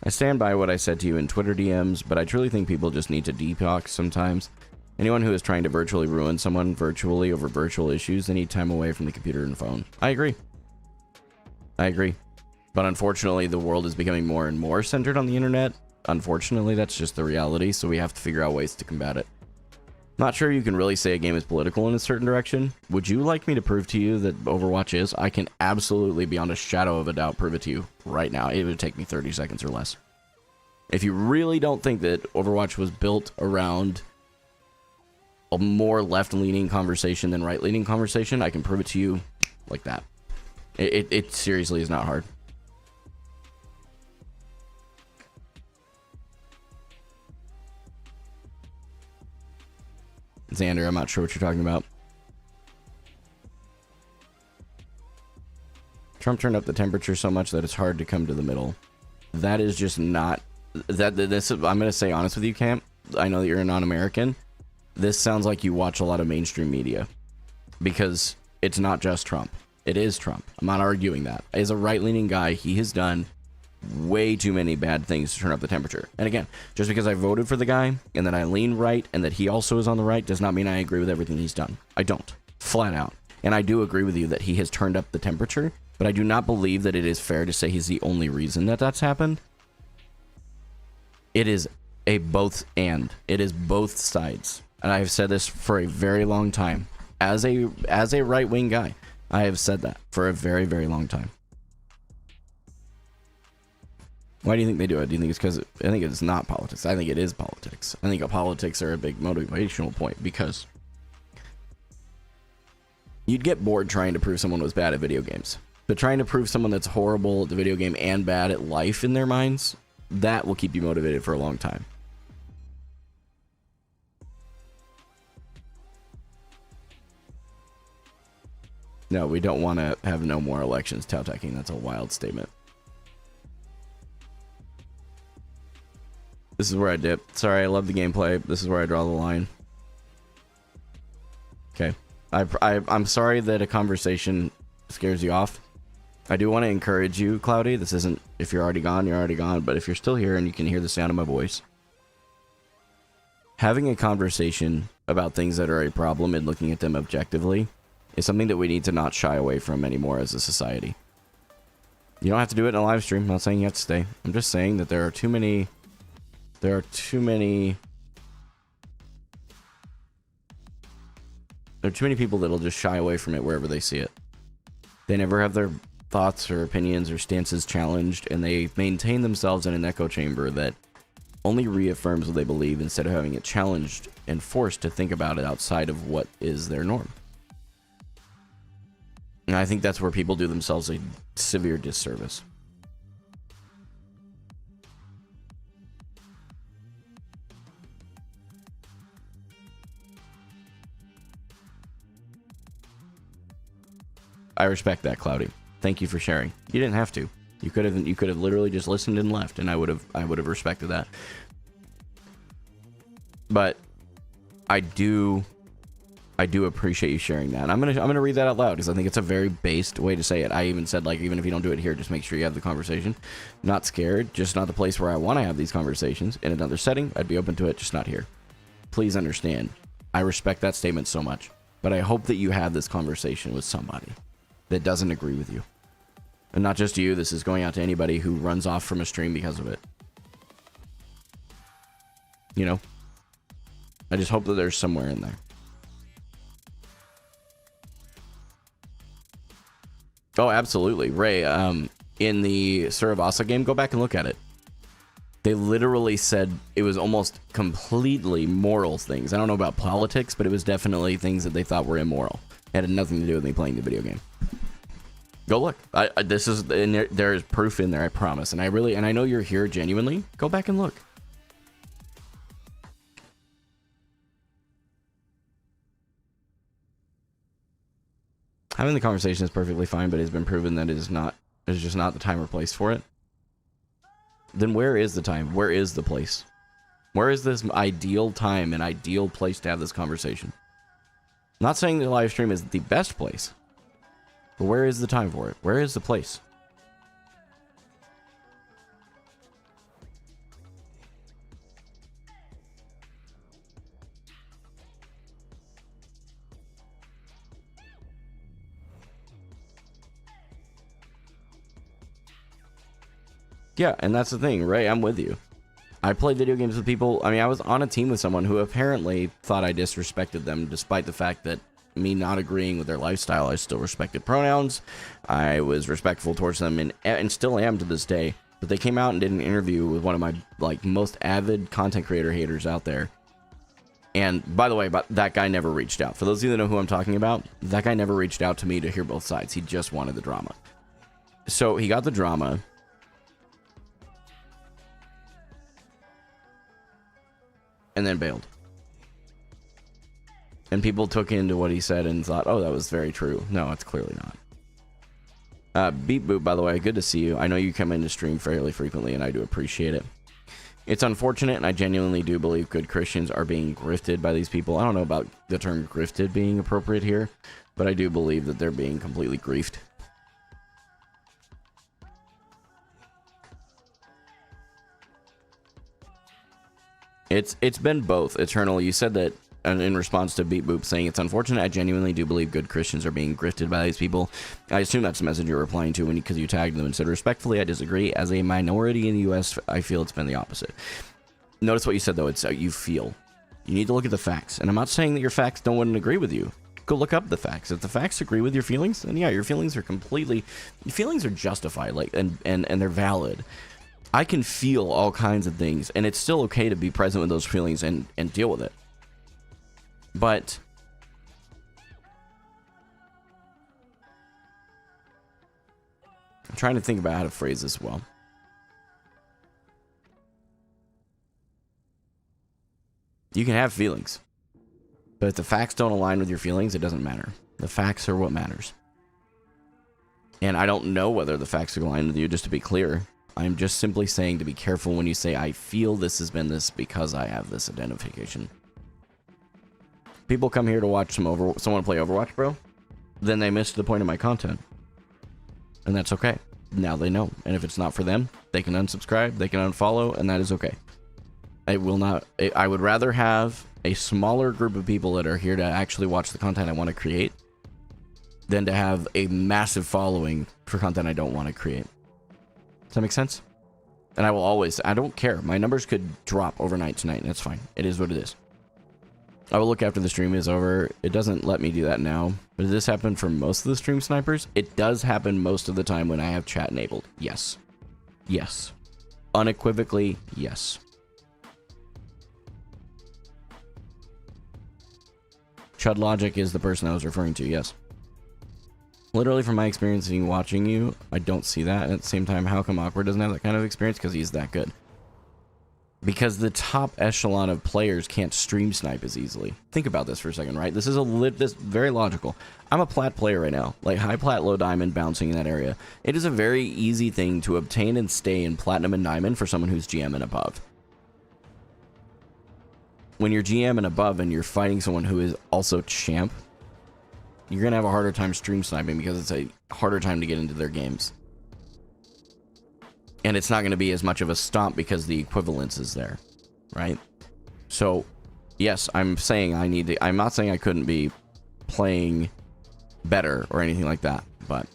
I stand by what I said to you in Twitter DMs, but I truly think people just need to detox sometimes. Anyone who is trying to virtually ruin someone virtually over virtual issues, they need time away from the computer and phone. I agree. I agree. But unfortunately, the world is becoming more and more centered on the internet. Unfortunately, that's just the reality, so we have to figure out ways to combat it. Not sure you can really say a game is political in a certain direction. Would you like me to prove to you that Overwatch is? I can absolutely, beyond a shadow of a doubt, prove it to you right now. It would take me 30 seconds or less. If you really don't think that Overwatch was built around a more left-leaning conversation than right-leaning conversation, I can prove it to you like that. It seriously is not hard. Xander, I'm not sure what you're talking about. Trump turned up the temperature so much that it's hard to come to the middle. That is just not... This I'm going to say honest with you, Camp. I know that you're a non-American. This sounds like you watch a lot of mainstream media, because it's not just Trump. It is Trump. I'm not arguing that. As a right-leaning guy, he has done way too many bad things to turn up the temperature. And again, just because I voted for the guy and that I lean right and that he also is on the right does not mean I agree with everything he's done. I don't. Flat out. And I do agree with you that he has turned up the temperature, but I do not believe that it is fair to say he's the only reason that that's happened. It is a both and. It is both sides. And I have said this for a very long time. As a right-wing guy, I have said that for a very, very long time. Why do you think they do it? Do you think it's because... I think it's not politics. I think it is politics. I think politics are a big motivational point, because you'd get bored trying to prove someone was bad at video games. But trying to prove someone that's horrible at the video game and bad at life in their minds, that will keep you motivated for a long time. No, we don't want to have no more elections. Tautecking, that's a wild statement. This is where I dip. Sorry, I love the gameplay. This is where I draw the line. Okay. I'm sorry that a conversation scares you off. I do want to encourage you, Cloudy. This isn't, if you're already gone, you're already gone. But if you're still here and you can hear the sound of my voice, having a conversation about things that are a problem and looking at them objectively is something that we need to not shy away from anymore as a society. You don't have to do it in a live stream. I'm not saying you have to stay. I'm just saying that there are too many people that'll just shy away from it wherever they see it. They never have their thoughts or opinions or stances challenged, and they maintain themselves in an echo chamber that only reaffirms what they believe instead of having it challenged and forced to think about it outside of what is their norm. And I think that's where people do themselves a severe disservice. I respect that, Cloudy. Thank you for sharing. You didn't have to. You could have literally just listened and left, and I would have respected that. But I do appreciate you sharing that. And I'm gonna read that out loud because I think it's a very based way to say it. I even said, like, even if you don't do it here, just make sure you have the conversation. Not scared, just not the place where I want to have these conversations. In another setting, I'd be open to it, just not here. Please understand, I respect that statement so much, but I hope that you have this conversation with somebody that doesn't agree with you. And not just you, this is going out to anybody who runs off from a stream because of it. You know? I just hope that there's somewhere in there. Oh, absolutely. Ray, in the Surabasa game, go back and look at it. They literally said it was almost completely moral things. I don't know about politics, but it was definitely things that they thought were immoral. It had nothing to do with me playing the video game. Go look. This is, and there is proof in there, I promise. And I know you're here genuinely. Go back and look. Having the conversation is perfectly fine, but it's been proven that it is just not the time or place for it. Then where is the time? Where is the place? Where is this ideal time and ideal place to have this conversation? I'm not saying the live stream is the best place, but where is the time for it? Where is the place? Yeah, and that's the thing, Ray, I'm with you. I play video games with people. I mean, I was on a team with someone who apparently thought I disrespected them, despite the fact that me not agreeing with their lifestyle, I still respected pronouns. I was respectful towards them and still am to this day. But they came out and did an interview with one of my most avid content creator haters out there. And by the way, that guy never reached out. For those of you that know who I'm talking about, that guy never reached out to me to hear both sides. He just wanted the drama. So he got the drama. And then bailed. And people took into what he said and thought, oh, that was very true. No, it's clearly not. Beep Boop, by the way, good to see you. I know you come into stream fairly frequently, and I do appreciate it. It's unfortunate, and I genuinely do believe good Christians are being grifted by these people. I don't know about the term grifted being appropriate here, but I do believe that they're being completely griefed. It's been both. Eternal, you said that in response to Beep Boop saying it's unfortunate. I genuinely do believe good Christians are being grifted by these people. I assume that's the message you're replying to because you tagged them and said, respectfully, I disagree. As a minority in the U.S., I feel it's been the opposite. Notice what you said, though. It's you feel. You need to look at the facts. And I'm not saying that your facts wouldn't agree with you. Go look up the facts. If the facts agree with your feelings, then yeah, your feelings are justified, and they're valid. I can feel all kinds of things, and it's still okay to be present with those feelings and deal with it. But I'm trying to think about how to phrase this well. You can have feelings, but if the facts don't align with your feelings, it doesn't matter. The facts are what matters. And I don't know whether the facts align with you, just to be clear. I'm just simply saying to be careful when you say, I feel this has been this because I have this identification. People come here to watch someone play Overwatch, bro. Then they missed the point of my content. And that's okay. Now they know. And if it's not for them, they can unsubscribe, they can unfollow, and that is okay. I would rather have a smaller group of people that are here to actually watch the content I want to create than to have a massive following for content I don't want to create. Does that make sense? And I don't care. My numbers could drop overnight tonight, and that's fine. It is what it is. I will look after the stream is over. It doesn't let me do that now. But does this happen for most of the stream snipers? It does happen most of the time when I have chat enabled. Yes. Yes. Unequivocally, yes. Chud Logic is the person I was referring to, yes. Literally, from my experience in watching you, I don't see that. At the same time, how come Awkward doesn't have that kind of experience? Because he's that good. because the top echelon of players can't stream snipe as easily. Think about this for a second, right? This is this very logical. I'm a plat player right now, like high plat, low diamond, bouncing in that area. It is a very easy thing to obtain and stay in platinum and diamond for someone who's GM and above. When you're GM and above and you're fighting someone who is also champ, you're going to have a harder time stream sniping because it's a harder time to get into their games. And it's not going to be as much of a stomp because the equivalence is there, right? So, yes, I'm saying I'm not saying I couldn't be playing better or anything like that, but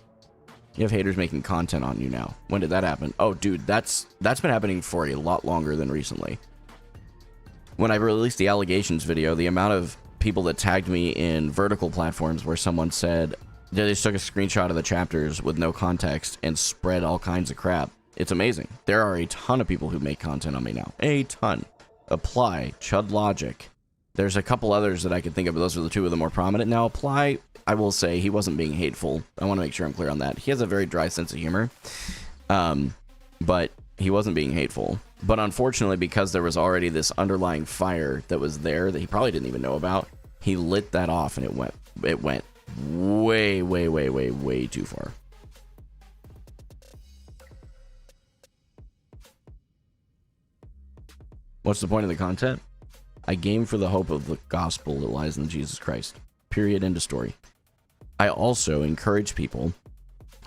you have haters making content on you now. When did that happen? Oh, dude, that's been happening for a lot longer than recently. When I released the allegations video, the amount of people that tagged me in vertical platforms where someone said they just took a screenshot of the chapters with no context and spread all kinds of crap. It's amazing. There are a ton of people who make content on me now. A ton. Apply, Chud Logic. There's a couple others that I could think of, but those are the two of the more prominent. Now, Apply, I will say, he wasn't being hateful. I want to make sure I'm clear on that. He has a very dry sense of humor. But he wasn't being hateful. But unfortunately, because there was already this underlying fire that was there that he probably didn't even know about, he lit that off and it went way, way, way, way, way too far. What's the point of the content? I game for the hope of the gospel that lies in Jesus Christ. Period. End of story. I also encourage people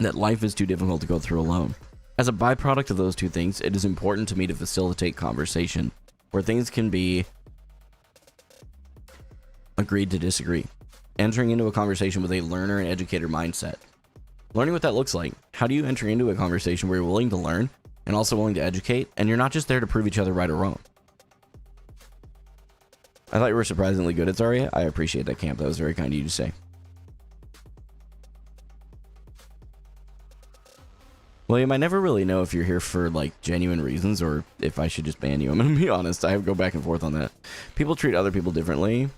that life is too difficult to go through alone. As a byproduct of those two things, it is important to me to facilitate conversation where things can be agreed to disagree. Entering into a conversation with a learner and educator mindset. Learning what that looks like. How do you enter into a conversation where you're willing to learn and also willing to educate, and you're not just there to prove each other right or wrong? I thought you were surprisingly good at Zarya. I appreciate that, Camp. That was very kind of you to say. William, I never really know if you're here for, like, genuine reasons or if I should just ban you. I'm going to be honest. I go back and forth on that. People treat other people differently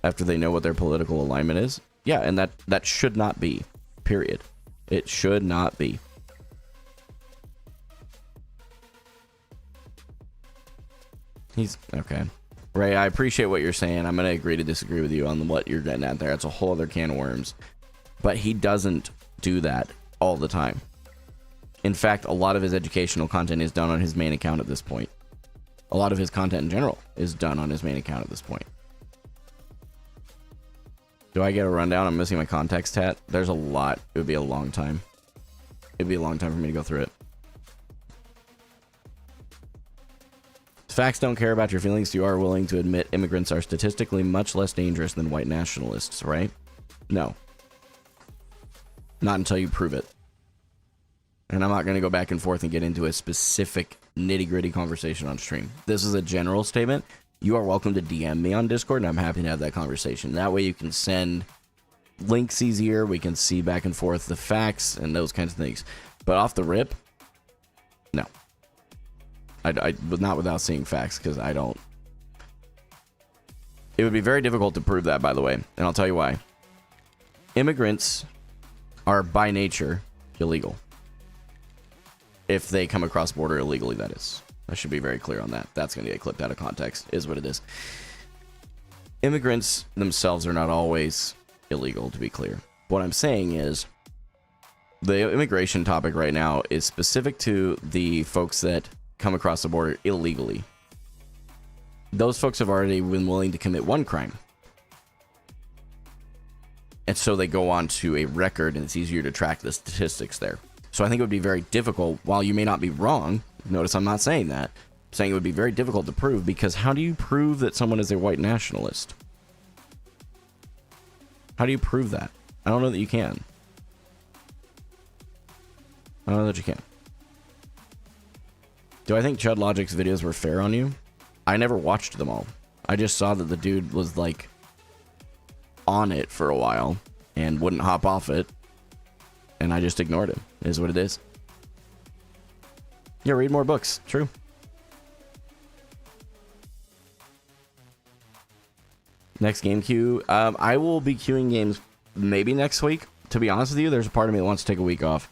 after they know what their political alignment is. Yeah, and that should not be. Period. It should not be. He's... okay. Ray, I appreciate what you're saying. I'm going to agree to disagree with you on what you're getting at there. It's a whole other can of worms. But he doesn't do that all the time. In fact, a lot of his educational content is done on his main account at this point. A lot of his content in general is done on his main account at this point. Do I get a rundown? I'm missing my context hat. There's a lot. It would be a long time. It'd be a long time for me to go through it. Facts don't care about your feelings. You are willing to admit immigrants are statistically much less dangerous than white nationalists, right? No. Not until you prove it. And I'm not going to go back and forth and get into a specific nitty-gritty conversation on stream. This is a general statement. You are welcome to DM me on Discord, and I'm happy to have that conversation. That way you can send links easier. We can see back and forth the facts and those kinds of things. But off the rip, no. But not without seeing facts, because I don't. It would be very difficult to prove that, by the way, and I'll tell you why. Immigrants are by nature illegal. If they come across the border illegally, that is. I should be very clear on that. That's going to get clipped out of context, is what it is. Immigrants themselves are not always illegal, to be clear. What I'm saying is, the immigration topic right now is specific to the folks that come across the border illegally. Those folks have already been willing to commit one crime. And so they go on to a record, and it's easier to track the statistics there. So I think it would be very difficult, while you may not be wrong, notice I'm not saying that, I'm saying it would be very difficult to prove, because how do you prove that someone is a white nationalist? How do you prove that? I don't know that you can. I don't know that you can. Do I think Chud Logic's videos were fair on you? I never watched them all. I just saw that the dude was, like, on it for a while and wouldn't hop off it, and I just ignored him. It is what it is. Yeah, read more books. True. Next game queue. I will be queuing games maybe next week. To be honest with you, there's a part of me that wants to take a week off.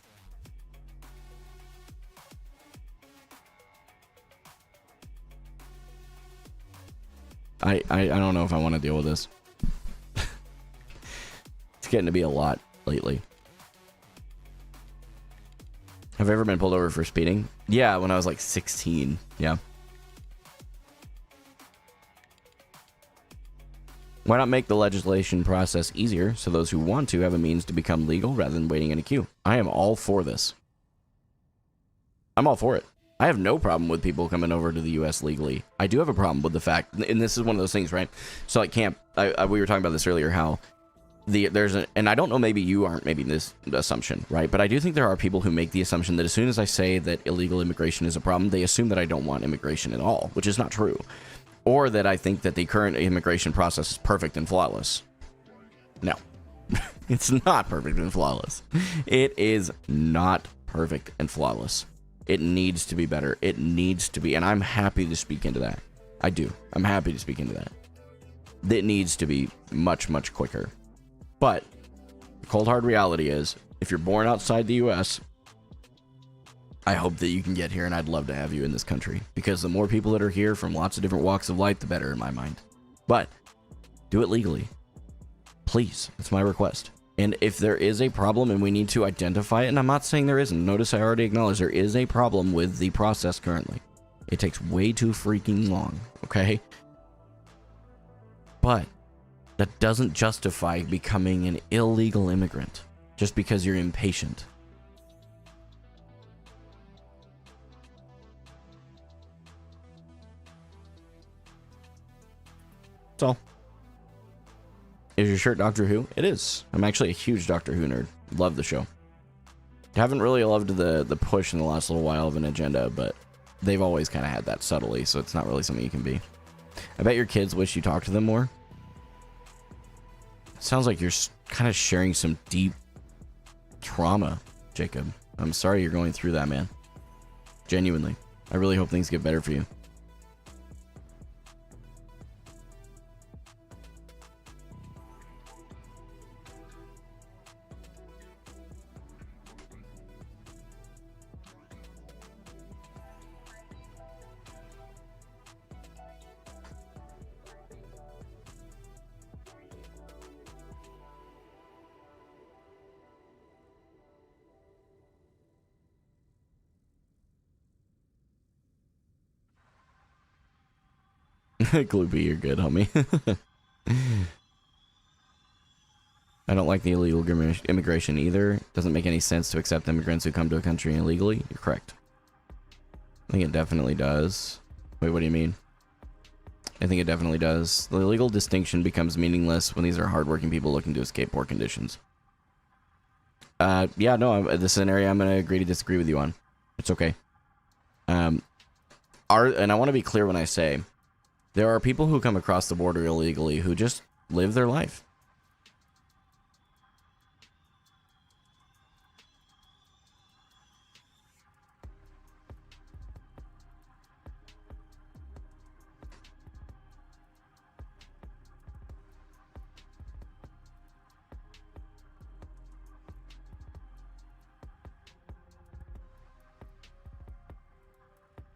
I don't know if I want to deal with this. It's getting to be a lot lately. Have I ever been pulled over for speeding? Yeah, when I was like 16. Yeah. Why not make the legislation process easier so those who want to have a means to become legal rather than waiting in a queue? I am all for this. I'm all for it. I have no problem with people coming over to the U.S. legally. I do have a problem with the fact, and this is one of those things, right? So like camp, we were talking about this earlier, how and I don't know, maybe you aren't making this assumption, right? But I do think there are people who make the assumption that as soon as I say that illegal immigration is a problem, they assume that I don't want immigration at all, which is not true. Or that I think that the current immigration process is perfect and flawless. No. It's not perfect and flawless. It is not perfect and flawless. It needs to be better. It needs to be, and I'm happy to speak into that. I do. I'm happy to speak into that. It needs to be much, much quicker. But the cold hard reality is, if you're born outside the U.S., I hope that you can get here, and I'd love to have you in this country. Because the more people that are here from lots of different walks of life, the better in my mind. But do it legally. Please. That's my request. And if there is a problem and we need to identify it, and I'm not saying there isn't. Notice I already acknowledge there is a problem with the process currently. It takes way too freaking long, okay? But that doesn't justify becoming an illegal immigrant just because you're impatient. That's all. Is your shirt Doctor Who? It is. I'm actually a huge Doctor Who nerd. Love the show. Haven't really loved the push in the last little while of an agenda, but they've always kind of had that subtly, so it's not really something you can be. I bet your kids wish you talked to them more. Sounds like you're kind of sharing some deep trauma, Jacob. I'm sorry you're going through that, man. Genuinely. I really hope things get better for you. Gloopy, you're good, homie. I don't like the illegal immigration either. It doesn't make any sense to accept immigrants who come to a country illegally. You're correct. I think it definitely does. Wait, what do you mean? I think it definitely does. The legal distinction becomes meaningless when these are hardworking people looking to escape poor conditions. Yeah, no, this is an area I'm going to agree to disagree with you on. It's okay. And I want to be clear when I say, there are people who come across the border illegally who just live their life.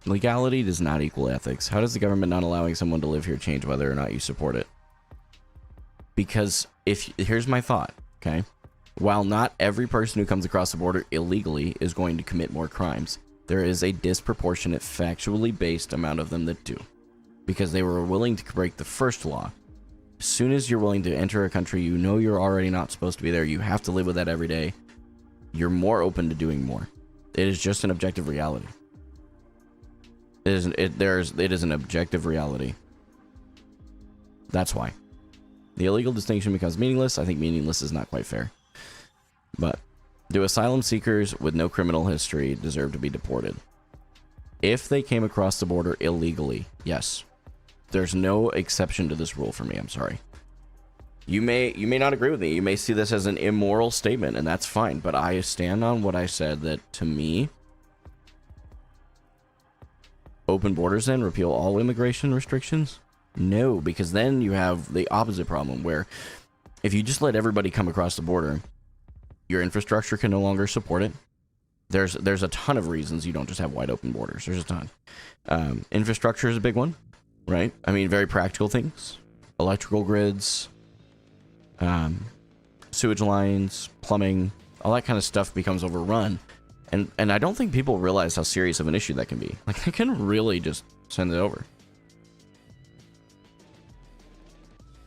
Legality does not equal ethics. How does the government not allowing someone to live here change whether or not you support it? Because here's my thought, okay? While not every person who comes across the border illegally is going to commit more crimes, there is a disproportionate, factually based amount of them that do. Because they were willing to break the first law. As soon as you're willing to enter a country you know you're already not supposed to be there, you have to live with that every day, you're more open to doing more. It is just an objective reality. It is an objective reality. That's why. The illegal distinction becomes meaningless. I think meaningless is not quite fair. But do asylum seekers with no criminal history deserve to be deported? If they came across the border illegally, yes. There's no exception to this rule for me. I'm sorry. You may not agree with me. You may see this as an immoral statement, and that's fine. But I stand on what I said, that to me, open borders then, repeal all immigration restrictions? No, because then you have the opposite problem where if you just let everybody come across the border, your infrastructure can no longer support it. There's a ton of reasons you don't just have wide open borders. There's a ton. Infrastructure is a big one, right? I mean, very practical things. electrical grids, sewage lines, plumbing, all that kind of stuff becomes overrun. And I don't think people realize how serious of an issue that can be. Like, they can really just send it over.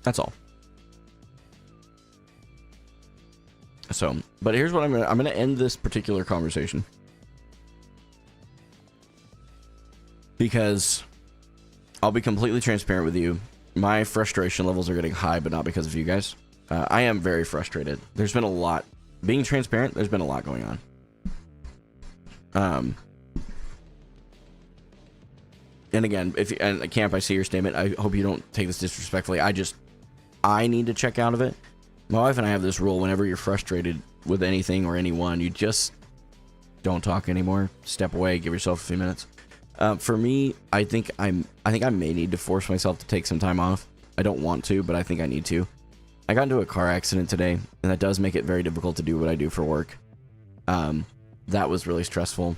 That's all. So, but here's what I'm gonna end this particular conversation, because I'll be completely transparent with you. My frustration levels are getting high, but not because of you guys. I am very frustrated. There's been a lot. Being transparent, there's been a lot going on. And again, and Camp, I see your statement. I hope you don't take this disrespectfully. I need to check out of it. My wife and I have this rule: whenever you're frustrated with anything or anyone, you just don't talk anymore. Step away. Give yourself a few minutes. For me, I think I may need to force myself to take some time off. I don't want to, but I think I need to. I got into a car accident today, and that does make it very difficult to do what I do for work. That was really stressful,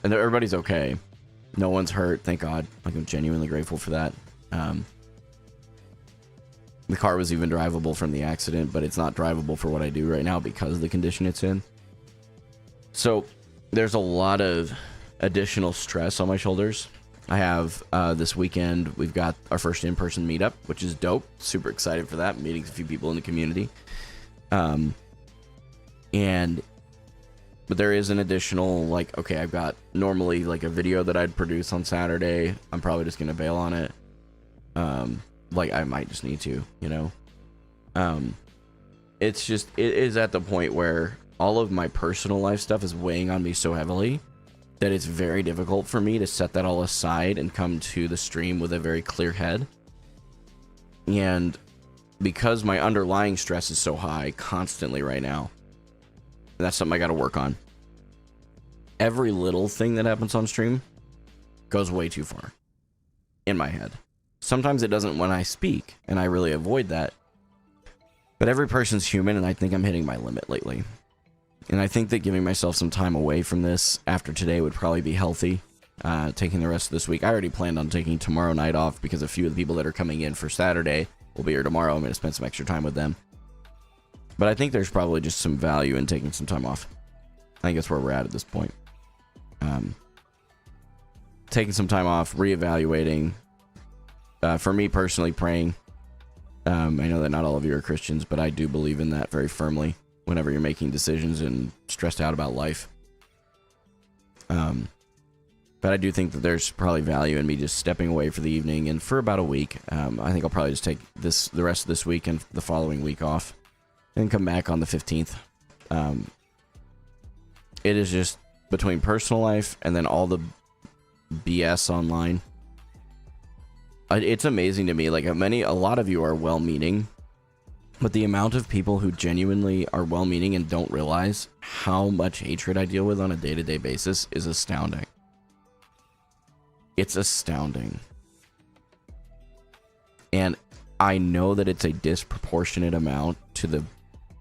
and everybody's okay. No one's hurt, thank God. Like, I'm genuinely grateful for that. The car was even drivable from the accident, but it's not drivable for what I do right now because of the condition it's in. So there's a lot of additional stress on my shoulders. I have this weekend, we've got our first in-person meetup, which is dope. Super excited for that. Meeting a few people in the community. But there is an additional, like, okay, I've got normally like a video that I'd produce on Saturday. I'm probably just gonna bail on it. Like, I might just need to, you know. It is at the point where all of my personal life stuff is weighing on me so heavily that it's very difficult for me to set that all aside and come to the stream with a very clear head. And because my underlying stress is so high constantly right now, that's something I got to work on. Every little thing that happens on stream goes way too far in my head. Sometimes it doesn't when I speak, and I really avoid that. But every person's human, and I think I'm hitting my limit lately. And I think that giving myself some time away from this after today would probably be healthy. Taking the rest of this week. I already planned on taking tomorrow night off because a few of the people that are coming in for Saturday will be here tomorrow. I'm going to spend some extra time with them. But I think there's probably just some value in taking some time off. I think that's where we're at this point. Taking some time off, reevaluating. For me personally, praying. I know that not all of you are Christians, but I do believe in that very firmly whenever you're making decisions and stressed out about life. But I do think that there's probably value in me just stepping away for the evening and for about a week. I think I'll probably just take the rest of this week and the following week off and come back on the 15th. It is just between personal life and then all the BS online. It's amazing to me, like, a lot of you are well-meaning, but the amount of people who genuinely are well-meaning and don't realize how much hatred I deal with on a day-to-day basis is astounding. It's astounding. And I know that it's a disproportionate amount to the,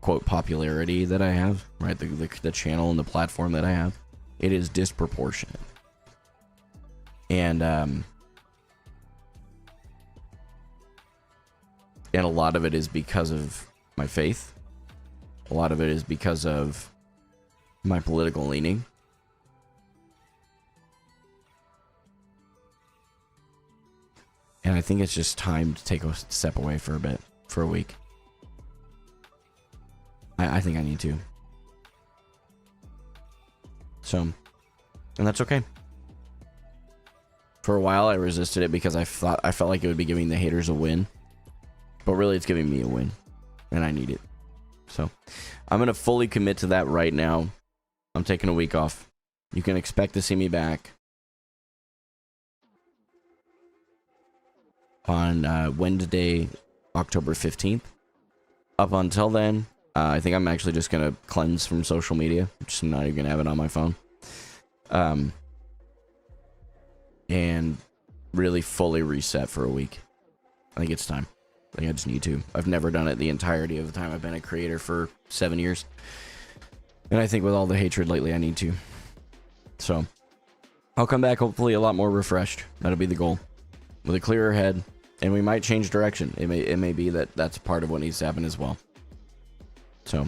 quote, popularity that I have, right? The channel and the platform that I have. It is disproportionate. And a lot of it is because of my faith. A lot of it is because of my political leaning. And I think it's just time to take a step away for a bit, for a week. I think I need to. So, and that's okay. For a while, I resisted it because I felt like it would be giving the haters a win. But really, it's giving me a win. And I need it. So, I'm going to fully commit to that right now. I'm taking a week off. You can expect to see me back on Wednesday, October 15th. Up until then, I think I'm actually just going to cleanse from social media. I'm just not even going to have it on my phone. And really fully reset for a week. I think it's time. I think I just need to. I've never done it the entirety of the time I've been a creator for 7 years. And I think with all the hatred lately, I need to. So, I'll come back hopefully a lot more refreshed. That'll be the goal. With a clearer head, And we might change direction. It may be that that's part of what needs to happen as well. So,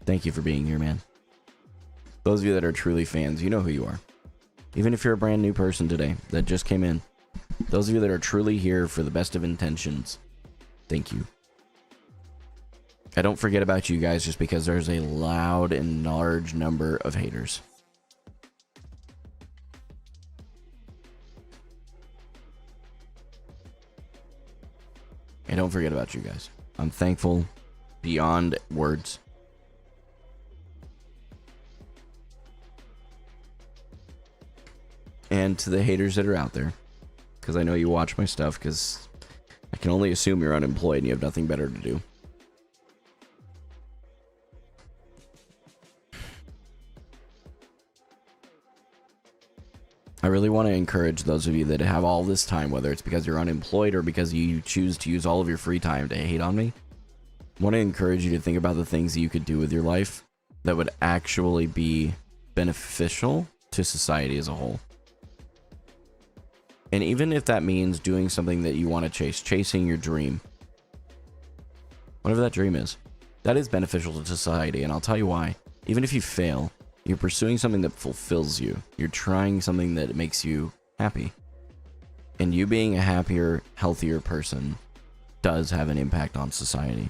thank you for being here, man. Those of you that are truly fans, you know who you are. Even if you're a brand new person today that just came in, those of you that are truly here for the best of intentions, thank you. I don't forget about you guys just because there's a loud and large number of haters. I don't forget about you guys. I'm thankful beyond words. And to the haters that are out there, because I know you watch my stuff, because I can only assume you're unemployed and you have nothing better to do. I really want to encourage those of you that have all this time, whether it's because you're unemployed or because you choose to use all of your free time to hate on me. I want to encourage you to think about the things that you could do with your life that would actually be beneficial to society as a whole. And even if that means doing something that you want to chase, chasing your dream, whatever that dream is, that is beneficial to society. And I'll tell you why. Even if you fail, you're pursuing something that fulfills you. You're trying something that makes you happy. And you being a happier, healthier person does have an impact on society.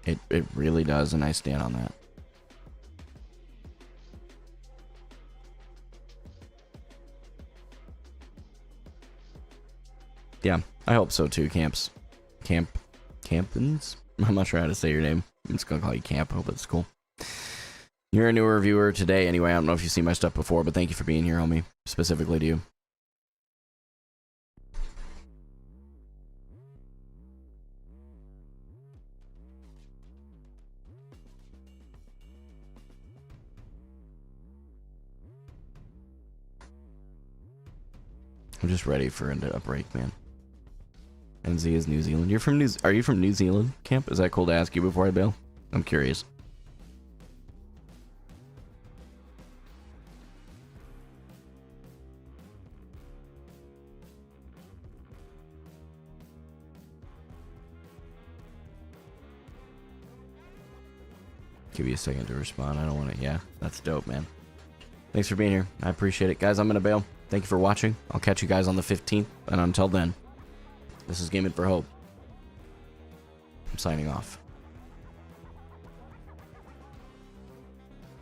It really does, and I stand on that. Yeah, I hope so too, Campins? I'm not sure how to say your name. I'm just gonna call you Camp. I hope it's cool. You're a newer viewer today anyway. I don't know if you've seen my stuff before, but thank you for being here, homie. Specifically to you. I'm just ready for a break, man. NZ is New Zealand. Are you from New Zealand, Camp? Is that cool to ask you before I bail? I'm curious. Give you a second to respond. I don't want to. Yeah, that's dope, man. Thanks for being here. I appreciate it. Guys, I'm going to bail. Thank you for watching. I'll catch you guys on the 15th. And until then, this is Gaming for Hope. I'm signing off.